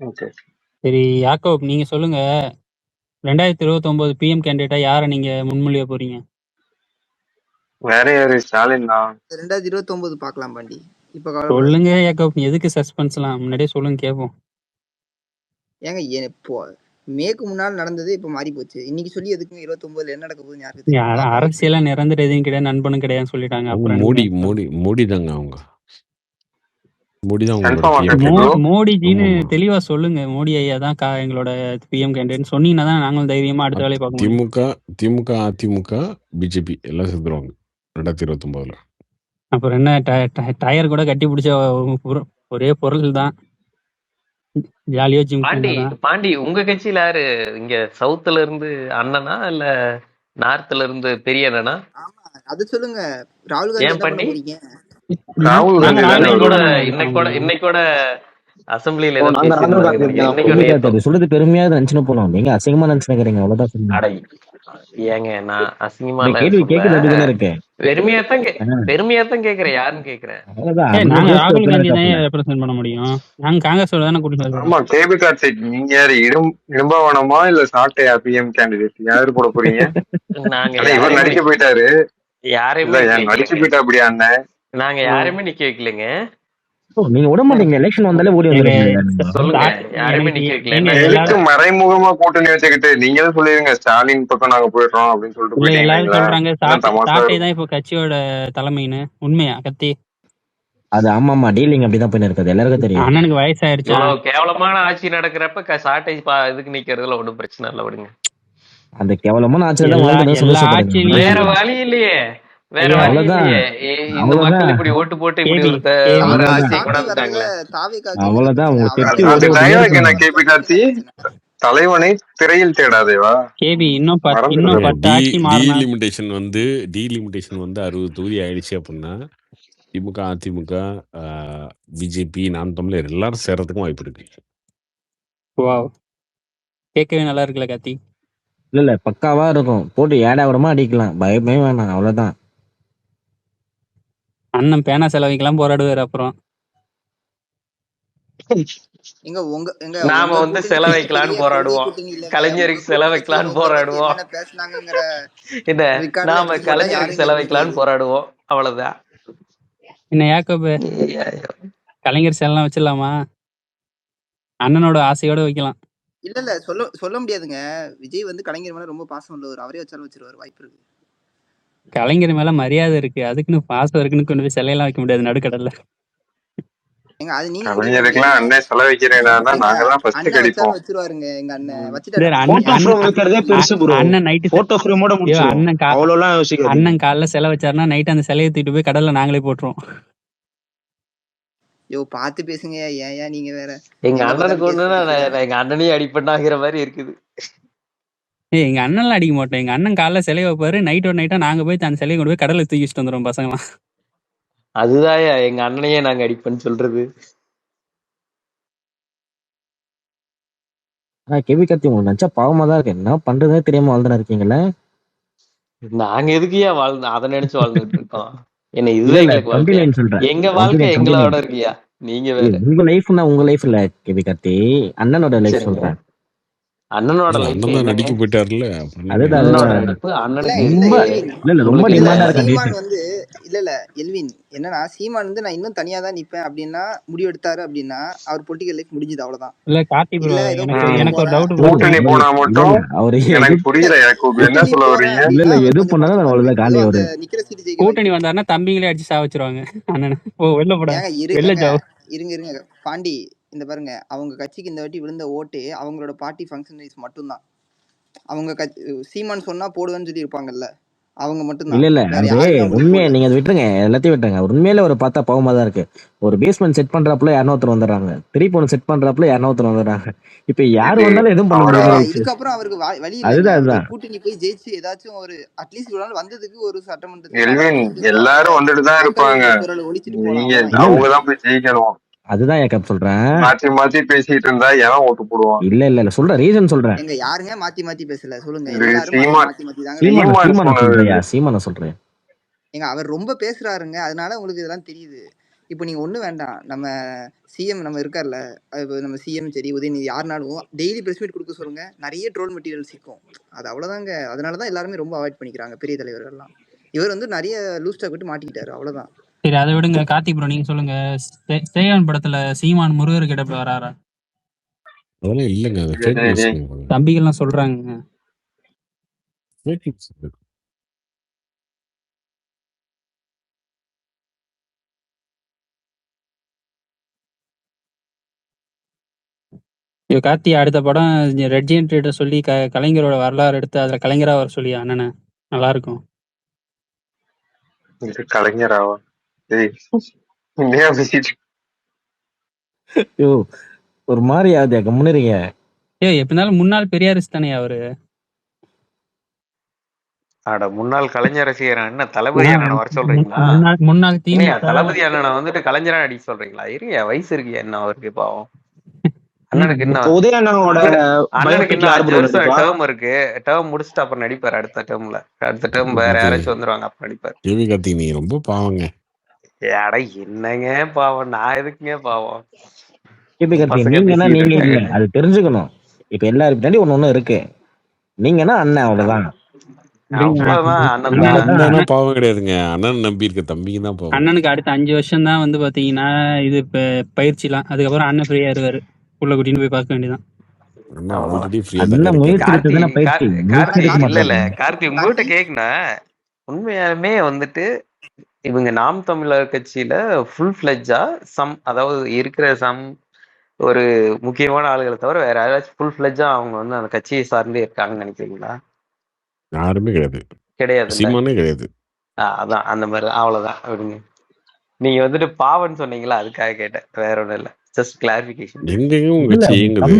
okay. சரி யாக்கோப் நீங்க சொல்லுங்க, 2029 பிஎம் கேண்டிடேட்டா யாரை நீங்க முன்மொழிய போறீங்க? வேற யாரு? ஸ்டாலின் தான். 2029 பார்க்கலாம் பாண்டி. இப்ப சொல்லுங்க யாக்கோப், எதுக்கு சஸ்பென்ஸ்லாம்? முன்னாடியே சொல்லுங்க கேட்போம். ஏங்க இப்போ மேக்கு முன்னால் நடந்தது இப்ப மாறி போச்சு. இன்னைக்கு சொல்லி எதுக்குங்க 29ல என்ன நடக்க போகுதுன்னு யாருக்கு தெரியும்? அரசியலா நிரந்தர எதுவும் கிடையாது, நண்பனும் கிடையாதுன்னு சொல்லிட்டாங்க. அப்புறம் மோடி தாங்க அவங்க. மோடி தான் மோடிஜின்னு தெளிவா சொல்லுங்க. மோடி ஐயா தான் எங்களோட பிஎம் கேண்டிடேட் சொன்னீங்கன்னா தான் நாங்களும் தைரியமா அடுத்த வேலையை பார்க்க திமுக அதிமுக பிஜேபி எல்லாம் சேர்ந்துருவாங்க 2029ல. அப்புறம் என்ன டயர் கூட கட்டி பிடிச்ச ஒரே பொருள் தான். ஜாலியோ ஜிம். பாண்டி உங்க கட்சியில யாரு இங்க சவுத்துல இருந்து அண்ணனா இல்ல நார்த்ல இருந்து பெரிய அண்ணனா? ஆமா அது சொல்லுங்க. ராகுல் காந்தி என்ன பண்ண போறீங்க? ராகுல் காந்தி இன்னைக்கு கூட அசம்பிளில சொல்றது பெருமையா நினைச்சுன்னு போனோம். நீங்க அசிங்கமா நினைச்சுக்கிறீங்க, அவ்வளவுதான். ஏங்க நான் அசிங்கமா பெருமையா தான் கேக்குறேன். யாருன்னு கேக்குறேன். நாங்க ராகுல் காந்தி தான் ரெப்ரசென்ட் பண்ண முடியும். நாங்க காங்கிரஸோட தானே கூட்டிட்டு. ஆமா கேபி கார்த்திக், நீங்க யாரு? இடும்பாவனமா இல்ல சாட்டையா பிஎம் கேண்டிடேட்? யாரு போட போறீங்க? நாங்க இவர் நடிக்க போயிட்டாரு. யாரையுமே நடிச்சு போயிட்டா அப்படியா அண்ணன்? நாங்க யாரையுமே நிக்க வைக்கலைங்க. நீங்க விட மாட்டீங்க, எலெக்ஷன் வந்தாலே ஓடி வந்துருங்க. யாருமே நிக்க வைக்கல. மறைமுகமா கூட்டணி வச்சுக்கிட்டு நீங்க தான் சொல்லிருங்க ஸ்டாலின் பக்கம் நாங்க போயிடுறோம் அப்படின்னு சொல்லிட்டு எல்லாரும் சொல்றாங்க. சாட்டை தான் இப்ப கட்சியோட தலைமைன்னு. உண்மையா கத்தி? அது ஆமாமா, டீலிங் அப்படிதான் போய் இருக்குது, எல்லாருக்கும் தெரியும். அண்ணனுக்கு வயசாயிருச்சு. கேவலமான ஆட்சி நடக்கிறப்ப சாட்டை இதுக்கு நிக்கிறதுல ஒன்றும் பிரச்சனை இல்லை, விடுங்க. அந்த கேவலமான ஆட்சி வேற வழி இல்லையே. வேற வழி இல்லையே. இந்த மக்கள் இப்படி ஓட்டு போட்டு இப்படி ஆட்சியை கொண்டாந்துட்டாங்களே. தலைவனை திரையில் தேடாதேவா? கேபி இன்னும் 10 ஆட்சி டீலிமிட்டேஷன் வந்து 60 தொகுதி ஆயிடுச்சு அப்படின்னா திமுக அதிமுக பிஜேபி நாம் தமிழர் எல்லாரும் சேர்றதுக்கும் வாய்ப்பு இருக்கு. கேட்கவே நல்லா இருக்குல்ல கார்த்தி? இல்ல பக்காவா இருக்கும். போட்டு ஏடாவிடமா அடிக்கலாம், பயமே வேணாம், அவ்வளவுதான். அண்ணன் பேனா செலவிக்கலாம் போராடுவார். அப்புறம் நாம வந்து செலவைக்கலான்னு போராடுவோம், கலைஞருக்கு செலவைக்கலான்னு போராடுவோம், நாம கலைஞருக்கு செலவைக்கலான்னு போராடுவோம், அவ்வளவுதான். என்ன யாக்கோபு, கலைஞர் செல்லாம் வச்சிடலாமா? அண்ணனோட ஆசையோட வைக்கலாம். இல்ல சொல்ல முடியாதுங்க. விஜய் வந்து கலைஞர் மேல ரொம்ப பாசம் உள்ளவர், அவரே வச்சாலும் வச்சிருவாரு, வாய்ப்பு இருக்கு. கலைஞர் மேல மரியாதை இருக்கு, அதுக்குன்னு பாசம் இருக்குன்னு கொண்டு போய் சிலையெல்லாம் வைக்க முடியாது நடுக்கடல்ல. கலைஞருக்குலாம் அண்ணன் செலவைக்கிறேன்னா நாங்க தான் ஃபர்ஸ்ட் கடிப்போம். வச்சிருவாருங்க எங்க அண்ணன். அண்ணன் காலைல செலவு வச்சாருன்னா நைட் அந்த சிலையை தூக்கிட்டு போய் கடல்ல நாங்களே போட்டுருவோம். யோ பாத்து பேசுங்க, ஏன் நீங்க வேற. எங்க அண்ணனுக்கு ஒண்ணுன்னா எங்க அண்ணனையும் அடிப்பண்ணாகிற மாதிரி இருக்குது. எங்க அண்ணன்லாம் அடிக்க மாட்டோம். எங்க அண்ணன் காலைல சிலையை வைப்பாரு, நைட்டா நாங்க போய் அந்த சிலையை கொண்டு போய் கடல்ல தூக்கி வச்சுட்டு வந்துடும் பசங்களாம். அதுதான் எங்க அண்ணனையே நாங்க அடிப்பேன்னு சொல்றது. கேபி கார்த்தி, உங்களுக்கு நினைச்சா பாவமா தான் இருக்கு. என்ன பண்றதே தெரியாம வாழ்ந்துன்னு இருக்கீங்களே. நாங்க எதுக்கு ஏன் வாழ்ந்து அதை நினைச்சு வாழ்ந்துட்டு இருக்கோம்? என்ன இதுதான் எங்க வாழ்க்கை எங்களோட இருக்கியா? நீங்க உங்க லைஃப்னா உங்க லைஃப் இல்ல கேபி கார்த்தி, அண்ணனோட லைஃப் சொல்றேன். அண்ணனோட லைஃப் நடிக்க போயிட்டாருல, ரொம்ப டிமாண்டா இருக்கு. இல்ல எல்வின் என்னன்னா, சீமான் வந்து நான் இன்னும் தனியா தான் நிப்பேன் அப்படின்னா முடிவு எடுத்தாரு அப்படின்னா அவர் பொலிட்டிக்கல் லைஃப் முடிஞ்சது, அவ்வளவுதான். இல்ல கார்த்தி ப்ரோ, எனக்கு ஒரு டவுட். கூட்டணி போனா மட்டும் எனக்கு புரியல யாக்கோபு, என்ன சொல்ல வரீங்க? இல்ல எது பண்ணாலும் அவ்வளவுதான் காலி அவரு. நிக்கிற சீட் கூட்டணி வந்தாருன்னா தம்பிங்களே அடிச்சு சாவச்சிருவாங்க அண்ணனை. ஓ வெளில போடா, வெளில ஜாவ். இருங்க பாண்டி, இந்த பாருங்க, அவங்க கட்சிக்கு இந்த வாட்டி விழுந்த ஓட்டே அவங்களோட பார்ட்டி ஃபங்க்ஷனரிஸ் மட்டும்தான். அவங்க சீமான் சொன்னா போடுவேன்னு சொல்லி இருப்பாங்கல்ல, அவங்க மட்டும்தான். இல்ல வேற அது யாருமே அவங்களுக்கு உண்மையை போடல. நீங்க அதை விட்டுருங்க, எல்லாத்தையும் விட்டுருங்க. உண்மையில ஒரு பார்த்தா பாவமா தான் இருக்கு. ஒரு பேஸ்மெண்ட் செட் பண்றாப்புல யாரோ ஒருத்தர் வந்துடுறாங்க, திருப்பி ஒன்று செட் பண்றாப்புல யாரோ ஒருத்தர் வந்துடுறாங்க. இப்ப யாரு இது வந்தாலும் எதுவும் பண்ண அவரா முடியாது. இதுக்கப்புறம் அவருக்கு வழி இல்லைங்க. அதுதான் அவருக்கு அதுதான் கூட்டணி போய் ஜெயிச்சு ஏதாச்சும் ஒரு அட்லீஸ்ட் ஒரு நாள் வந்ததுக்கு ஒரு சட்டமன்றத்துக்கு எல்வின் நாடாளுமன்றத்துக்கு எல்லாரும் வந்துட்டு தான் மக்கள் இருப்பாங்க. குரலை ஒழிச்சிட்டு போலாம், நீங்க அவ்வளவுதான். இல்ல அவங்கதான் போய் ஜெயிக்கணும். அதுதான் ஏக்கப் சொல்றேன். மாத்தி மாத்தி பேசிட்டு இருந்தா எவன் ஓட்டு போடுவான்? இல்ல சொல்றேன், ரீசன் சொல்றேன். எங்க யாருங்க மாத்தி மாத்தி பேசல சொல்லுங்க. இது எல்லாரும் சீமான் மாத்தி மாத்தி தாங்க சீமான பேசுறாங்க. சீமான் சீமான சொன்னது சொல்றியா? இது. சீமான சொல்றேன். ஏங்க அவர் ரொம்ப பேசுறாருங்க, அதனால உங்களுக்கு இதெல்லாம் தெரியுது. இப்போ நீங்க ஒண்ணு வேண்டாம், நம்ம சிஎம் நம்ம இருக்கார்ல, நம்ம சிஎம் சரி உதயநிதி யாருனாலும் டெய்லி பிரஸ் மீட் கொடுக்க சொல்லுங்க, நிறைய ட்ரோல் மெட்டீரியல் சிக்கும். அது அவ்வளவுதாங்க. அதனாலதான் எல்லாருமே ரொம்ப அவாய்ட் பண்ணிக்கிறாங்க பெரிய தலைவர்கள்லாம். இவர் வந்து நிறைய லூஸ் டாக் விட்டு மாட்டிக்கிட்டாரு, அவ்வளவுதான். சரி அதை விடுங்க. கார்த்திக் ப்ரோ நீங்க சொல்லுங்க. சேவன் படத்துல சீமான் முருகர் கிட்ட வராரா? அதெல்லாம் இல்லைங்க, அது ஃபேக் நியூஸ். தம்பிகள்லாம் சொல்றாங்க. Fake news. ஐயோ கார்த்தி, அடுத்த படம் ரெட் ஜெயண்ட் சொல்லி கலைஞரோட வரலாறு எடுத்து அதுல கலைஞரா வர சொல்லி அண்ணனை, நல்லா இருக்கும். இது கலைஞராவா? ஏய் என்னையா பேசிட்டு ஐயோ ஒரு மாதிரி ஆகுது, கம்முனுறீங்க. எப்படினாலும் முன்னாள் பெரியாரிஸ்ட் தானே அவரு. அட முன்னாள் கலைஞர் ரசிகர் என்ன தளபதி அண்ணனை வர சொல்றீங்களா? முன்னாள் திமுக தளபதி அண்ணனை வந்துட்டு கலைஞரா அடிக்க சொல்றீங்களா? இருங்க, வயசு இருக்கு என்ன அவருக்கு, பாவம். அண்ணனுக்கு என்ன உதயண்ணனோட அண்ணனுக்கு பயோபிக் இன்னும் யார் 5 ப்ரோ வருஷம் நடிப்பா? டேர்ம் இருக்கு. டேர்ம் முடிச்சுட்டு அப்புறம் நடிப்பாரு. அடுத்த டேர்ம் வேற யாராச்சும் வந்துருவாங்க, அப்புறம் நடிப்பாரு. கேவி கார்த்திக் நீ ரொம்ப பாவங்க. அட என்னங்க பாவம், நான் எதுக்குங்க பாவம்? கேபி கார்த்திக் பசங்க நீங்கன்னா பேசிட்டு நீங்க இல்ல, இருக்காங்க. அது தெரிஞ்சுக்கணும். இப்ப எல்லாரும் பின்னாடி ஒண்ணு இருக்கு. நீங்கன்னா அண்ணன், அவ்வளவுதான். அவ்வளவுதான், அண்ணன் தான். அண்ணனா பாவம் கிடையாதுங்க, அண்ணன் நம்பி இருக்க தம்பிக்கு தான் பாவம். அண்ணனுக்கு அடுத்த 5 வருஷம் தான் வந்து பாத்தீங்கன்னா இது பயிற்சிலாம். அதுக்கப்புறம் அண்ணன் ஃப்ரீயா இருவாரு, உள்ள கூட்டின்னு போய் பார்க்க வேண்டியதான். ஆல்ரெடி ஃப்ரீயா அண்ணன் தான் முயற்சி இருக்காரு. எடுத்ததுன்னா பயிற்சி, முயற்சி எடுக்க இல்ல மாட்டாங்க. கார்த்தி, உங்ககிட்ட கேக்குனேன். உண்மையாலுமே வந்துட்டு இவங்க நாம் தமிழர் கட்சியில ஃபுல் ஃபிளட்ஜா அதாவது இருக்கிற ஒரு முக்கியமான ஆளுகளை தவிர வேற யாராச்சும் ஃபுல் ஃபிளட்ஜா அவங்க வந்து அந்த கட்சியை சார்ந்தே இருக்காங்கன்னு நினைக்கிறீங்களா? யாருமே கிடையாது, கிடையாது. சீமானே கிடையாது. அதான் அந்த மாதிரி, அவ்வளவுதான். விடுங்க. நீங்க வந்துட்டு பாவன்னு சொன்னீங்களா, அதுக்காக கேட்டேன், வேற ஒண்ணும் இல்ல. Just clarification. எங்கேயும் உங்க கட்சி இயங்குது,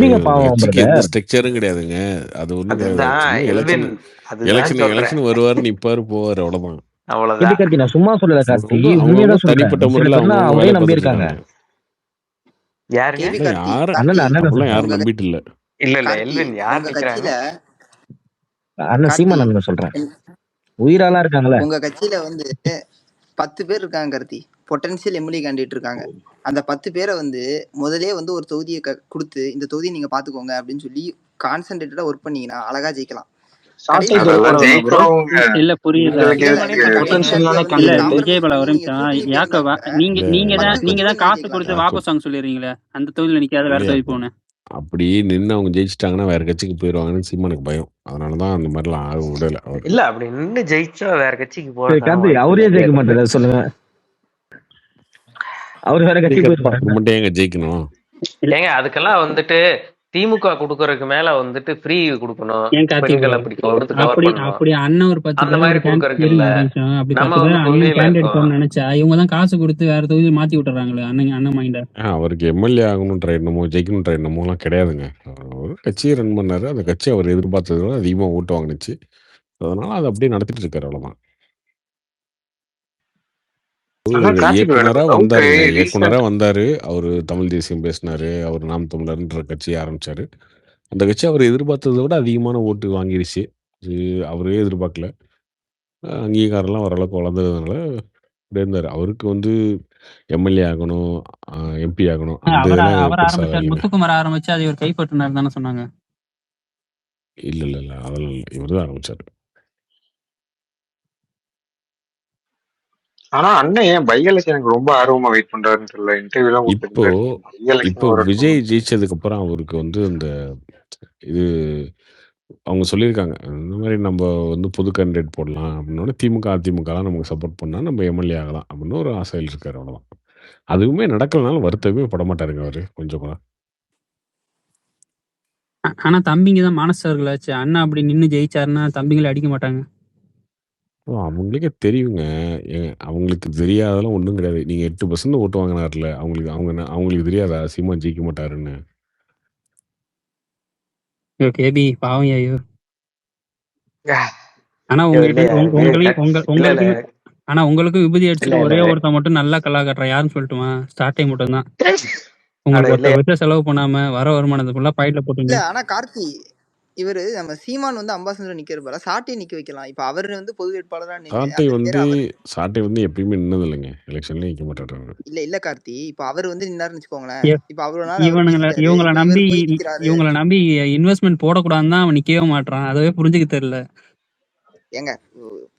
கட்சிக்கு எந்த ஸ்ட்ரக்சரும் கிடையாதுங்க. அது ஒண்ணும் கிடையாது. எலெக்ஷன் வருவாரு, நிப்பாரு, போவாரு, அவ்வளவுதான். அவ்வளவுதான். நான் சும்மா சொல்லல கார்த்தி, அவங்க உண்மையதான் சொல்றேன். தனிப்பட்ட முறையில் அவங்களே நம்பி இருக்காங்க. யாருங்க? யாரும் நம்பிட்டு இல்ல. இல்ல எல்வின் யார் நிக்கிறாங்க? அண்ணன் சீமான் அண்ணன் சொல்றேன், உயிராலாம் இருக்காங்களே. உங்க கட்சியில வந்து 10 பேர் இருக்காங்க கார்த்தி, பொட்டன்ஷியல் எம்எல்ஏ கேண்டிடேட் இருக்காங்க. அந்த 10 பேரை வந்து முதலே வந்து ஒரு தொகுதியை கொடுத்து இந்த தொகுதியை நீங்க பாத்துக்கோங்க அப்படின்னு சொல்லி கான்சென்ட்ரேட்டடா ஒர்க் பண்ணீங்கன்னா அழகா ஜெயிக்கலாம். இல்ல புரியுது. விஜயபால ஒரு நீங்க தான் காசு கொடுத்து வாபஸ் வாங்க சொல்லிடுறீங்களே, அந்த தொகுதியில நிக்காத வேற தொகுதி போன. அப்படி நின்று அவங்க ஜெயிச்சிட்டாங்கன்னா வேற கட்சிக்கு போயிருவாங்கன்னு சீமானுக்கு பயம். அதனாலதான் அந்த மாதிரிலாம் ஆகும் விடல. இல்ல அப்படி நின்று ஜெயிச்சா வேற கட்சிக்கு போறது. அவரே ஜெயிக்க மாட்டாரு, சொல்லுங்க. அவரு வேற கட்சிக்கு மட்டும் ஏங்க ஜெயிக்கணும்? ஏங்க அதுக்கெல்லாம் வந்துட்டு திமுக குடுக்கறதுக்கு மேல வந்துட்டு ஃப்ரீ கொடுக்கணும். அப்படி அண்ணன் ஒரு 10 அந்த மாதிரி கொடுக்கறதுக்கு இல்ல. நினைச்சா இவங்க தான் காசு கொடுத்து வேற தொகுதி மாத்தி விட்டுறாங்களே அண்ணன் மைண்ட. அவருக்கு எம்எல்ஏ ஆகணும்ன்ற எண்ணமோ ஜெயிக்கணும்ன்ற எண்ணமோ எல்லாம் கிடையாதுங்க. ஒரு கட்சியை ரன் பண்ணாரு, அந்த கட்சி அவர் எதிர்பார்த்ததோட அதிகமா ஓட்டு வாங்கினுச்சு. அதனால அதை அப்படியே நடத்திட்டு இருக்காரு, அவ்வளவுதான். இயக்குனரா வந்தாரு அவரு, தமிழ் தேசியம் பேசினாரு, அவர் நாம் தமிழர்ன்ற கட்சியை ஆரம்பிச்சாரு. அந்த கட்சி அவர் எதிர்பார்த்ததை விட அதிகமான ஓட்டு வாங்கிருச்சு. அவரே எதிர்பார்க்கல, அங்கீகாரம்லாம் ஓரளவுக்கு வளர்ந்ததுனால அப்படியே இருந்தாரு. அவருக்கு வந்து எம்எல்ஏ ஆகணும், எம்பி ஆகணும், முத்துக்குமார் ஆரம்பிச்சு அதை ஒரு கைப்பற்றினார் தானே சொன்னாங்க. இல்ல அதெல்லாம் இவர்தான் ஆரம்பிச்சாரு. ஆனா அண்ணன் ஏன் பை எலெக்ஷன் எனக்கு ரொம்ப ஆர்வமா வெயிட் பண்றாருன்னு தெரியல. இன்டர்வியூலாம் இப்போ விஜய் ஜெயிச்சதுக்கு அப்புறம் அவருக்கு வந்து இந்த இது அவங்க சொல்லியிருக்காங்க, இந்த மாதிரி நம்ம வந்து புது கேண்டிடேட் போடலாம் அப்படின்னோட திமுக அதிமுகலாம் நமக்கு சப்போர்ட் பண்ணா நம்ம எம்எல்ஏ ஆகலாம் அப்படின்னு ஒரு ஆசையில் இருக்காரு, அவ்வளவுதான். அதுவுமே நடக்கலனாலும் வருத்தமே பட மாட்டாருங்க அவரு கொஞ்சம் கூட. ஆனா தம்பிங்க தான் மானஸ்தர்களாச்சு. அண்ணா அப்படி நின்னு ஜெயிச்சாருன்னா தம்பிங்கள அடிக்க மாட்டாங்க. அவங்களுக்கே தெரியுங்க. அவங்களுக்கு தெரியாதெல்லாம் ஒண்ணும் கிடையாது. நீங்க 8% ஓட்டு வாங்கினார்ல, அவங்களுக்கு தெரியாதா சீமான் ஜெயிக்க மாட்டாருன்னு? ஐயோ கேபி பாவம் ஐயோ. ஆனா உங்களுக்கும் விபூதி அடிச்சுட்டு ஒரே ஒருத்தன் மட்டும் நல்லா கல்லா கட்டுறான். யாருன்னு சொல்லட்டுமா? ஸ்டார்டே மட்டும் தான். உங்களுக்கு ஒருத்த வருஷம் செலவு பண்ணாம வர வருமானத்தை ஃபுல்லா பாயிட்ல போட்டுங்க. இல்ல ஆனா கார்த்தி இவரு நம்ம சீமான் வந்து அம்பாசடர் நிக்கிற போல சாட்டை நிக்க வைக்கலாம். இப்ப அவரு வந்து பொது வேட்பாளரா சாட்டை வந்து எப்பயுமே நின்னது இல்லைங்க. எலெக்ஷன்ல நிக்க மாட்டாரு. இல்ல கார்த்தி இப்ப அவர் வந்து நின்னாருன்னு வச்சுக்கோங்களேன். இப்ப இவங்களை நம்பி இன்வெஸ்ட்மெண்ட் போடக்கூடாதுன்னு தான் அவன் நிக்கவே மாட்டான். அதவே புரிஞ்சுக்க தெரியல. ஏங்க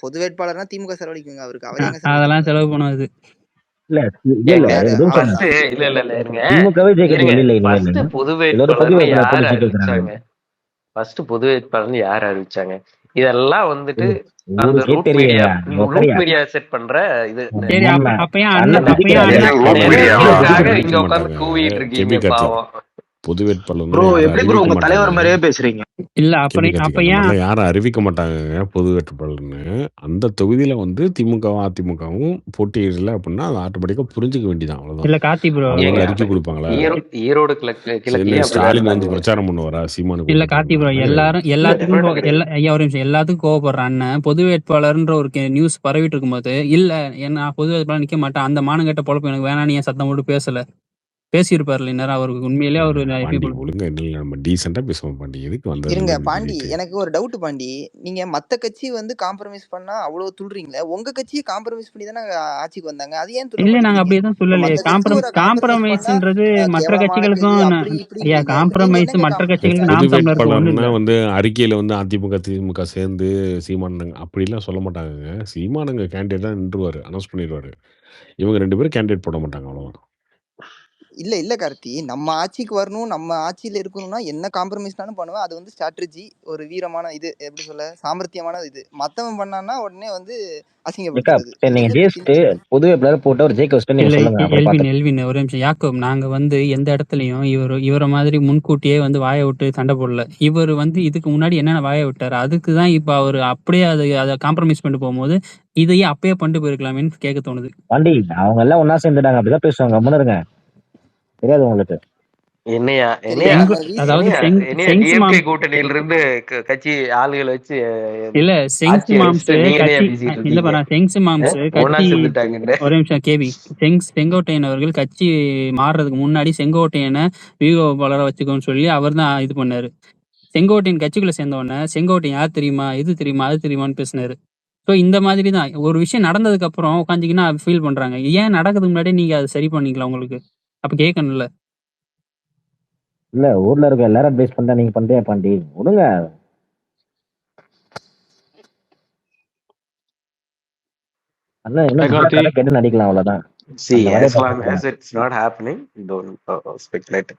பொது வேட்பாளர்னா திமுக செலவழிக்குங்க அவருக்கு. அவர் எங்க அதெல்லாம் செலவு பண்ணுவது பொது வேட்பாளர் யார் அறிவிச்சாங்க? இதெல்லாம் வந்துட்டு அந்த ரூட் மீடியா செட் பண்ற இது இங்க உட்கார்ந்து கூவிட்டு இருக்கீங்க பாவம். பொது வேட்பாளர் ப்ரோ எப்படி ப்ரோ உங்க தலைவர் மாதிரியே பேசுறீங்க? இல்ல அப்ப யாரும் அறிவிக்க மாட்டாங்க பொது வேட்பாளர்னு. அந்த தொகுதியில வந்து திமுகவும் அதிமுகவும் போட்டியிடல அப்படின்னா அது ஆட்டோமேட்டிக்கா புரிஞ்சுக்க வேண்டியதான். அவ்வளவுதான். இல்ல கார்த்தி ப்ரோ அறிக்கை கொடுப்பாங்களா? ஈரோடு ஸ்டாலின் வந்து பிரச்சாரம் பண்ணுவாரா சீமானுக்கு? இல்ல கார்த்தி ப்ரோ எல்லாத்துக்கும் கோவப்படுற அண்ணன் பொது வேட்பாளர்ன்ற ஒரு நியூஸ் பரவிட்டு இருக்கும்போது இல்ல என்ன பொது வேட்பாளர் நிக்க மாட்டேன் அந்த மானங்கட்ட பொழப்பு எனக்கு வேணாம் நீ சத்தம் போட்டு பேசல பேசியிருப்பார்ல நேரம். அவருக்கு உண்மையிலே அவரு ஒழுங்கா நம்ம டீசெண்டா பேசுவோம் பாண்டி. எதுக்கு வந்து இருங்க பாண்டி எனக்கு ஒரு டவுட் பாண்டி. நீங்க மத்த கட்சி வந்து காம்ப்ரமைஸ் பண்ணா அவ்வளவு துள்றீங்களே, உங்க கட்சியை காம்ப்ரமைஸ் பண்ணி தானே ஆட்சிக்கு வந்தாங்க. அது ஏன் இல்ல நாங்க அப்படியே தான் சொல்லலையே. காம்ப்ரமைஸ்ன்றது மற்ற கட்சிகளுக்கும் காம்ப்ரமைஸ் மற்ற கட்சிகளுக்கும் நாம் தமிழருக்கு வந்து அறிக்கையில வந்து அதிமுக திமுக சேர்ந்து சீமானங்க அப்படிலாம் சொல்ல மாட்டாங்க. சீமானங்க கேண்டிடேட் தான் நின்றுவாரு, அனௌன்ஸ் பண்ணிடுவாரு. இவங்க 2 பேரும் கேண்டிடேட் போட மாட்டாங்க. அவ்வளவுதான். இல்ல கார்த்தி நம்ம ஆட்சிக்கு வரணும் நம்ம ஆட்சியில இருக்கணும்னா என்ன காம்ப்ரமைஸ்னாலும் பண்ணுவேன். அது வந்து ஸ்ட்ராட்டஜி ஒரு வீரமான இது எப்படி சொல்ல சாமர்த்தியமான இது. மத்தவன் பண்ணான்னா உடனே வந்து அசிங்கப்படுத்துறது. எல்வின் ஒரு நிமிஷம் யாக்கோப், நாங்க வந்து எந்த இடத்துலயும் இவரை மாதிரி முன்கூட்டியே வந்து வாயை விட்டு சண்டை போடல. இவர் வந்து இதுக்கு முன்னாடி என்னென்ன வாயை விட்டாரு அதுக்குதான் இப்ப அவரு அப்படியே அதை காம்ப்ரமைஸ் பண்ணிட்டு போகும்போது இதையே அப்பயே பண்ணிட்டு போயிருக்கலாமேன்னு கேட்க தோணுது. அவங்க எல்லாம் ஒன்னா சேர்ந்துட்டாங்க அப்படிதான் பேசுவாங்க. முன்னருங்க தெரியாது உங்களுக்கு கூட்டணியில இருந்து கட்சி ஆளுகளை வச்சு இல்ல செங்ஸ் மாம்ஸ் ஒரு நிமிஷம் கேபி செங்கோட்டையன் அவர்கள் கட்சி மாறுறதுக்கு முன்னாடி செங்கோட்டையனை வியூகோபாளரை வச்சுக்கோன்னு சொல்லி அவர் தான் இது பண்ணாரு. செங்கோட்டையன் கட்சிக்குள்ள சேர்ந்த உடனே செங்கோட்டையன் யார் தெரியுமா இது தெரியுமா அது தெரியுமான்னு பேசினாரு. ஸோ இந்த மாதிரி தான் ஒரு விஷயம் நடந்ததுக்கு அப்புறம் உட்காந்துக்கின்னா ஃபீல் பண்றாங்க. ஏன் நடக்கிறதுக்கு முன்னாடி நீங்க அதை சரி பண்ணிக்கலாம்? உங்களுக்கு அப்ப கேட்கணும்ல. இல்ல ஊர்ல இருக்க எல்லாரும் அட்வைஸ் பண்ணா நீங்க பண்றியா பாண்டி விடுங்க. கேட்டு நடிக்கலாம் அவ்வளவுதான். See, as long as it's not happening, don't speculate it.